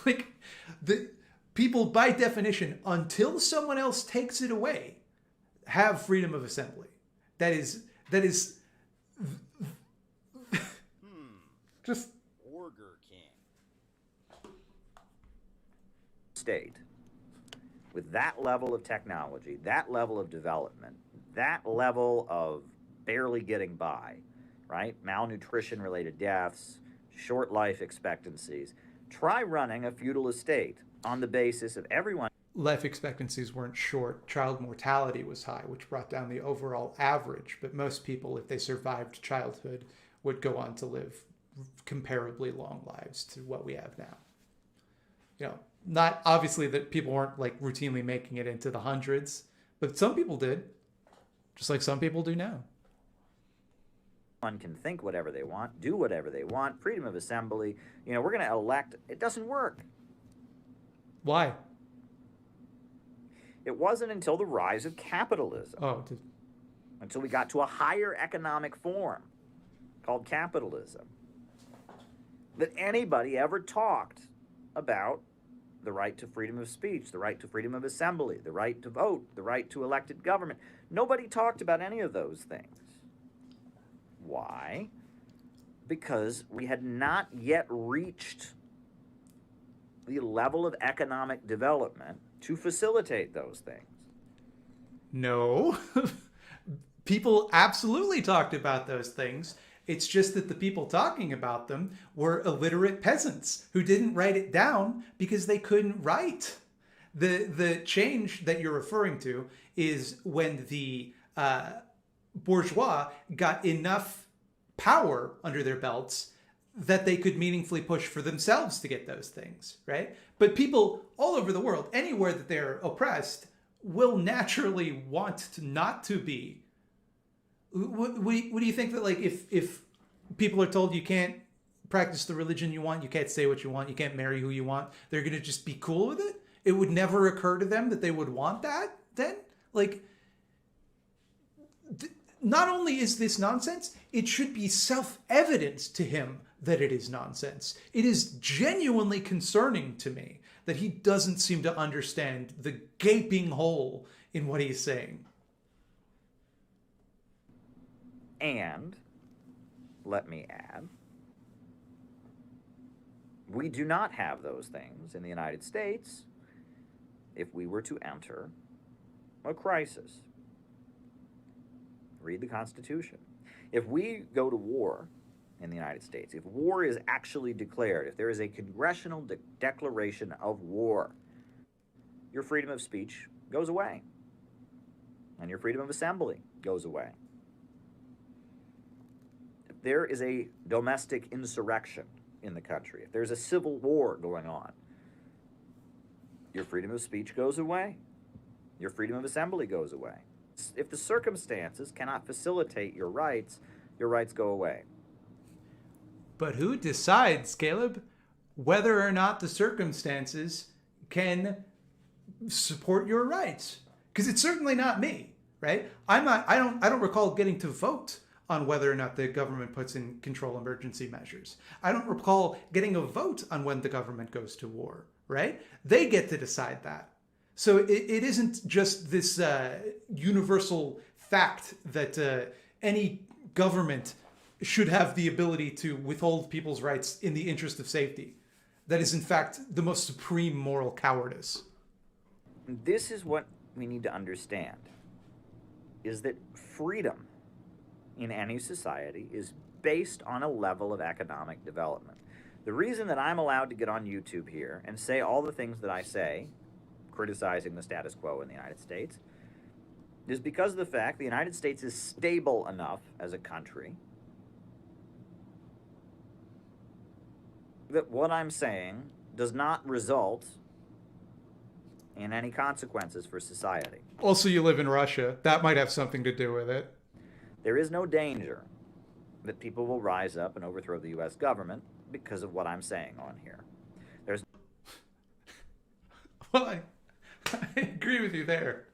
Like, the people, by definition, until someone else takes it away, have freedom of assembly. That is just Burger King. State, with that level of technology, that level of development, that level of barely getting by, right? Malnutrition-related deaths, short life expectancies. Try running a feudal estate on the basis of everyone. Life expectancies weren't short. Child mortality was high, which brought down the overall average. But most people, if they survived childhood, would go on to live comparably long lives to what we have now. Not obviously that people weren't like routinely making it into the hundreds, but some people did, just like some people do now. One can think whatever they want, do whatever they want, freedom of assembly. We're going to elect. It doesn't work. Why? It wasn't until the rise of capitalism, until we got to a higher economic form called capitalism, that anybody ever talked about the right to freedom of speech, the right to freedom of assembly, the right to vote, the right to elected government. Nobody talked about any of those things. Why? Because we had not yet reached the level of economic development to facilitate those things. No. People absolutely talked about those things. It's just that the people talking about them were illiterate peasants who didn't write it down because they couldn't write. The change that you're referring to is when the bourgeois got enough power under their belts that they could meaningfully push for themselves to get those things, right? But people all over the world, anywhere that they're oppressed, will naturally want to not to be. What do you think that, like, if people are told you can't practice the religion you want, you can't say what you want, you can't marry who you want, they're going to just be cool with it? It would never occur to them that they would want that then? Like, not only is this nonsense, it should be self-evident to him that it is nonsense. It is genuinely concerning to me that he doesn't seem to understand the gaping hole in what he's saying. And, let me add, we do not have those things in the United States if we were to enter a crisis. Read the Constitution. If we go to war in the United States, if war is actually declared, if there is a congressional declaration of war, your freedom of speech goes away. and your freedom of assembly goes away. If there is a domestic insurrection in the country, if there's a civil war going on, your freedom of speech goes away. Your freedom of assembly goes away. If the circumstances cannot facilitate your rights go away. But who decides, Caleb, whether or not the circumstances can support your rights? Because it's certainly not me, right? I don't recall getting to vote on whether or not the government puts in control emergency measures. I don't recall getting a vote on when the government goes to war, right? They get to decide that. So it isn't just this universal fact that any government should have the ability to withhold people's rights in the interest of safety. That is, in fact, the most supreme moral cowardice. This is what we need to understand, is that freedom in any society is based on a level of economic development. The reason that I'm allowed to get on YouTube here and say all the things that I say, criticizing the status quo in the United States, is because of the fact the United States is stable enough as a country that what I'm saying does not result in any consequences for society. Also, you live in Russia. That might have something to do with it. There is no danger that people will rise up and overthrow the U.S. government because of what I'm saying on here. There's Well, I agree with you there.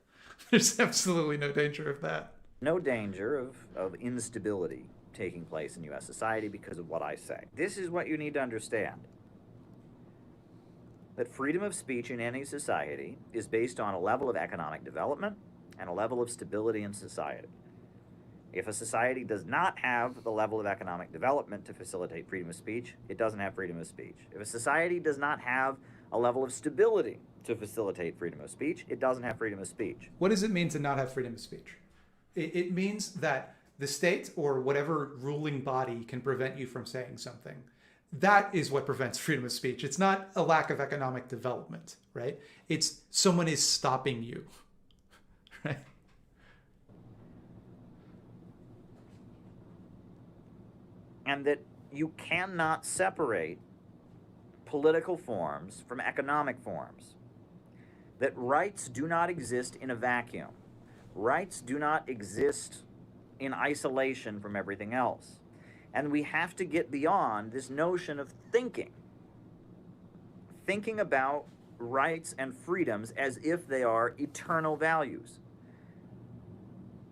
There's absolutely no danger of that. no danger of instability taking place in U.S. society because of what I say. This is what you need to understand. That freedom of speech in any society is based on a level of economic development and a level of stability in society. If a society does not have the level of economic development to facilitate freedom of speech, it doesn't have freedom of speech. If a society does not have a level of stability to facilitate freedom of speech, it doesn't have freedom of speech. What does it mean to not have freedom of speech? It means that the state or whatever ruling body can prevent you from saying something. That is what prevents freedom of speech. It's not a lack of economic development, right? It's someone is stopping you, right? And that you cannot separate political forms from economic forms. That rights do not exist in a vacuum. Rights do not exist in isolation from everything else. And we have to get beyond this notion of thinking about rights and freedoms as if they are eternal values.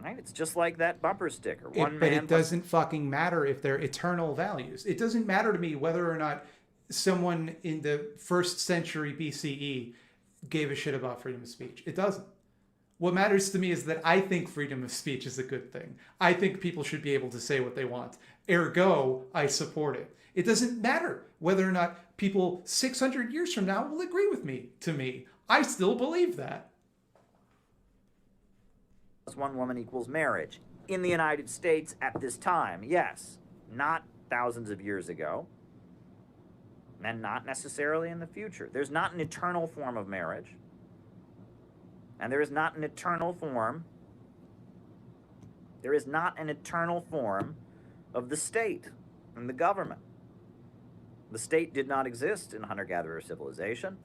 Right? It's just like that bumper sticker. But it doesn't fucking matter if they're eternal values. It doesn't matter to me whether or not someone in the 1st century BCE gave a shit about freedom of speech. It doesn't. What matters to me is that I think freedom of speech is a good thing. I think people should be able to say what they want. Ergo, I support it. It doesn't matter whether or not people 600 years from now will agree with me. To me, I still believe that. One woman equals marriage. In the United States at this time, yes. Not thousands of years ago. And not necessarily in the future. There's not an eternal form of marriage. And there is not an eternal form. There is not an eternal form of the state and the government. The state did not exist in hunter-gatherer civilization.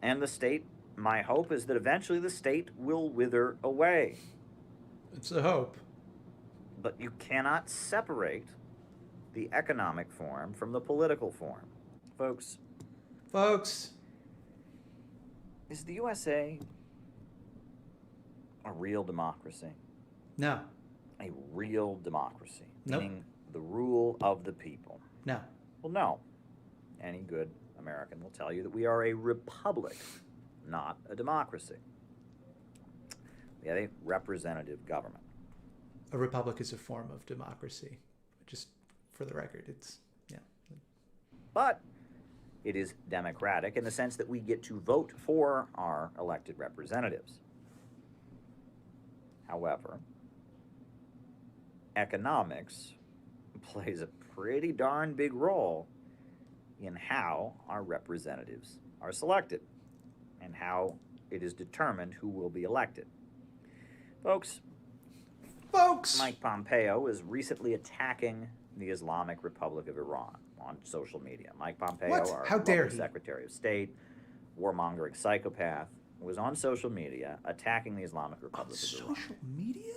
And the state, my hope is that eventually the state will wither away. It's a hope. But you cannot separate the economic form from the political form. Folks, is the USA a real democracy? No. A real democracy? Nope. Meaning the rule of the people? No. Well, no. Any good American will tell you that we are a republic, not a democracy. We have a representative government. A republic is a form of democracy. Just for the record, it's, yeah. But it is democratic in the sense that we get to vote for our elected representatives. However, economics plays a pretty darn big role in how our representatives are selected and how it is determined who will be elected. Folks, Folks! Mike Pompeo is recently attacking the Islamic Republic of Iran on social media. Mike Pompeo, What? our How dare lovely he? Secretary of State, warmongering psychopath, was on social media attacking the Islamic Republic of Iran. Social media?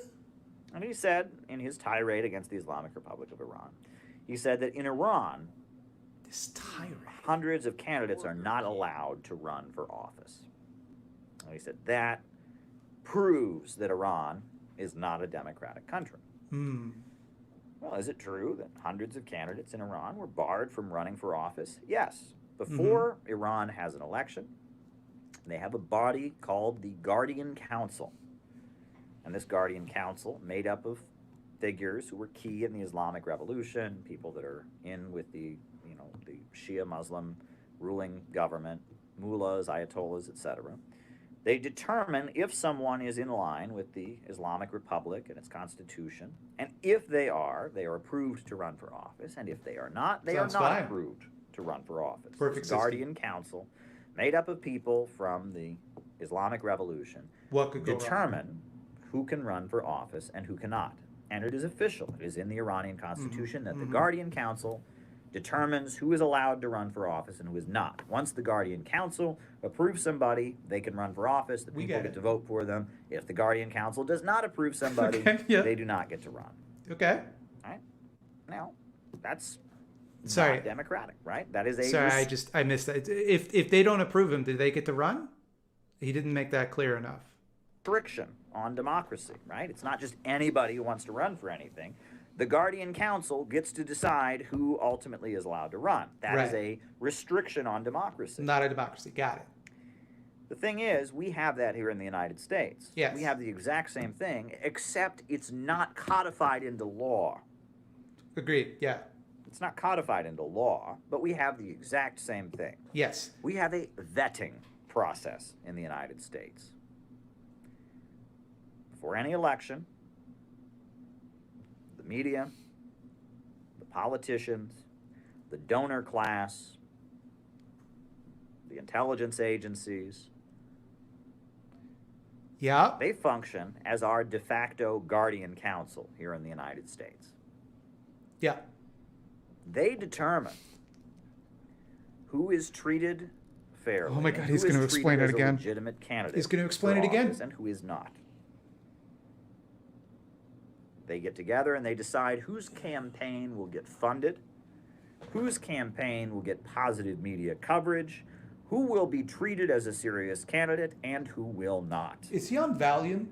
And he said, in his tirade against the Islamic Republic of Iran, he said that in Iran, This tirade. hundreds of candidates are not allowed to run for office. And he said that proves that Iran is not a democratic country. Well, is it true that hundreds of candidates in Iran were barred from running for office? Yes. Before Iran has an election, they have a body called the Guardian Council. And this Guardian Council, made up of figures who were key in the Islamic Revolution, people that are in with the Shia Muslim ruling government, mullahs, ayatollahs, etc. They determine if someone is in line with the Islamic Republic and its constitution, and if they are approved to run for office, and if they are not, they are not approved to run for office. Perfect Guardian Council, made up of people from the Islamic Revolution, What could go wrong? determine who can run for office and who cannot. And it is official. It is in the Iranian constitution that the Guardian Council determines who is allowed to run for office and who is not. Once the Guardian Council approves somebody, they can run for office. The people get to vote for them. If the Guardian Council does not approve somebody, they do not get to run. Okay. All right? Now, that's Sorry. not democratic, right? That is a... Sorry, I missed that. If they don't approve him, do they get to run? He didn't make that clear enough. Restriction on democracy, right? It's not just anybody who wants to run for anything. The Guardian Council gets to decide who ultimately is allowed to run. That is a restriction on democracy. Not a democracy. Got it. The thing is, we have that here in the United States. Yes. We have the exact same thing, except it's not codified into law. Agreed. Yeah. It's not codified into law, but we have the exact same thing. Yes. We have a vetting process in the United States. Before any election, the media, the politicians, the donor class, the intelligence agencies, they function as our de facto guardian council here in the United States. Yeah. They determine who is treated fairly. Oh my God, he's going to explain it again. Legitimate candidate. He's going to explain it again. And who is not. They get together and they decide whose campaign will get funded, whose campaign will get positive media coverage, who will be treated as a serious candidate, and who will not. Is he on Valium?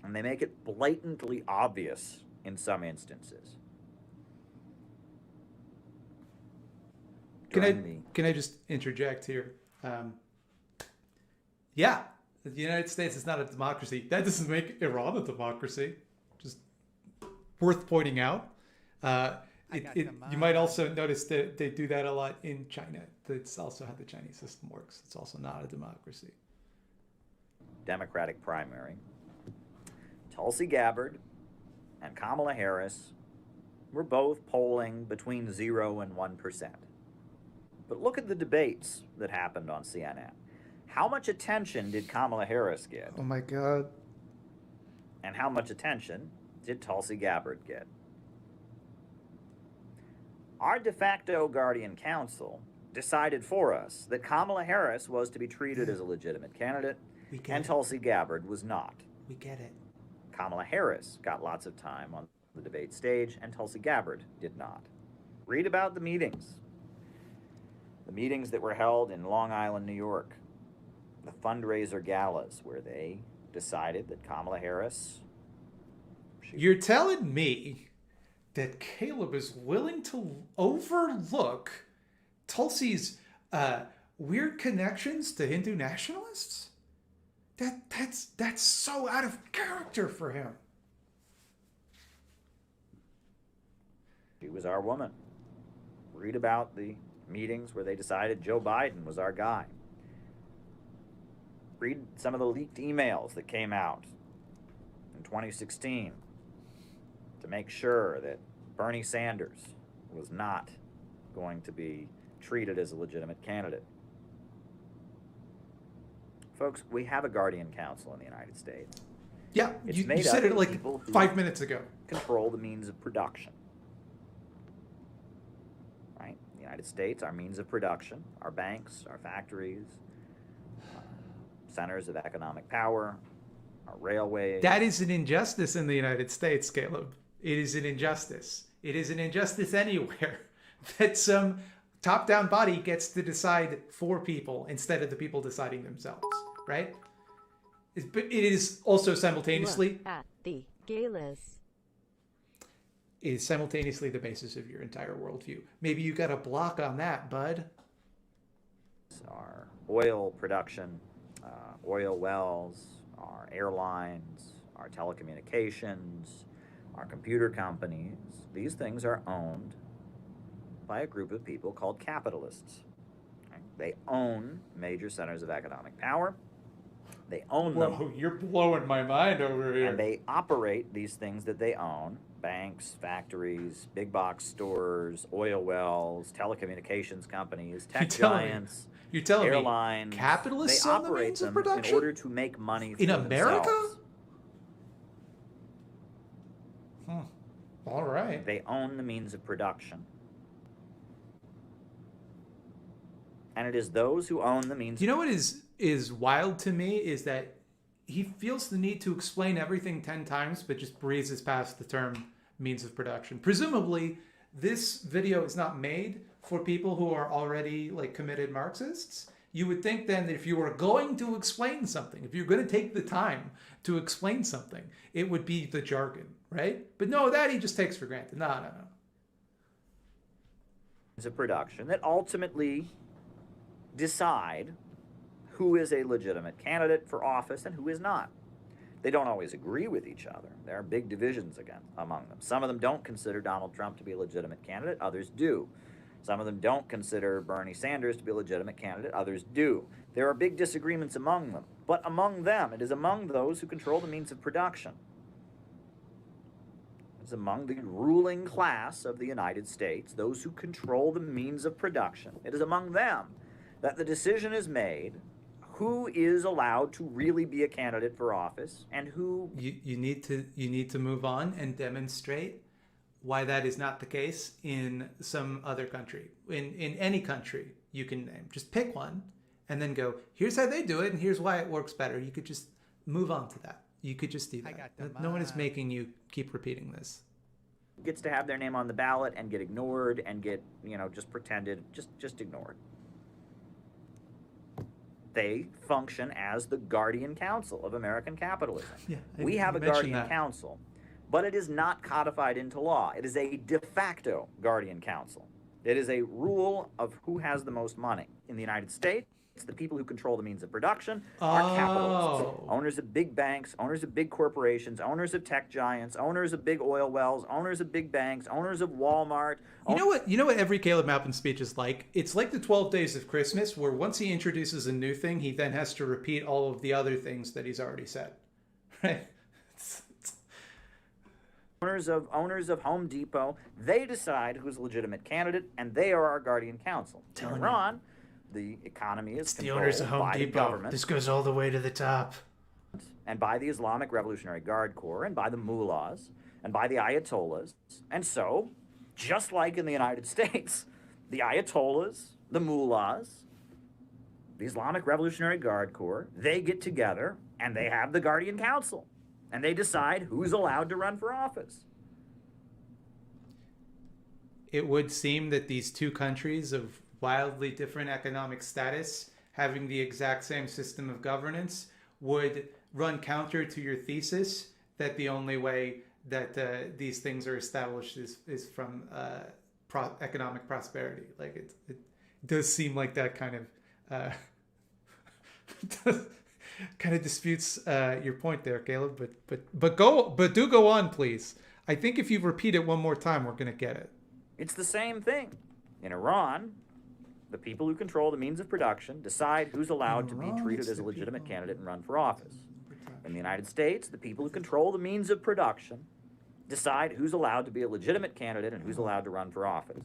And they make it blatantly obvious in some instances. Can I just interject here? Yeah, the United States is not a democracy. That doesn't make Iran a democracy. Just worth pointing out. You might also notice that they do that a lot in China. That's also how the Chinese system works. It's also not a democracy. Democratic primary. Tulsi Gabbard and Kamala Harris were both polling between 0 and 1%. But look at the debates that happened on CNN. How much attention did Kamala Harris get? Oh my God. And how much attention did Tulsi Gabbard get? Our de facto guardian council decided for us that Kamala Harris was to be treated as a legitimate candidate, and Tulsi Gabbard was not. We get it. Kamala Harris got lots of time on the debate stage, and Tulsi Gabbard did not. Read about the meetings. The meetings that were held in Long Island, New York. The fundraiser galas where they decided that Kamala Harris... You're telling me that Caleb is willing to overlook Tulsi's weird connections to Hindu nationalists? That's so out of character for him. She was our woman. Read about the meetings where they decided Joe Biden was our guy. Read some of the leaked emails that came out in 2016 to make sure that Bernie Sanders was not going to be treated as a legitimate candidate. Folks, we have a guardian council in the United States. Yeah, It's you made said up it of like people who 5 minutes ago. control the means of production. Right? In the United States, our means of production, our banks, our factories, centers of economic power, our railways. That is an injustice in the United States, Caleb. It is an injustice. It is an injustice anywhere that some top-down body gets to decide for people instead of the people deciding themselves, right? But it is also simultaneously... Look at the gay list. It is simultaneously the basis of your entire worldview. Maybe you got a block on that, bud. Our oil production, oil wells, our airlines, our telecommunications, our computer companies, these things are owned by a group of people called capitalists. Right? They own major centers of economic power. They own them. Whoa, you're blowing my mind over here. And they operate these things that they own: banks, factories, big box stores, oil wells, telecommunications companies, tech giants, you're telling airlines. Me capitalists they own the operate means of them production? in order to make money for in America? themselves. All right. They own the means of production. And it is those who own the means. You know what is wild to me is that he feels the need to explain everything 10 times, but just breezes past the term means of production. Presumably, this video is not made for people who are already like committed Marxists. You would think then that if you were going to explain something, if you're going to take the time to explain something, it would be the jargon, right? But no, that he just takes for granted. No. Means of production that ultimately decide who is a legitimate candidate for office and who is not. They don't always agree with each other. There are big divisions among them. Some of them don't consider Donald Trump to be a legitimate candidate, others do. Some of them don't consider Bernie Sanders to be a legitimate candidate, others do. There are big disagreements among them. But among them, it is among those who control the means of production. It's among the ruling class of the United States, those who control the means of production. It is among them that the decision is made who is allowed to really be a candidate for office and who... You need to move on and demonstrate why that is not the case in some other country. In any country you can name. Just pick one and then go, here's how they do it and here's why it works better. You could just move on to that. You could just do that. No one is making you keep repeating this. Gets to have their name on the ballot and get ignored and get, just pretended, just ignored. They function as the guardian council of American capitalism. Yeah, we have a guardian council, but it is not codified into law. It is a de facto guardian council. It is a rule of who has the most money. In the United States, the people who control the means of production are capitalists. Owners of big banks, owners of big corporations, owners of tech giants, owners of big oil wells, owners of big banks, owners of Walmart. You know what every Caleb Maupin speech is like? It's like the 12 Days of Christmas, where once he introduces a new thing, he then has to repeat all of the other things that he's already said. Right? Owners of Home Depot, they decide who's a legitimate candidate, and they are our guardian council. In Iran, the economy is controlled the owners of Home by the Depot. government. This goes all the way to the top. And by the Islamic Revolutionary Guard Corps, and by the mullahs, and by the ayatollahs. And so, just like in the United States, the ayatollahs, the mullahs, the Islamic Revolutionary Guard Corps, they get together and they have the Guardian Council. And they decide who's allowed to run for office. It would seem that these two countries of wildly different economic status having the exact same system of governance would run counter to your thesis that the only way that these things are established is from economic prosperity. Like it does seem like that kind of disputes your point there, Caleb. But do go on, please. I think if you repeat it one more time, we're gonna get it. It's the same thing. In Iran, the people who control the means of production decide who's allowed to be treated as a legitimate candidate and run for office. In the United States, the people who control the means of production decide who's allowed to be a legitimate candidate and who's allowed to run for office.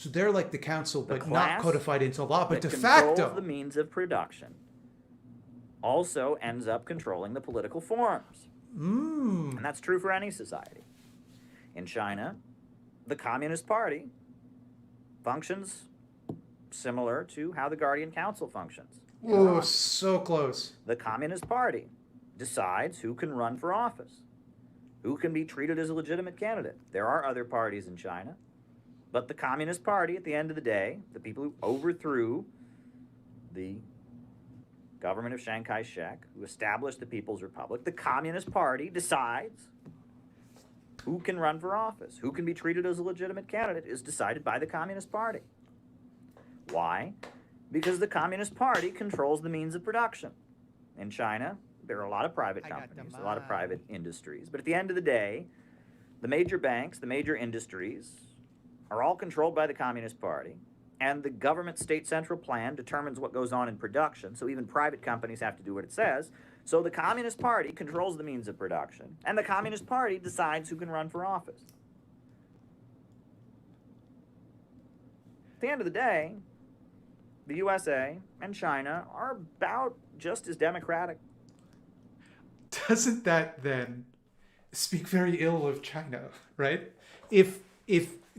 So they're like the council, The but not class codified into law, but that de controls facto. the means of production also ends up controlling the political forms. And that's true for any society. In China, the Communist Party functions similar to how the Guardian Council functions. Oh, so close. The Communist Party decides who can run for office, who can be treated as a legitimate candidate. There are other parties in China, but the Communist Party, at the end of the day, the people who overthrew the government of Chiang Kai-shek, who established the People's Republic, the Communist Party decides who can run for office, who can be treated as a legitimate candidate is decided by the Communist Party. Why? Because the Communist Party controls the means of production. In China, there are a lot of private companies, a lot of private industries. But at the end of the day, the major banks, the major industries are all controlled by the Communist Party. And the government state central plan determines what goes on in production. So even private companies have to do what it says. So the Communist Party controls the means of production. And the Communist Party decides who can run for office. At the end of the day, the USA and China are about just as democratic. Doesn't that then speak very ill of China, right? If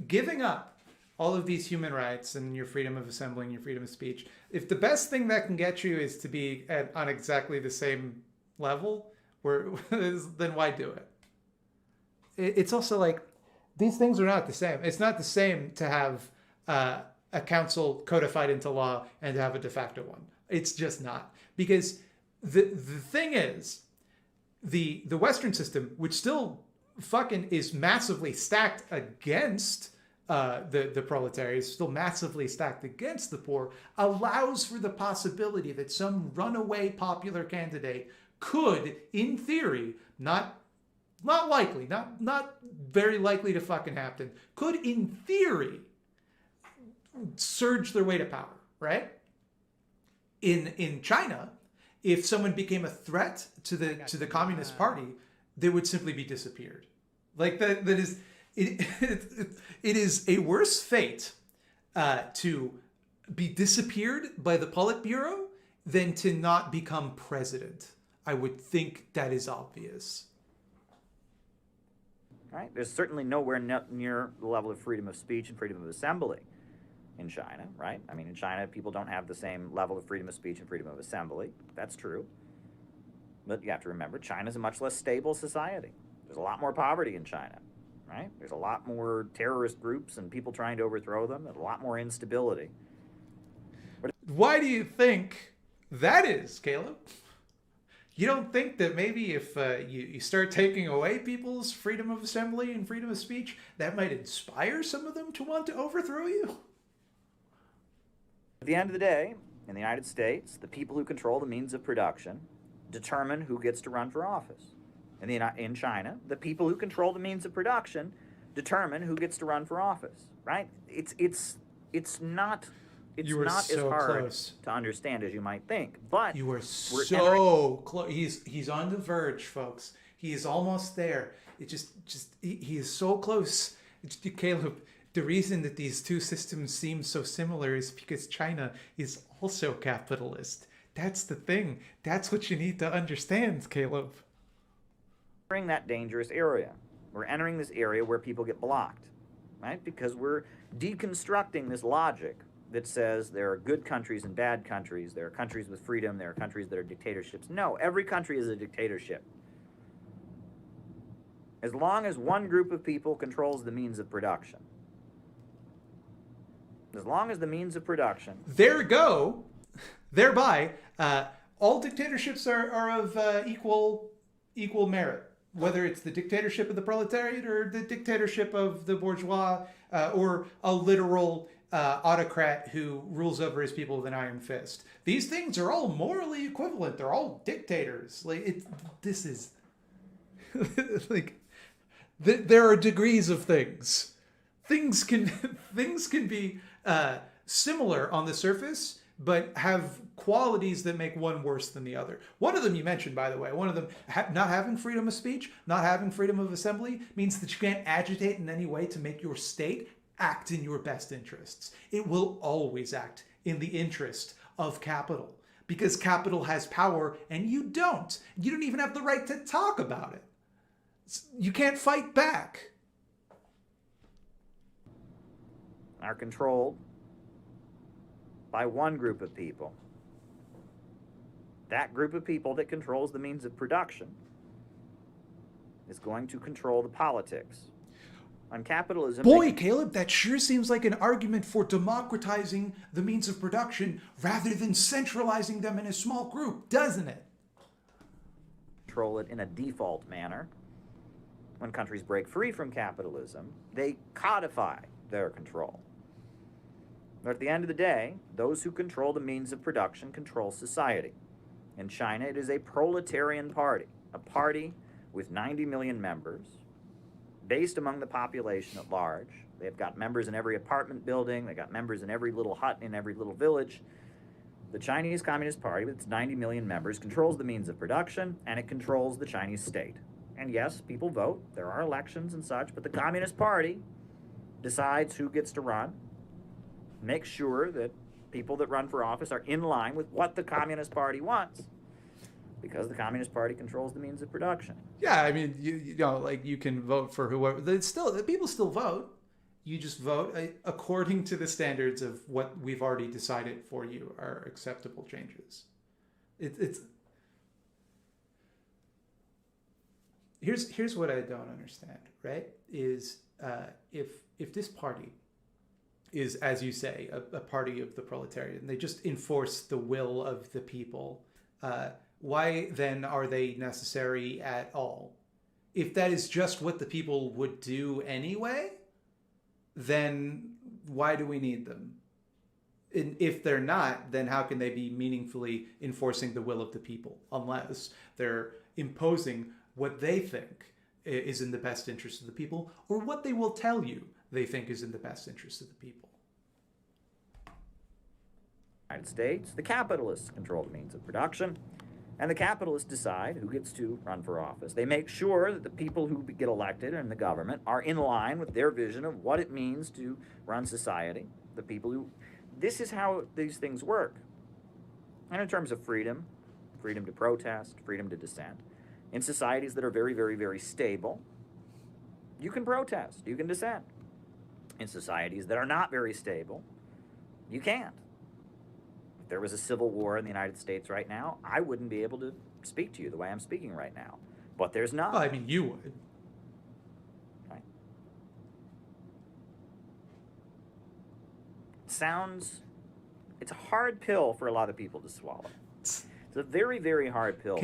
giving up all of these human rights and your freedom of assembly and your freedom of speech, if the best thing that can get you is to be on exactly the same level, then why do it? It's also like, these things are not the same. It's not the same to have a council codified into law and to have a de facto one. It's just not. Because the thing is, the Western system, which still fucking is massively stacked against the proletariat, still massively stacked against the poor, allows for the possibility that some runaway popular candidate could, in theory, not likely, not very likely to fucking happen, could, in theory, surge their way to power, right? In China, if someone became a threat to the Communist Party, they would simply be disappeared. Like that is it is a worse fate to be disappeared by the Politburo than to not become president. I would think that is obvious. Right? There's certainly nowhere near the level of freedom of speech and freedom of assembly in China, right? I mean, in China, people don't have the same level of freedom of speech and freedom of assembly. That's true. But you have to remember, China's a much less stable society. There's a lot more poverty in China, right? There's a lot more terrorist groups and people trying to overthrow them, and a lot more instability. Why do you think that is, Caleb? You don't think that maybe if you start taking away people's freedom of assembly and freedom of speech, that might inspire some of them to want to overthrow you? At the end of the day, in the United States, the people who control the means of production determine who gets to run for office. In China, the people who control the means of production determine who gets to run for office, right? It's not as hard to understand as you might think. But you were so close. He's on the verge, folks. He is almost there. He is so close. Caleb, the reason that these two systems seem so similar is because China is also capitalist. That's the thing. That's what you need to understand, Caleb. We're entering that dangerous area. We're entering this area where people get blocked, right? Because we're deconstructing this logic that says there are good countries and bad countries. There are countries with freedom. There are countries that are dictatorships. No, every country is a dictatorship. As long as one group of people controls the means of production. As long as the means of production. Thereby, all dictatorships are of equal merit. Whether it's the dictatorship of the proletariat or the dictatorship of the bourgeois or a literal autocrat who rules over his people with an iron fist. These things are all morally equivalent. They're all dictators. There are degrees of things. Things can be similar on the surface, but have qualities that make one worse than the other. One of them you mentioned, by the way, not having freedom of speech, not having freedom of assembly, means that you can't agitate in any way to make your state act in your best interests. It will always act in the interest of capital, because capital has power and you don't. You don't even have the right to talk about it. You can't fight back. Are controlled by one group of people. That group of people that controls the means of production is going to control the politics. On capitalism... Boy, Caleb, that sure seems like an argument for democratizing the means of production rather than centralizing them in a small group, doesn't it? Control it in a default manner. When countries break free from capitalism, they codify their control. But at the end of the day, those who control the means of production control society. In China, it is a proletarian party, a party with 90 million members, based among the population at large. They've got members in every apartment building. They've got members in every little hut in every little village. The Chinese Communist Party, with its 90 million members, controls the means of production, and it controls the Chinese state. And yes, people vote. There are elections and such, but the Communist Party decides who gets to run, makes sure that people that run for office are in line with what the Communist Party wants, because the Communist Party controls the means of production. Yeah, I mean, you know, like, you can vote for whoever. The people still vote. You just vote according to the standards of what we've already decided for you are acceptable changes. Here's what I don't understand, right? Is if this party is, as you say, a party of the proletariat, and they just enforce the will of the people, why then are they necessary at all? If that is just what the people would do anyway, then why do we need them? And if they're not, then how can they be meaningfully enforcing the will of the people unless they're imposing what they think is in the best interest of the people, or what they will tell you they think is in the best interest of the people? United States, the capitalists control the means of production, and the capitalists decide who gets to run for office. They make sure that the people who get elected in the government are in line with their vision of what it means to run society. The people who... This is how these things work. And in terms of freedom, freedom to protest, freedom to dissent, in societies that are very, very, very stable, you can protest, you can dissent. In societies that are not very stable, you can't. If there was a civil war in the United States right now, I wouldn't be able to speak to you the way I'm speaking right now. But there's not. Well, I mean, you would. Right. It's a hard pill for a lot of people to swallow. It's a very, very hard pill.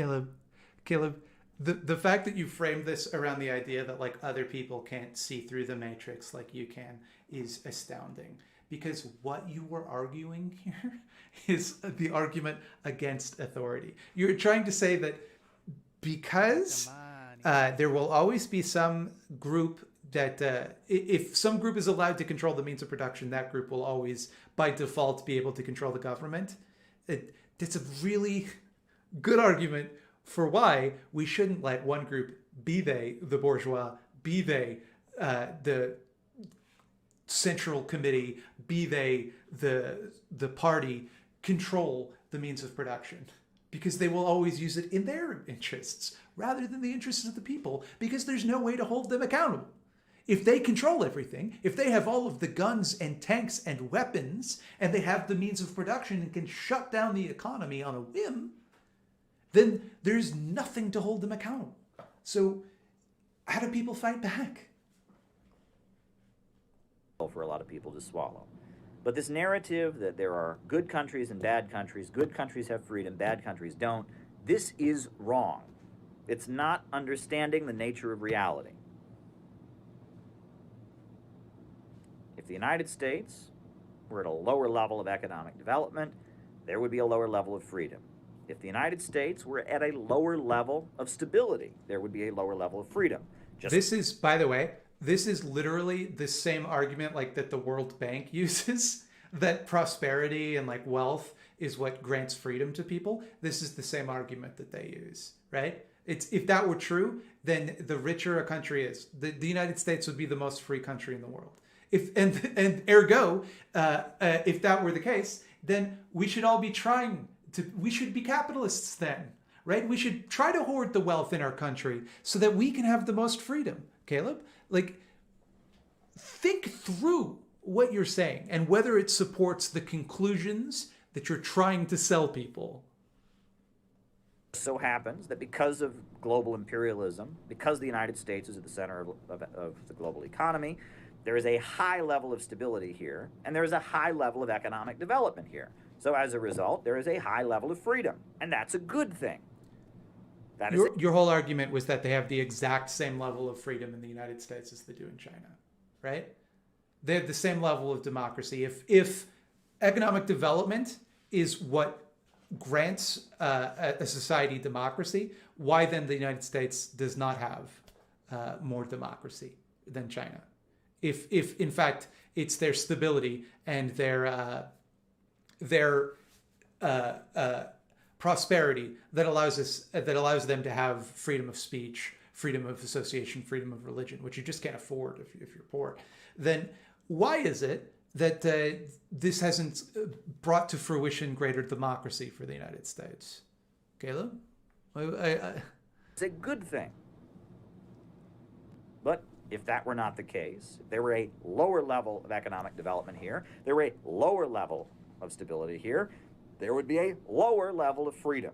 Caleb, the fact that you framed this around the idea that, like, other people can't see through the matrix like you can is astounding. Because what you were arguing here is the argument against authority. You're trying to say that because there will always be some group that, if some group is allowed to control the means of production, that group will always, by default, be able to control the government. It's a really good argument for why we shouldn't let one group, be they the bourgeois, be they the central committee, be they the party, control the means of production, because they will always use it in their interests rather than the interests of the people, because there's no way to hold them accountable. If they control everything, if they have all of the guns and tanks and weapons, and they have the means of production and can shut down the economy on a whim, then there's nothing to hold them accountable. So how do people fight back? For a lot of people to swallow. But this narrative that there are good countries and bad countries have freedom, bad countries don't, this is wrong. It's not understanding the nature of reality. If the United States were at a lower level of economic development, there would be a lower level of freedom. If the United States were at a lower level of stability, there would be a lower level of freedom. This is, by the way, this is literally the same argument like that the World Bank uses, that prosperity and like wealth is what grants freedom to people. This is the same argument that they use, right? If that were true, then the richer a country is, the United States would be the most free country in the world. And ergo, if that were the case, then we should all be we should be capitalists then, right? We should try to hoard the wealth in our country so that we can have the most freedom. Caleb, like, think through what you're saying and whether it supports the conclusions that you're trying to sell people. So happens that because of global imperialism, because the United States is at the center of the global economy, there is a high level of stability here, and there is a high level of economic development here. So as a result, there is a high level of freedom, and that's a good thing. Your whole argument was that they have the exact same level of freedom in the United States as they do in China, right? They have the same level of democracy. If economic development is what grants a society democracy, why then the United States does not have more democracy than China? If in fact it's their stability and their prosperity that allows them to have freedom of speech, freedom of association, freedom of religion, which you just can't afford if you're poor, then why is it that this hasn't brought to fruition greater democracy for the United States? Caleb? It's a good thing. But if that were not the case, if there were a lower level of economic development here, there were a lower level of stability here, there would be a lower level of freedom.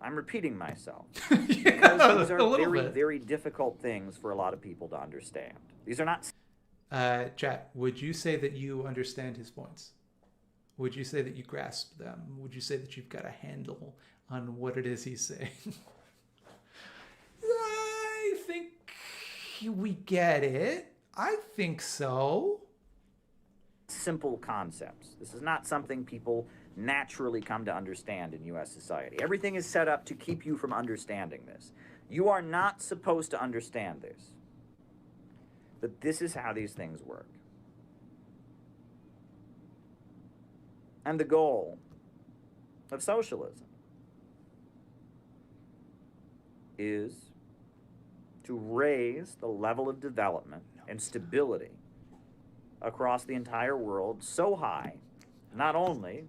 I'm repeating myself. Because these are very, very difficult things for a lot of people to understand. These are not... Chat, would you say that you understand his points? Would you say that you grasp them? Would you say that you've got a handle on what it is he's saying? I think we get it. I think so. Simple concepts. This is not something people naturally come to understand in U.S. society. Everything is set up to keep you from understanding this. You are not supposed to understand this. But this is how these things work. And the goal of socialism is to raise the level of development and stability across the entire world so high, not only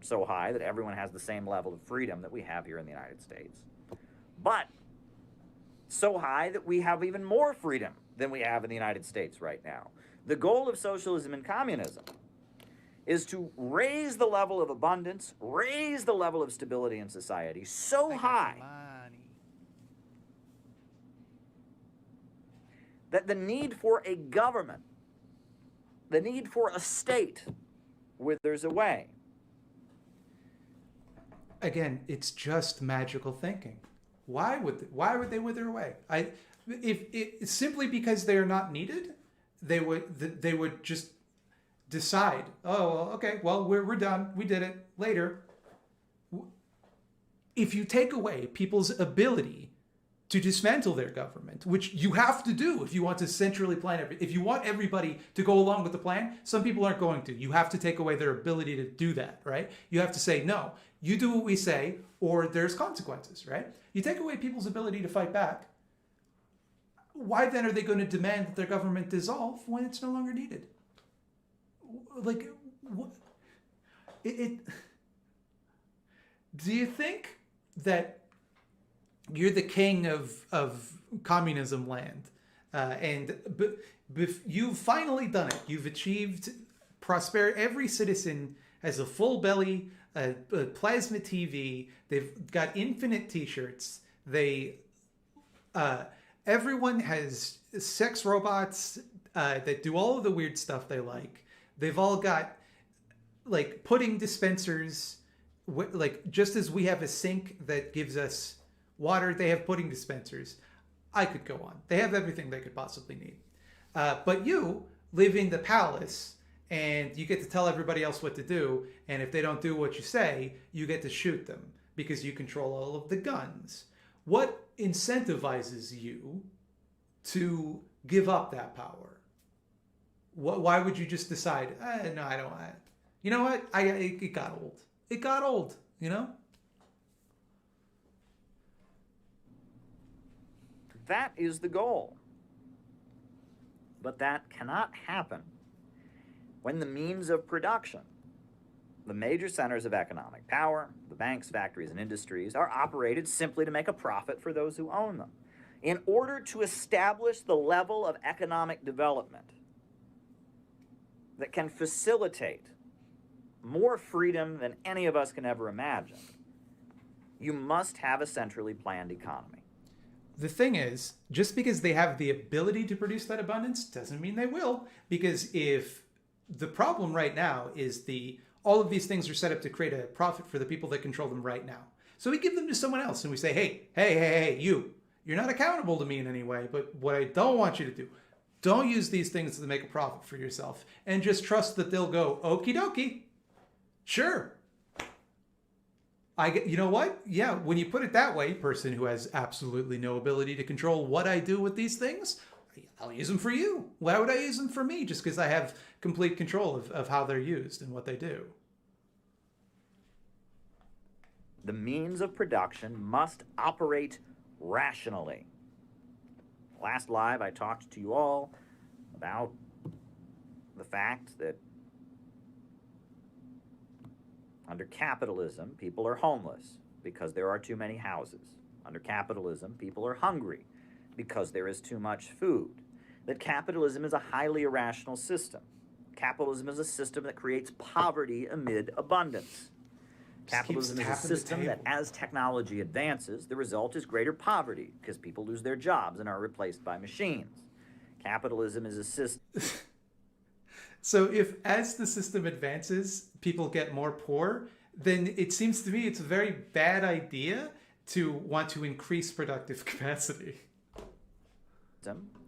so high that everyone has the same level of freedom that we have here in the United States, but so high that we have even more freedom than we have in the United States right now. The goal of socialism and communism is to raise the level of abundance, raise the level of stability in society so high that the need for a government, the need for a state withers away. Again, it's just magical thinking. Why would they wither away? If simply because they are not needed, they would just decide, oh, okay, well, we're done. We did it. Later. If you take away people's ability to dismantle their government, which you have to do if you want to centrally plan if you want everybody to go along with the plan, some people aren't going to. You have to take away their ability to do that, right? You have to say, no, you do what we say, or there's consequences, right? You take away people's ability to fight back. Why then are they going to demand that their government dissolve when it's no longer needed? Like, what? Do you think that you're the king of communism land, but you've finally done it? You've achieved prosperity. Every citizen has a full belly, a plasma TV. They've got infinite T-shirts. Everyone has sex robots that do all of the weird stuff they like. They've all got like pudding dispensers. Like, just as we have a sink that gives us water, they have pudding dispensers. I could go on. They have everything they could possibly need. But you live in the palace, and you get to tell everybody else what to do. And if they don't do what you say, you get to shoot them because you control all of the guns. What incentivizes you to give up that power? Why would you just decide, no, I don't want it. You know what? It got old. It got old, you know? That is the goal. But that cannot happen when the means of production, the major centers of economic power, the banks, factories, and industries, are operated simply to make a profit for those who own them. In order to establish the level of economic development that can facilitate more freedom than any of us can ever imagine, you must have a centrally planned economy. The thing is, just because they have the ability to produce that abundance doesn't mean they will. Because if the problem right now is all of these things are set up to create a profit for the people that control them right now. So we give them to someone else and we say, hey, you're not accountable to me in any way, but what I don't want you to do, don't use these things to make a profit for yourself, and just trust that they'll go, okie dokie, sure. You know what? Yeah, when you put it that way, person who has absolutely no ability to control what I do with these things, I'll use them for you. Why would I use them for me? Just because I have complete control of how they're used and what they do. The means of production must operate rationally. Last live, I talked to you all about the fact that under capitalism, people are homeless because there are too many houses. Under capitalism, people are hungry because there is too much food. That capitalism is a highly irrational system. Capitalism is a system that creates poverty amid abundance. Capitalism is a system that, as technology advances, the result is greater poverty because people lose their jobs and are replaced by machines. Capitalism is a system. So if, as the system advances, people get more poor, then it seems to me it's a very bad idea to want to increase productive capacity.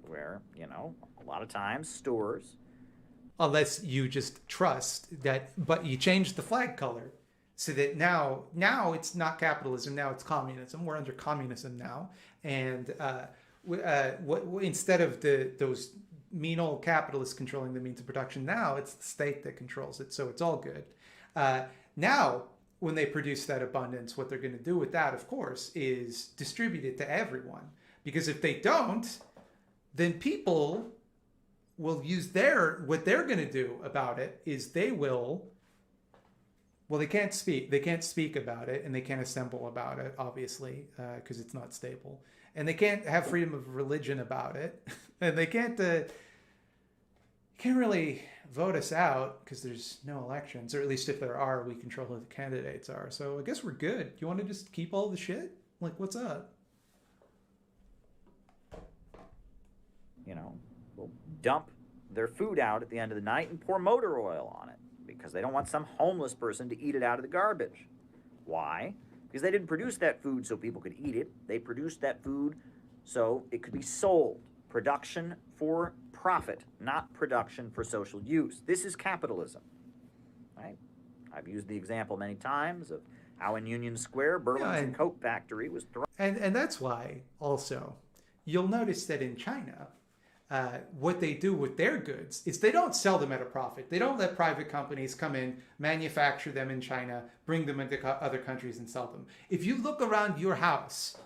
Where, a lot of times stores... Unless you just trust that, but you change the flag color so that now it's not capitalism, now it's communism. We're under communism now. And instead of those mean old capitalists controlling the means of production, now it's the state that controls it. So it's all good. Now, when they produce that abundance, what they're going to do with that, of course, is distribute it to everyone. Because if they don't, then people will use what they're going to do about it is they can't speak about it, and they can't assemble about it, obviously, because it's not stable. And they can't have freedom of religion about it. And they can't really vote us out because there's no elections, or at least if there are, we control who the candidates are. So I guess we're good. You want to just keep all the shit? Like, what's up? Will dump their food out at the end of the night and pour motor oil on it because they don't want some homeless person to eat it out of the garbage. Why? Because they didn't produce that food so people could eat it. They produced that food so it could be sold. Production for profit, not production for social use. This is capitalism. Right? I've used the example many times of how in Union Square, Burlington Coke Factory was thrown. And that's why, also, you'll notice that in China, what they do with their goods is they don't sell them at a profit. They don't let private companies come in, manufacture them in China, bring them into other countries and sell them. If you look around your house,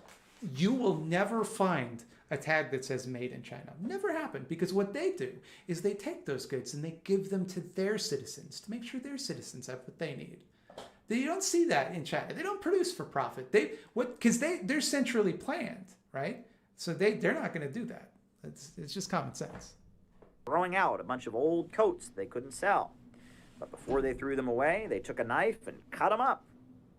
you will never find a tag that says made in China. Never happened, because what they do is they take those goods and they give them to their citizens to make sure their citizens have what they need. You don't see that in China. They don't produce for profit. Because they're centrally planned, right? So they're not going to do that. It's just common sense. Throwing out a bunch of old coats they couldn't sell. But before they threw them away, they took a knife and cut them up.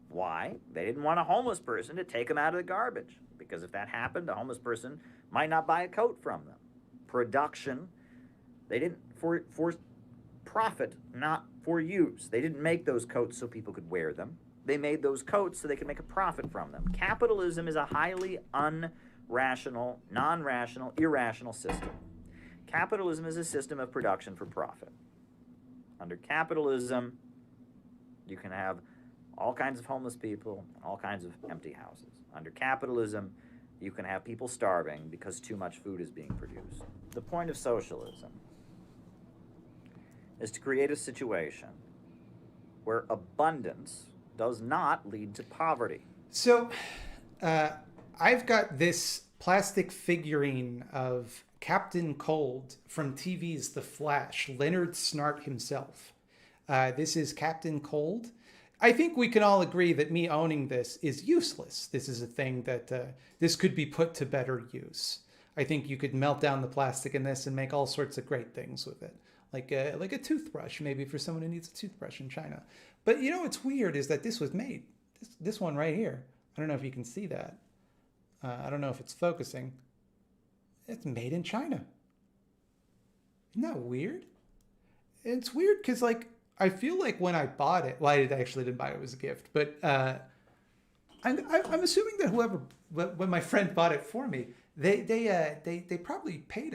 Why? They didn't want a homeless person to take them out of the garbage. Because if that happened, a homeless person might not buy a coat from them. Production, they didn't, for profit, not for use. They didn't make those coats so people could wear them. They made those coats so they could make a profit from them. Capitalism is a highly unrational, non-rational, irrational system. Capitalism is a system of production for profit. Under capitalism, you can have all kinds of homeless people, all kinds of empty houses. Under capitalism, you can have people starving because too much food is being produced. The point of socialism is to create a situation where abundance does not lead to poverty. So, I've got this plastic figurine of Captain Cold from TV's The Flash, Leonard Snart himself. This is Captain Cold. I think we can all agree that me owning this is useless. This is a thing that this could be put to better use. I think you could melt down the plastic in this and make all sorts of great things with it. Like a toothbrush, maybe for someone who needs a toothbrush in China. But you know what's weird is that this was made. This one right here. I don't know if you can see that. I don't know if it's focusing. It's made in China. Isn't that weird? It's weird because, like, I feel like when I bought it, well, I actually didn't buy it, it was a gift, but I'm assuming that when my friend bought it for me, they probably paid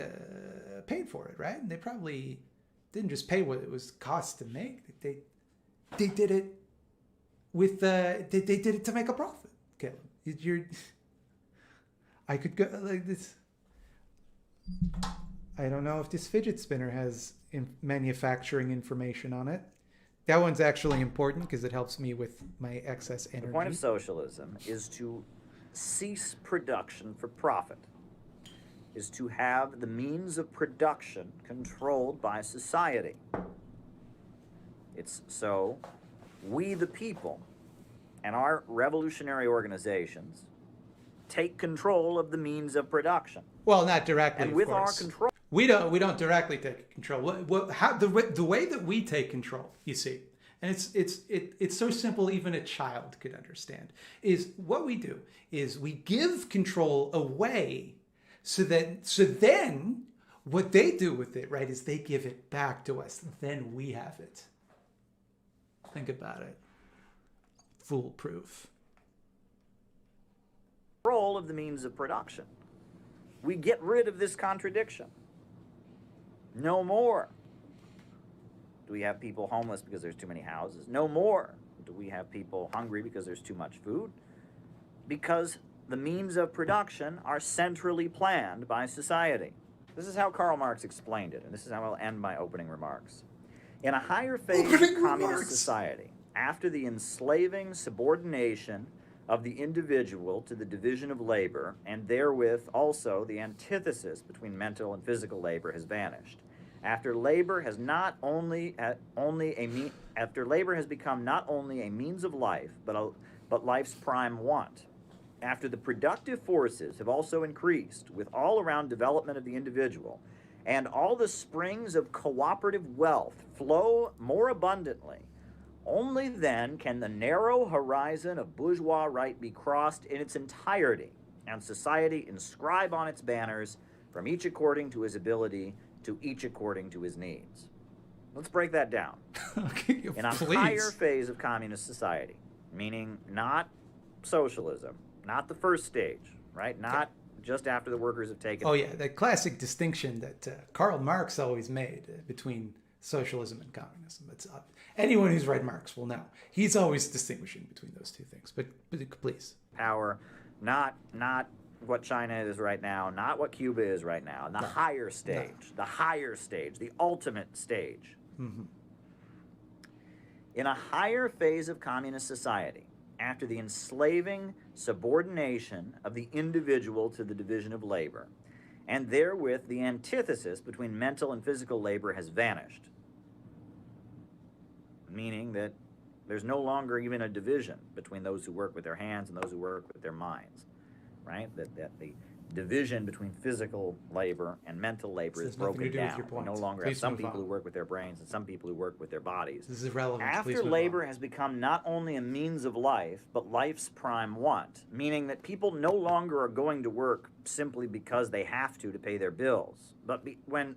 for it, right? And they probably didn't just pay what it was cost to make. They did it with they did it to make a profit. Caleb, I could go like this. I don't know if this fidget spinner has manufacturing information on it. That one's actually important because it helps me with my excess energy. The point of socialism is to cease production for profit, is to have the means of production controlled by society. It's so we the people and our revolutionary organizations take control of the means of production. Well, not directly, and with of course. our control, we don't directly take control. The way that we take control, you see, and it's so simple even a child could understand, is what we do is we give control away, so then what they do with it, right, is they give it back to us. Then we have it. Think about it. Foolproof. Control of the means of production. We get rid of this contradiction. No more do we have people homeless because there's too many houses. No more do we have people hungry because there's too much food. Because the means of production are centrally planned by society. This is how Karl Marx explained it, and this is how I'll end my opening remarks. In a higher phase of communist society, after the enslaving subordination of the individual to the division of labor, and therewith also the antithesis between mental and physical labor has vanished. After labor has become not only a means of life, but life's prime want. After the productive forces have also increased with all-around development of the individual, and all the springs of cooperative wealth flow more abundantly, only then can the narrow horizon of bourgeois right be crossed in its entirety, and society inscribe on its banners, from each according to his ability, to each according to his needs. Let's break that down. In a higher phase of communist society, meaning not socialism, not the first stage, right? Not just after the workers have taken... Oh, yeah, the classic distinction that Karl Marx always made between socialism and communism. It's anyone who's read Marx will know. He's always distinguishing between those two things. But please. Power, not what China is right now, not what Cuba is right now, the higher stage, the ultimate stage. Mm-hmm. In a higher phase of communist society, after the enslaving subordination of the individual to the division of labor, and therewith the antithesis between mental and physical labor has vanished, meaning that there's no longer even a division between those who work with their hands and those who work with their minds, right? That the division between physical labor and mental labor is broken down. We no longer have some people who work with their brains and some people who work with their bodies. This is irrelevant. After labor has become not only a means of life, but life's prime want, meaning that people no longer are going to work simply because they have to pay their bills. But when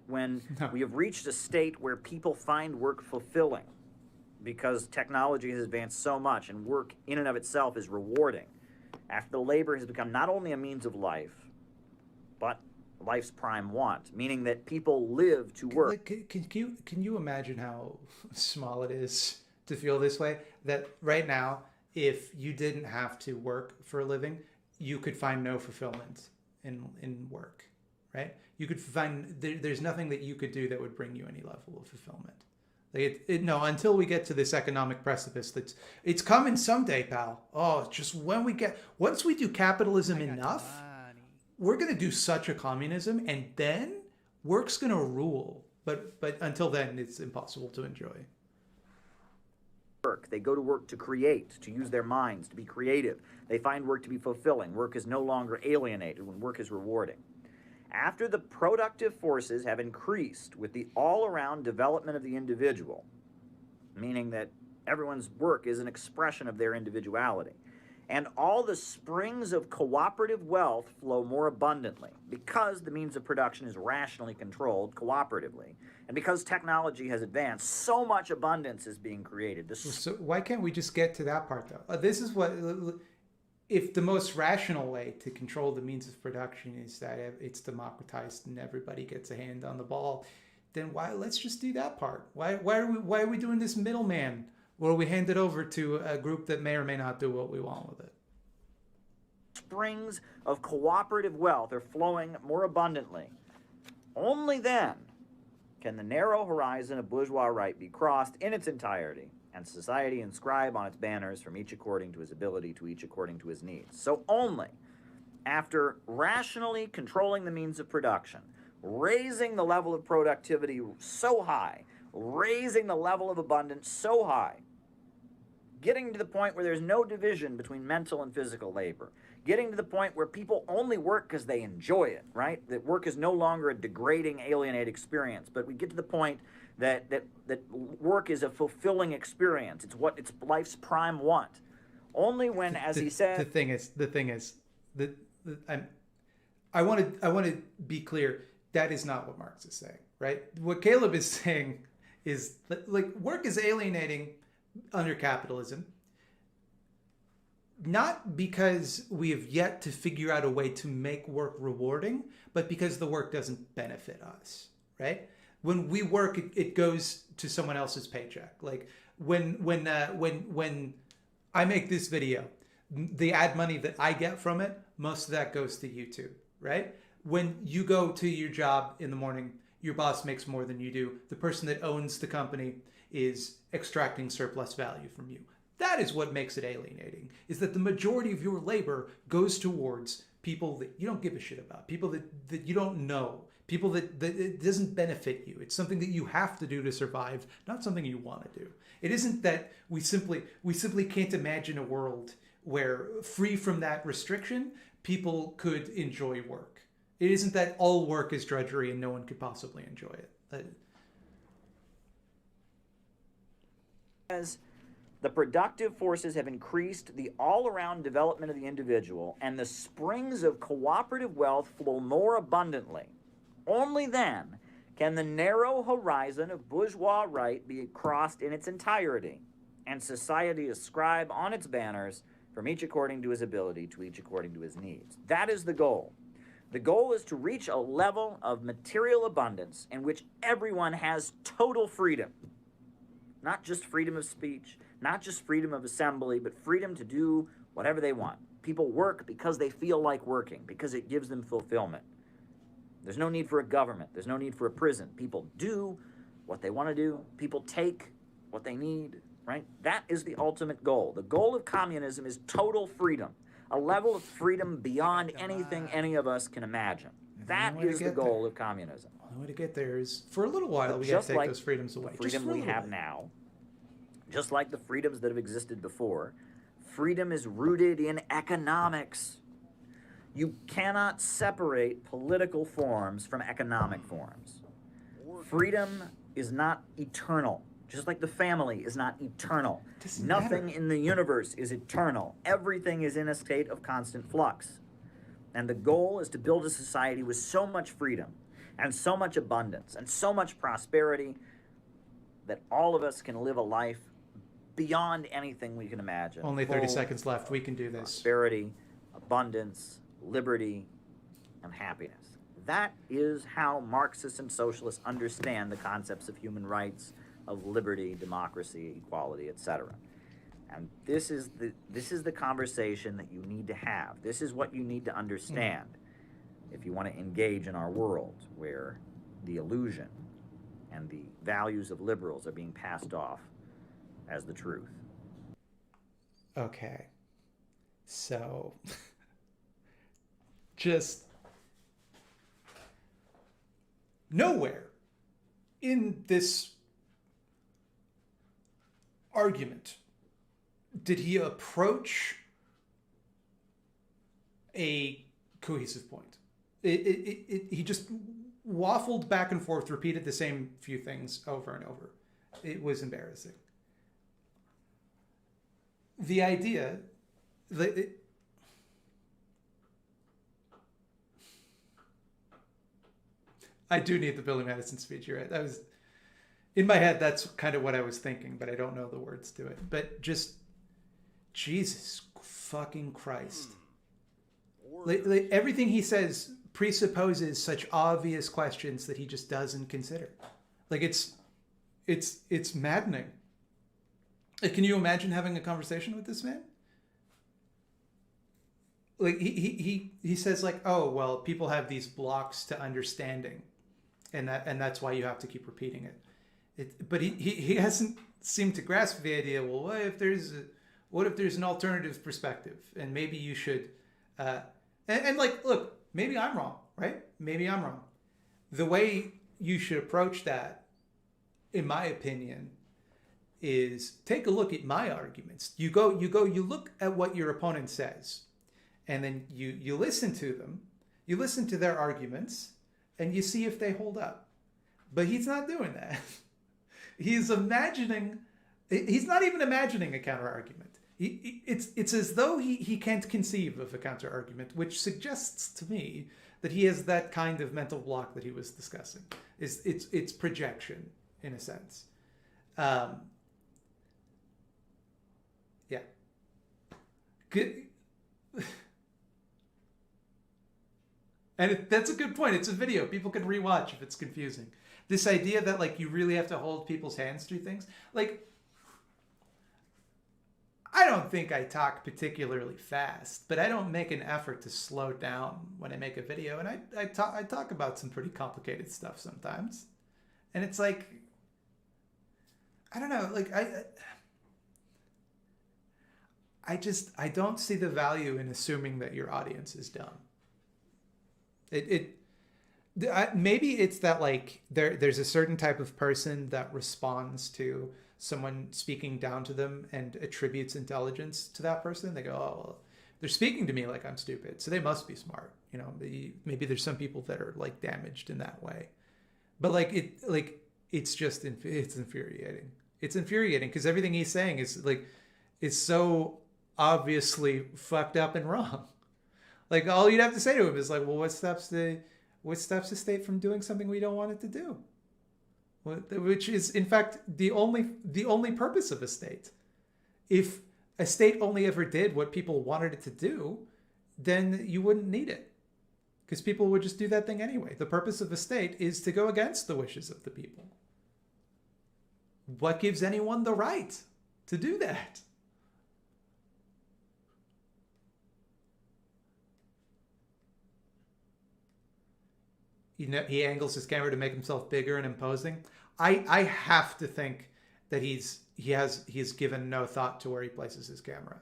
we have reached a state where people find work fulfilling, because technology has advanced so much and work in and of itself is rewarding, after the labor has become not only a means of life, but life's prime want, meaning that people live to work. Can you imagine how small it is to feel this way? That right now, if you didn't have to work for a living, you could find no fulfillment in work, right? You could find, there's nothing that you could do that would bring you any level of fulfillment. Until we get to this economic precipice, it's coming someday, pal. Oh, just once we do capitalism enough, we're going to do such a communism, and then work's going to rule. But until then, it's impossible to enjoy. Work. They go to work to create, to use their minds, to be creative. They find work to be fulfilling. Work is no longer alienated when work is rewarding. After the productive forces have increased with the all-around development of the individual, meaning that everyone's work is an expression of their individuality, and all the springs of cooperative wealth flow more abundantly because the means of production is rationally controlled cooperatively, and because technology has advanced, so much abundance is being created. So why can't we just get to that part, though? This is what, if the most rational way to control the means of production is that it's democratized and everybody gets a hand on the ball, then let's just do that part. Why are we doing this middleman? Or we hand it over to a group that may or may not do what we want with it. Springs of cooperative wealth are flowing more abundantly. Only then can the narrow horizon of bourgeois right be crossed in its entirety, and society inscribe on its banners from each according to his ability to each according to his needs. So only after rationally controlling the means of production, raising the level of productivity so high, raising the level of abundance so high, getting to the point where there's no division between mental and physical labor, getting to the point where people only work because they enjoy it, right? That work is no longer a degrading, alienated experience, but we get to the point that work is a fulfilling experience. It's life's prime want. Only when, as he said, the thing is, I want to be clear. That is not what Marx is saying, right? What Caleb is saying is that, like, work is alienating under capitalism, not because we have yet to figure out a way to make work rewarding, but because the work doesn't benefit us, right? When we work, it goes to someone else's paycheck. Like when I make this video, the ad money that I get from it, most of that goes to YouTube, right? When you go to your job in the morning, your boss makes more than you do. The person that owns the company is extracting surplus value from you. That is what makes it alienating, is that the majority of your labor goes towards people that you don't give a shit about, people that you don't know, people that it doesn't benefit you. It's something that you have to do to survive, not something you want to do. It isn't that we simply can't imagine a world where, free from that restriction, people could enjoy work. It isn't that all work is drudgery and no one could possibly enjoy it. As the productive forces have increased the all-around development of the individual, and the springs of cooperative wealth flow more abundantly, only then can the narrow horizon of bourgeois right be crossed in its entirety, and society ascribe on its banners, from each according to his ability, to each according to his needs. That is the goal. The goal is to reach a level of material abundance in which everyone has total freedom. Not just freedom of speech, not just freedom of assembly, but freedom to do whatever they want. People work because they feel like working, because it gives them fulfillment. There's no need for a government. There's no need for a prison. People do what they want to do. People take what they need, right? That is the ultimate goal. The goal of communism is total freedom, a level of freedom beyond anything any of us can imagine. That is the goal of communism. The only way to get there is, for a little while, we have to take those freedoms away. The freedom we have now, just like the freedoms that have existed before, freedom is rooted in economics. You cannot separate political forms from economic forms. Freedom is not eternal, just like the family is not eternal. Nothing in the universe is eternal. Everything is in a state of constant flux. And the goal is to build a society with so much freedom and so much abundance and so much prosperity that all of us can live a life beyond anything we can imagine. Only 30 seconds left. We can do this. Prosperity, abundance, liberty, and happiness. That is how Marxists and socialists understand the concepts of human rights, of liberty, democracy, equality, etc. And this is the conversation that you need to have. This is what you need to understand if you want to engage in our world, where the illusion and the values of liberals are being passed off as the truth. Okay. So, just nowhere in this argument did he approach a cohesive point. He just waffled back and forth, repeated the same few things over and over. It was embarrassing. The idea that I do need the Billy Madison speech. You're right. That was in my head. That's kind of what I was thinking, but I don't know the words to it. But just Jesus fucking Christ. Like, everything he says presupposes such obvious questions that he just doesn't consider. Like it's maddening. Like, can you imagine having a conversation with this man? Like he says like, oh well, people have these blocks to understanding, and that's why you have to keep repeating it. But he hasn't seemed to grasp the idea. Well, what if there's an alternative perspective, and maybe you should. And like, look, maybe I'm wrong, right? Maybe I'm wrong. The way you should approach that, in my opinion, is take a look at my arguments. You look at what your opponent says, and then you listen to them, you listen to their arguments, and you see if they hold up. But he's not doing that. He's not even imagining a counter argument. It's as though he can't conceive of a counter argument, which suggests to me that he has that kind of mental block that he was discussing. It's projection in a sense. Yeah. Good. And that's a good point. It's a video. People can rewatch if it's confusing. This idea that like you really have to hold people's hands through things. Like, I don't think I talk particularly fast, but I don't make an effort to slow down when I make a video. And I talk about some pretty complicated stuff sometimes. And it's like, I don't know, like I don't see the value in assuming that your audience is dumb. Maybe it's that like there's a certain type of person that responds to someone speaking down to them and attributes intelligence to that person. They go, oh, well, they're speaking to me like I'm stupid, so they must be smart. You know, maybe there's some people that are like damaged in that way. But it's infuriating. It's infuriating because everything he's saying is so obviously fucked up and wrong. Like, all you'd have to say to him is like, well, what stops the state from doing something we don't want it to do? Which is, in fact, the only purpose of a state. If a state only ever did what people wanted it to do, then you wouldn't need it. Because people would just do that thing anyway. The purpose of a state is to go against the wishes of the people. What gives anyone the right to do that? You know, he angles his camera to make himself bigger and imposing. I have to think that he's given no thought to where he places his camera.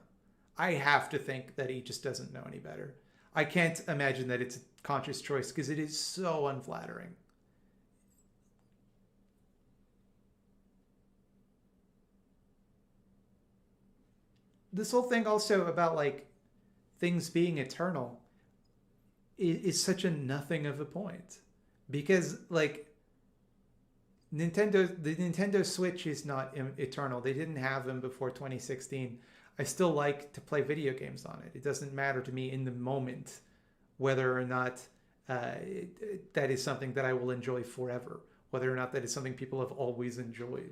I have to think that he just doesn't know any better. I can't imagine that it's a conscious choice because it is so unflattering. This whole thing also about like things being eternal is such a nothing of a point. Because like the Nintendo Switch is not eternal. They didn't have them before 2016. I still like to play video games on it. It doesn't matter to me in the moment whether or not that is something that I will enjoy forever, whether or not that is something people have always enjoyed.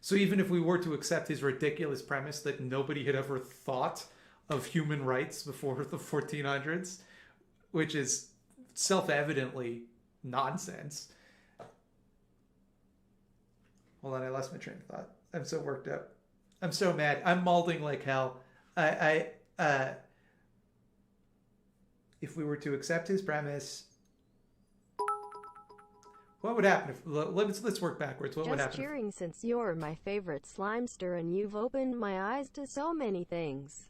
So even if we were to accept his ridiculous premise that nobody had ever thought of human rights before the 1400s, which is self-evidently nonsense. Hold on, I lost my train of thought. I'm so worked up. I'm so mad. I'm malding like hell. If we were to accept his premise, what would happen if let's work backwards. What would happen? Just cheering since you're my favorite slimester and you've opened my eyes to so many things.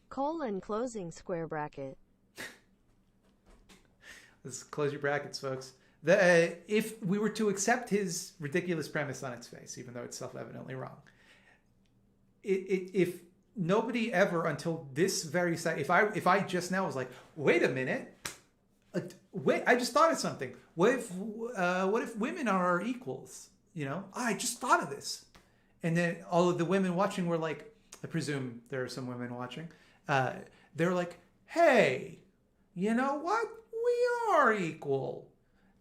Closing square bracket. Let's close your brackets, folks. If we were to accept his ridiculous premise on its face, even though it's self-evidently wrong, if nobody ever until this very second, if I just now was like, wait a minute, wait, I just thought of something. What if women are equals? You know, I just thought of this, and then all of the women watching were like, I presume there are some women watching. They're like, hey, you know what? We are equal.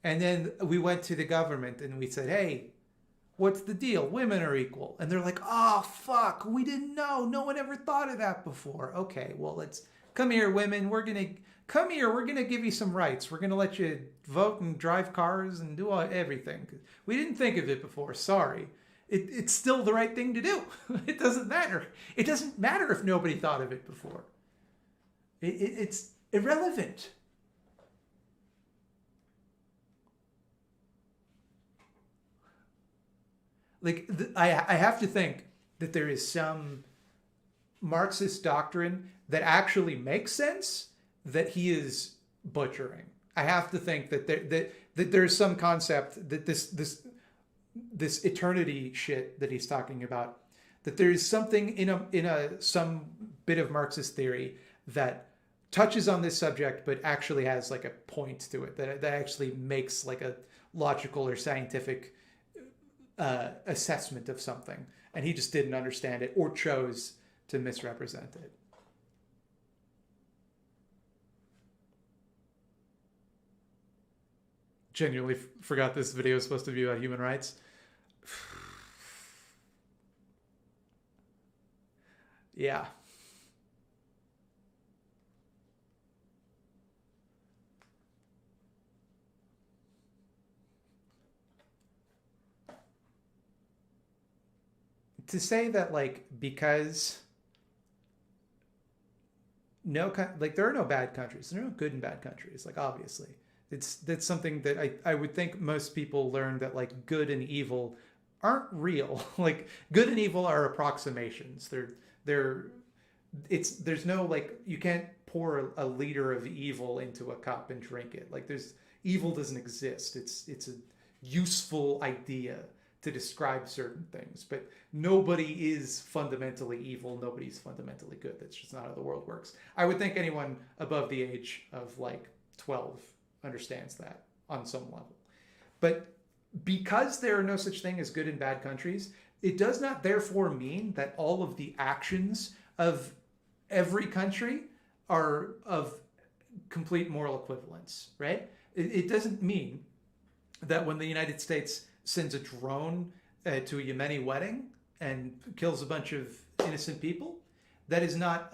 And then we went to the government and we said, hey, what's the deal? Women are equal. And they're like, oh, fuck, we didn't know. No one ever thought of that before. Okay, well, let's come here, women. We're going to give you some rights. We're going to let you vote and drive cars and do everything. We didn't think of it before. Sorry. It's still the right thing to do. It doesn't matter. It doesn't matter if nobody thought of it before. It's irrelevant. Like, I have to think that there is some Marxist doctrine that actually makes sense that he is butchering. I have to think that there's some concept that this eternity shit that he's talking about, that there is something in some bit of Marxist theory that touches on this subject, but actually has like a point to it that actually makes like a logical or scientific assessment of something, and he just didn't understand it or chose to misrepresent it. Genuinely forgot this video is supposed to be about human rights. Yeah. To say that, like, because there are no bad countries, there are no good and bad countries, like, obviously that's something that I would think most people learn, that like good and evil aren't real. Like, good and evil are approximations. There's no, like, you can't pour a liter of evil into a cup and drink it. Like, evil doesn't exist. It's a useful idea to describe certain things, but nobody is fundamentally evil. Nobody's fundamentally good. That's just not how the world works. I would think anyone above the age of like 12 understands that on some level. But because there are no such thing as good and bad countries, it does not therefore mean that all of the actions of every country are of complete moral equivalence, right? It doesn't mean that when the United States sends a drone to a Yemeni wedding and kills a bunch of innocent people, that is not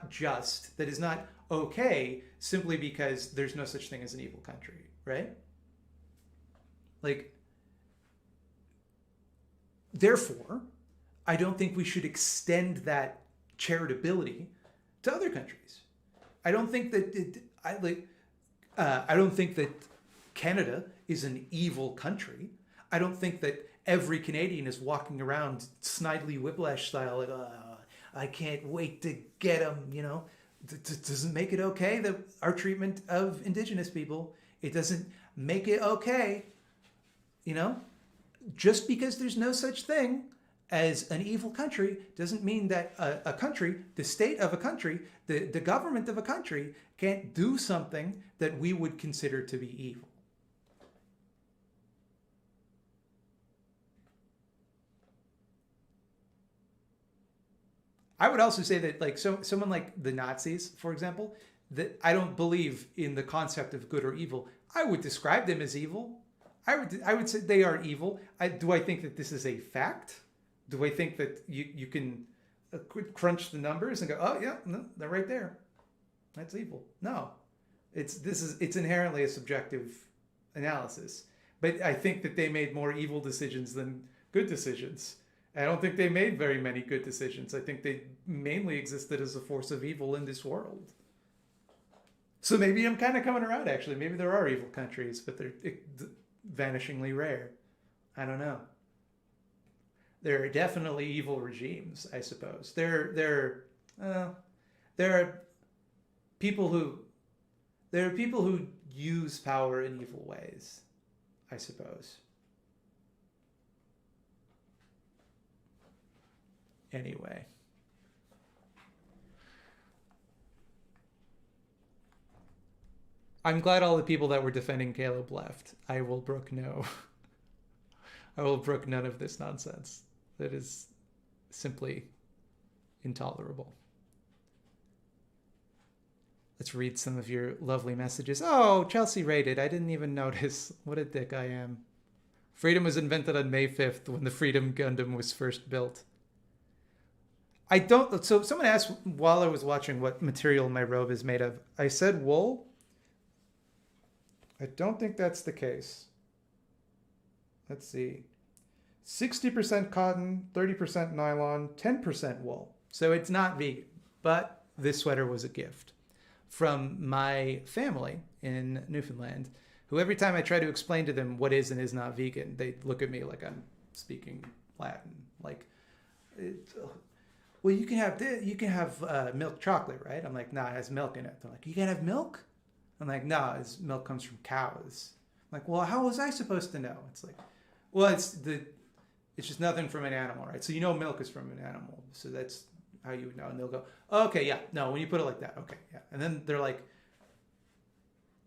just, that is not okay, simply because there's no such thing as an evil country, right? Like, therefore, I don't think we should extend that charitability to other countries. I don't think that I don't think that Canada is an evil country. I don't think that every Canadian is walking around Snidely Whiplash style, like, I can't wait to get them, you know. Doesn't make it okay that our treatment of Indigenous people, it doesn't make it okay, you know. Just because there's no such thing as an evil country doesn't mean that a country, the state of a country, the government of a country can't do something that we would consider to be evil. I would also say that, like, someone like the Nazis, for example, that I don't believe in the concept of good or evil. I would describe them as evil. I would say they are evil. Do I think that this is a fact? Do I think that you can crunch the numbers and go, oh yeah, no, they're right there, that's evil? No, it's inherently a subjective analysis. But I think that they made more evil decisions than good decisions. I don't think they made very many good decisions. I think they mainly existed as a force of evil in this world. So maybe I'm kind of coming around, actually. Maybe there are evil countries, but they're vanishingly rare. I don't know. There are definitely evil regimes, I suppose. There are people who use power in evil ways, I suppose. Anyway. I'm glad all the people that were defending Caleb left. I will brook none of this nonsense. That is simply intolerable. Let's read some of your lovely messages. Oh, Chelsea rated. I didn't even notice. What a dick I am. Freedom was invented on May 5th when the Freedom Gundam was first built. So someone asked while I was watching what material my robe is made of. I said wool. I don't think that's the case. Let's see. 60% cotton, 30% nylon, 10% wool. So it's not vegan, but this sweater was a gift from my family in Newfoundland, who every time I try to explain to them what is and is not vegan, they look at me like I'm speaking Latin. Like, well, you can have milk chocolate, right? I'm like, nah, it has milk in it. They're like, you can't have milk? I'm like, no, this milk comes from cows. I'm like, well, how was I supposed to know? It's like, well, it's just nothing from an animal, right? So you know milk is from an animal. So that's how you would know. And they'll go, oh, okay, yeah, no, when you put it like that, okay, yeah. And then they're like,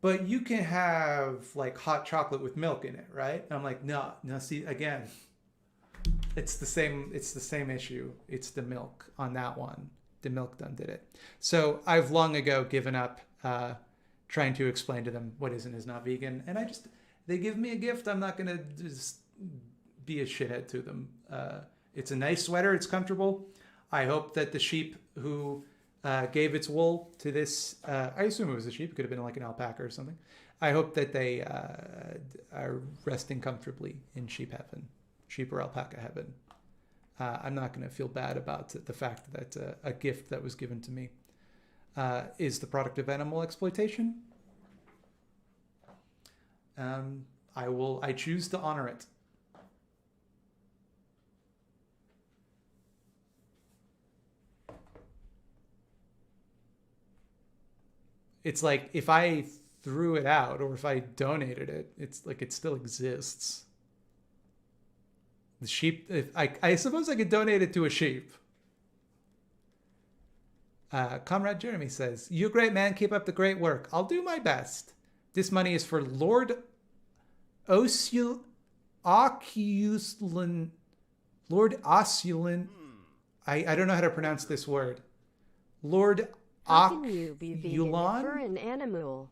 but you can have like hot chocolate with milk in it, right? And I'm like, no, see, again, it's the same issue. It's the milk on that one. The milk done did it. So I've long ago given up trying to explain to them what is and is not vegan. And they give me a gift. I'm not going to just be a shithead to them. It's a nice sweater. It's comfortable. I hope that the sheep who gave its wool to this, I assume it was a sheep. It could have been like an alpaca or something. I hope that they are resting comfortably in sheep or alpaca heaven. I'm not going to feel bad about the fact that a gift that was given to me is the product of animal exploitation. I choose to honor it. It's like if I threw it out or if I donated it, it's like it still exists. The sheep, I suppose I could donate it to a sheep. Comrade Jeremy says, "You're great, man. Keep up the great work. I'll do my best. This money is for Lord Oculin. Lord Oculin. I don't know how to pronounce this word. Lord How can you be vegan for Oculon. an animal?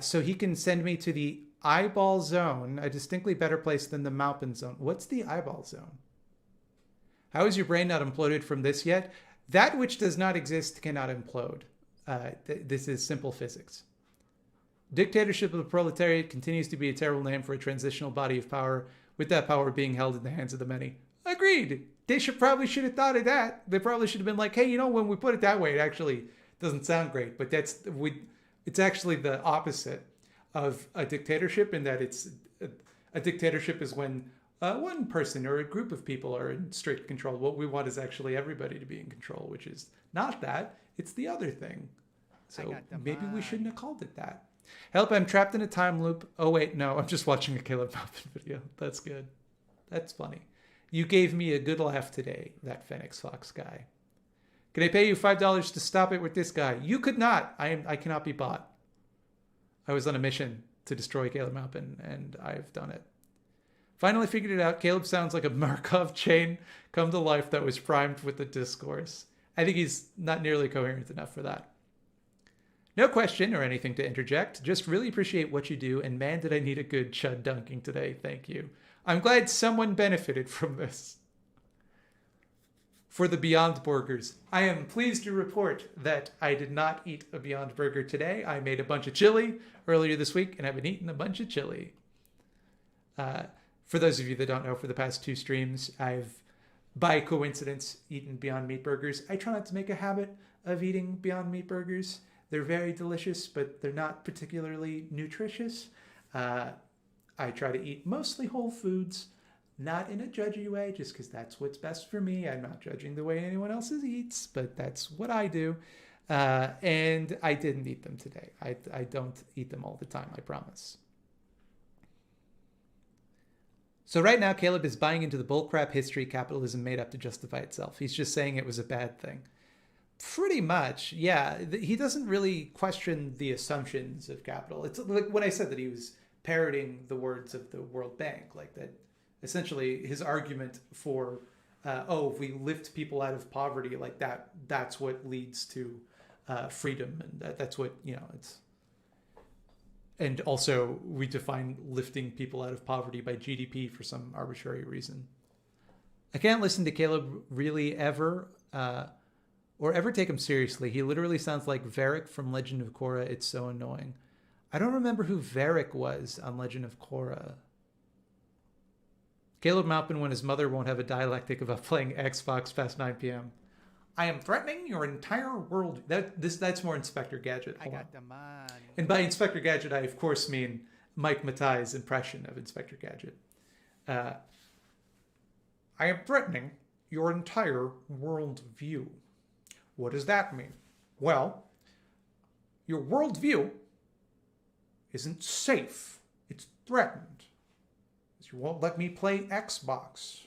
So he can send me to the eyeball zone, a distinctly better place than the Maupin zone. What's the eyeball zone? How is your brain not imploded from this yet? That which does not exist cannot implode. This is simple physics. Dictatorship of the proletariat continues to be a terrible name for a transitional body of power, with that power being held in the hands of the many. Agreed. They probably should have thought of that. They probably should have been like, hey, when we put it that way, it actually doesn't sound great. But it's actually the opposite of a dictatorship, in that it's a dictatorship is when one person or a group of people are in strict control. What we want is actually everybody to be in control, which is not that. It's the other thing. So maybe we shouldn't have called it that. Help, I'm trapped in a time loop. Oh, wait, no, I'm just watching a Caleb Maupin video. That's good. That's funny. You gave me a good laugh today, that Phoenix Fox guy. Can I pay you $5 to stop it with this guy? You could not. I cannot be bought. I was on a mission to destroy Caleb Maupin, and I've done it. Finally figured it out. Caleb sounds like a Markov chain come to life that was primed with the discourse. I think he's not nearly coherent enough for that. No question or anything to interject. Just really appreciate what you do, and man, did I need a good chud dunking today. Thank you. I'm glad someone benefited from this. For the Beyond Burgers, I am pleased to report that I did not eat a Beyond Burger today. I made a bunch of chili earlier this week, and I've been eating a bunch of chili. For those of you that don't know, for the past 2 streams, I've, by coincidence, eaten Beyond Meat Burgers. I try not to make a habit of eating Beyond Meat Burgers. They're very delicious, but they're not particularly nutritious. I try to eat mostly whole foods, not in a judgy way, just because that's what's best for me. I'm not judging the way anyone else eats, but that's what I do. And I didn't eat them today. I don't eat them all the time, I promise. So right now, Caleb is buying into the bullcrap history capitalism made up to justify itself. He's just saying it was a bad thing. Pretty much, yeah. He doesn't really question the assumptions of capital. It's like when I said that he was parroting the words of the World Bank, like that essentially his argument for, if we lift people out of poverty, like that's what leads to freedom. And that's what, it's... And also, we define lifting people out of poverty by GDP for some arbitrary reason. I can't listen to Caleb really ever, or ever take him seriously. He literally sounds like Varric from Legend of Korra. It's so annoying. I don't remember who Varric was on Legend of Korra. Caleb Maupin when his mother won't have a dialectic about playing Xbox past 9 p.m. I am threatening your entire world. That's more Inspector Gadget. I got the money. And by Inspector Gadget, I of course mean Mike Matai's impression of Inspector Gadget. I am threatening your entire world view. What does that mean? Well, your world view isn't safe. It's threatened. You won't let me play Xbox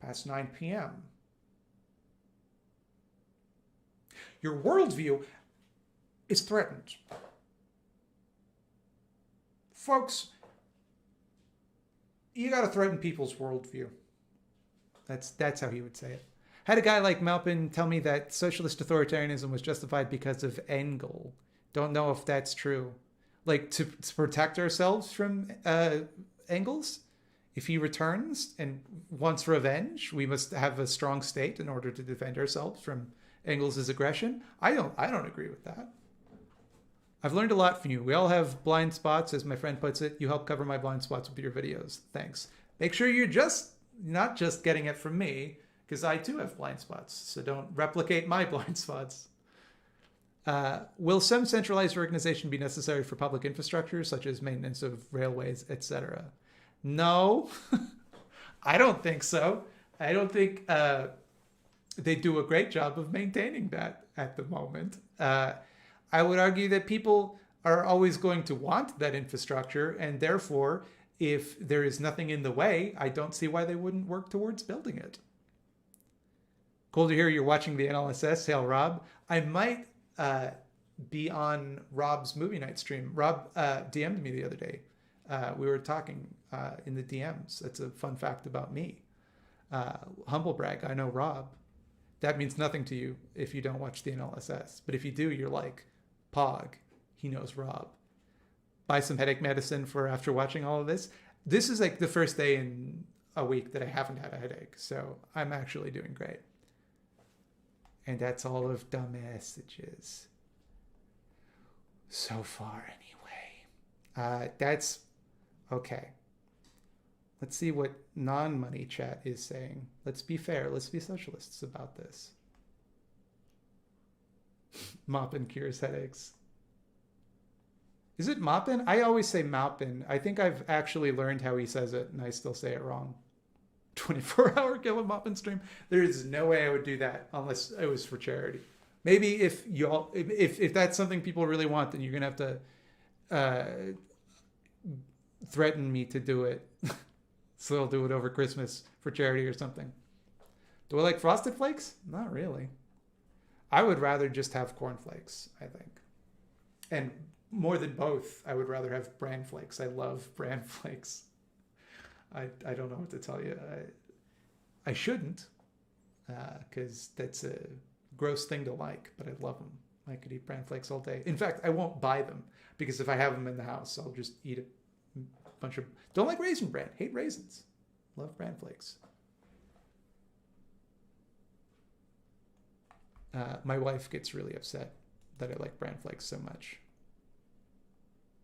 past 9 p.m. Your worldview is threatened. Folks, you got to threaten people's worldview. That's how he would say it. Had a guy like Maupin tell me that socialist authoritarianism was justified because of Engel. Don't know if that's true. Like to protect ourselves from Engels. If he returns and wants revenge, we must have a strong state in order to defend ourselves from Engels' aggression. I don't agree with that. I've learned a lot from you. We all have blind spots, as my friend puts it. You help cover my blind spots with your videos. Thanks. Make sure you're not just getting it from me, because I too have blind spots. So don't replicate my blind spots. Will some centralized organization be necessary for public infrastructure, such as maintenance of railways, etc.? No, I don't think so. I don't think they do a great job of maintaining that at the moment. I would argue that people are always going to want that infrastructure, and therefore, if there is nothing in the way, I don't see why they wouldn't work towards building it. Cool to hear you're watching the NLSS. Hail, Rob. I might be on Rob's movie night stream. Rob DM'd me the other day. We were talking in the DMs. That's a fun fact about me. Humble brag, I know Rob. That means nothing to you if you don't watch the NLSS. But if you do, you're like, Pog, he knows Rob. Buy some headache medicine for after watching all of this. This is like the first day in a week that I haven't had a headache. So I'm actually doing great. And that's all of the messages. So far, anyway. That's okay. Let's see what non-money chat is saying. Let's be fair. Let's be socialists about this. Maupin cures headaches. Is it Maupin? I always say Maupin. I think I've actually learned how he says it, and I still say it wrong. 24-hour Caleb Maupin stream. There is no way I would do that unless it was for charity. Maybe if that's something people really want, then you're gonna have to threaten me to do it. So I'll do it over Christmas for charity or something. Do I like Frosted Flakes? Not really. I would rather just have cornflakes, I think. And more than both, I would rather have bran flakes. I love bran flakes. I don't know what to tell you. I shouldn't, because that's a gross thing to like, but I love them. I could eat bran flakes all day. In fact, I won't buy them, because if I have them in the house, I'll just eat a bunch of... Don't like Raisin Bran. Hate raisins. Love bran flakes. My wife gets really upset that I like bran flakes so much.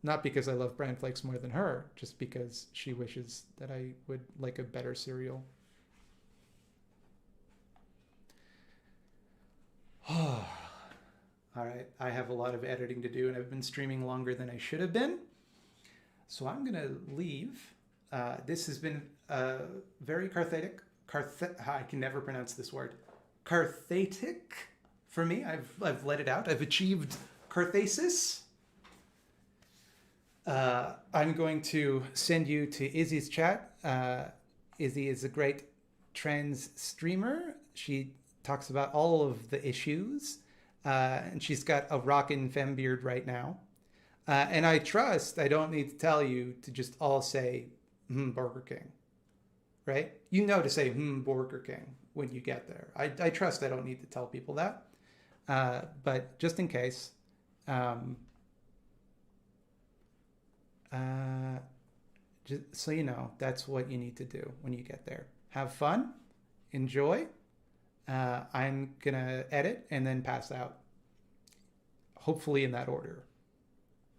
Not because I love bran flakes more than her, just because she wishes that I would like a better cereal. All right, I have a lot of editing to do, and I've been streaming longer than I should have been. So I'm going to leave. This has been very cathartic. I can never pronounce this word. Cathartic for me. I've let it out. I've achieved catharsis. I'm going to send you to Izzy's chat. Izzy is a great trans streamer. She talks about all of the issues, and she's got a rockin' femme beard right now. And I don't need to tell you to just all say, Burger King, right? You know to say, Burger King when you get there. I trust I don't need to tell people that. But just in case, just so you know, that's what you need to do when you get there. Have fun, enjoy. I'm gonna edit and then pass out, hopefully in that order.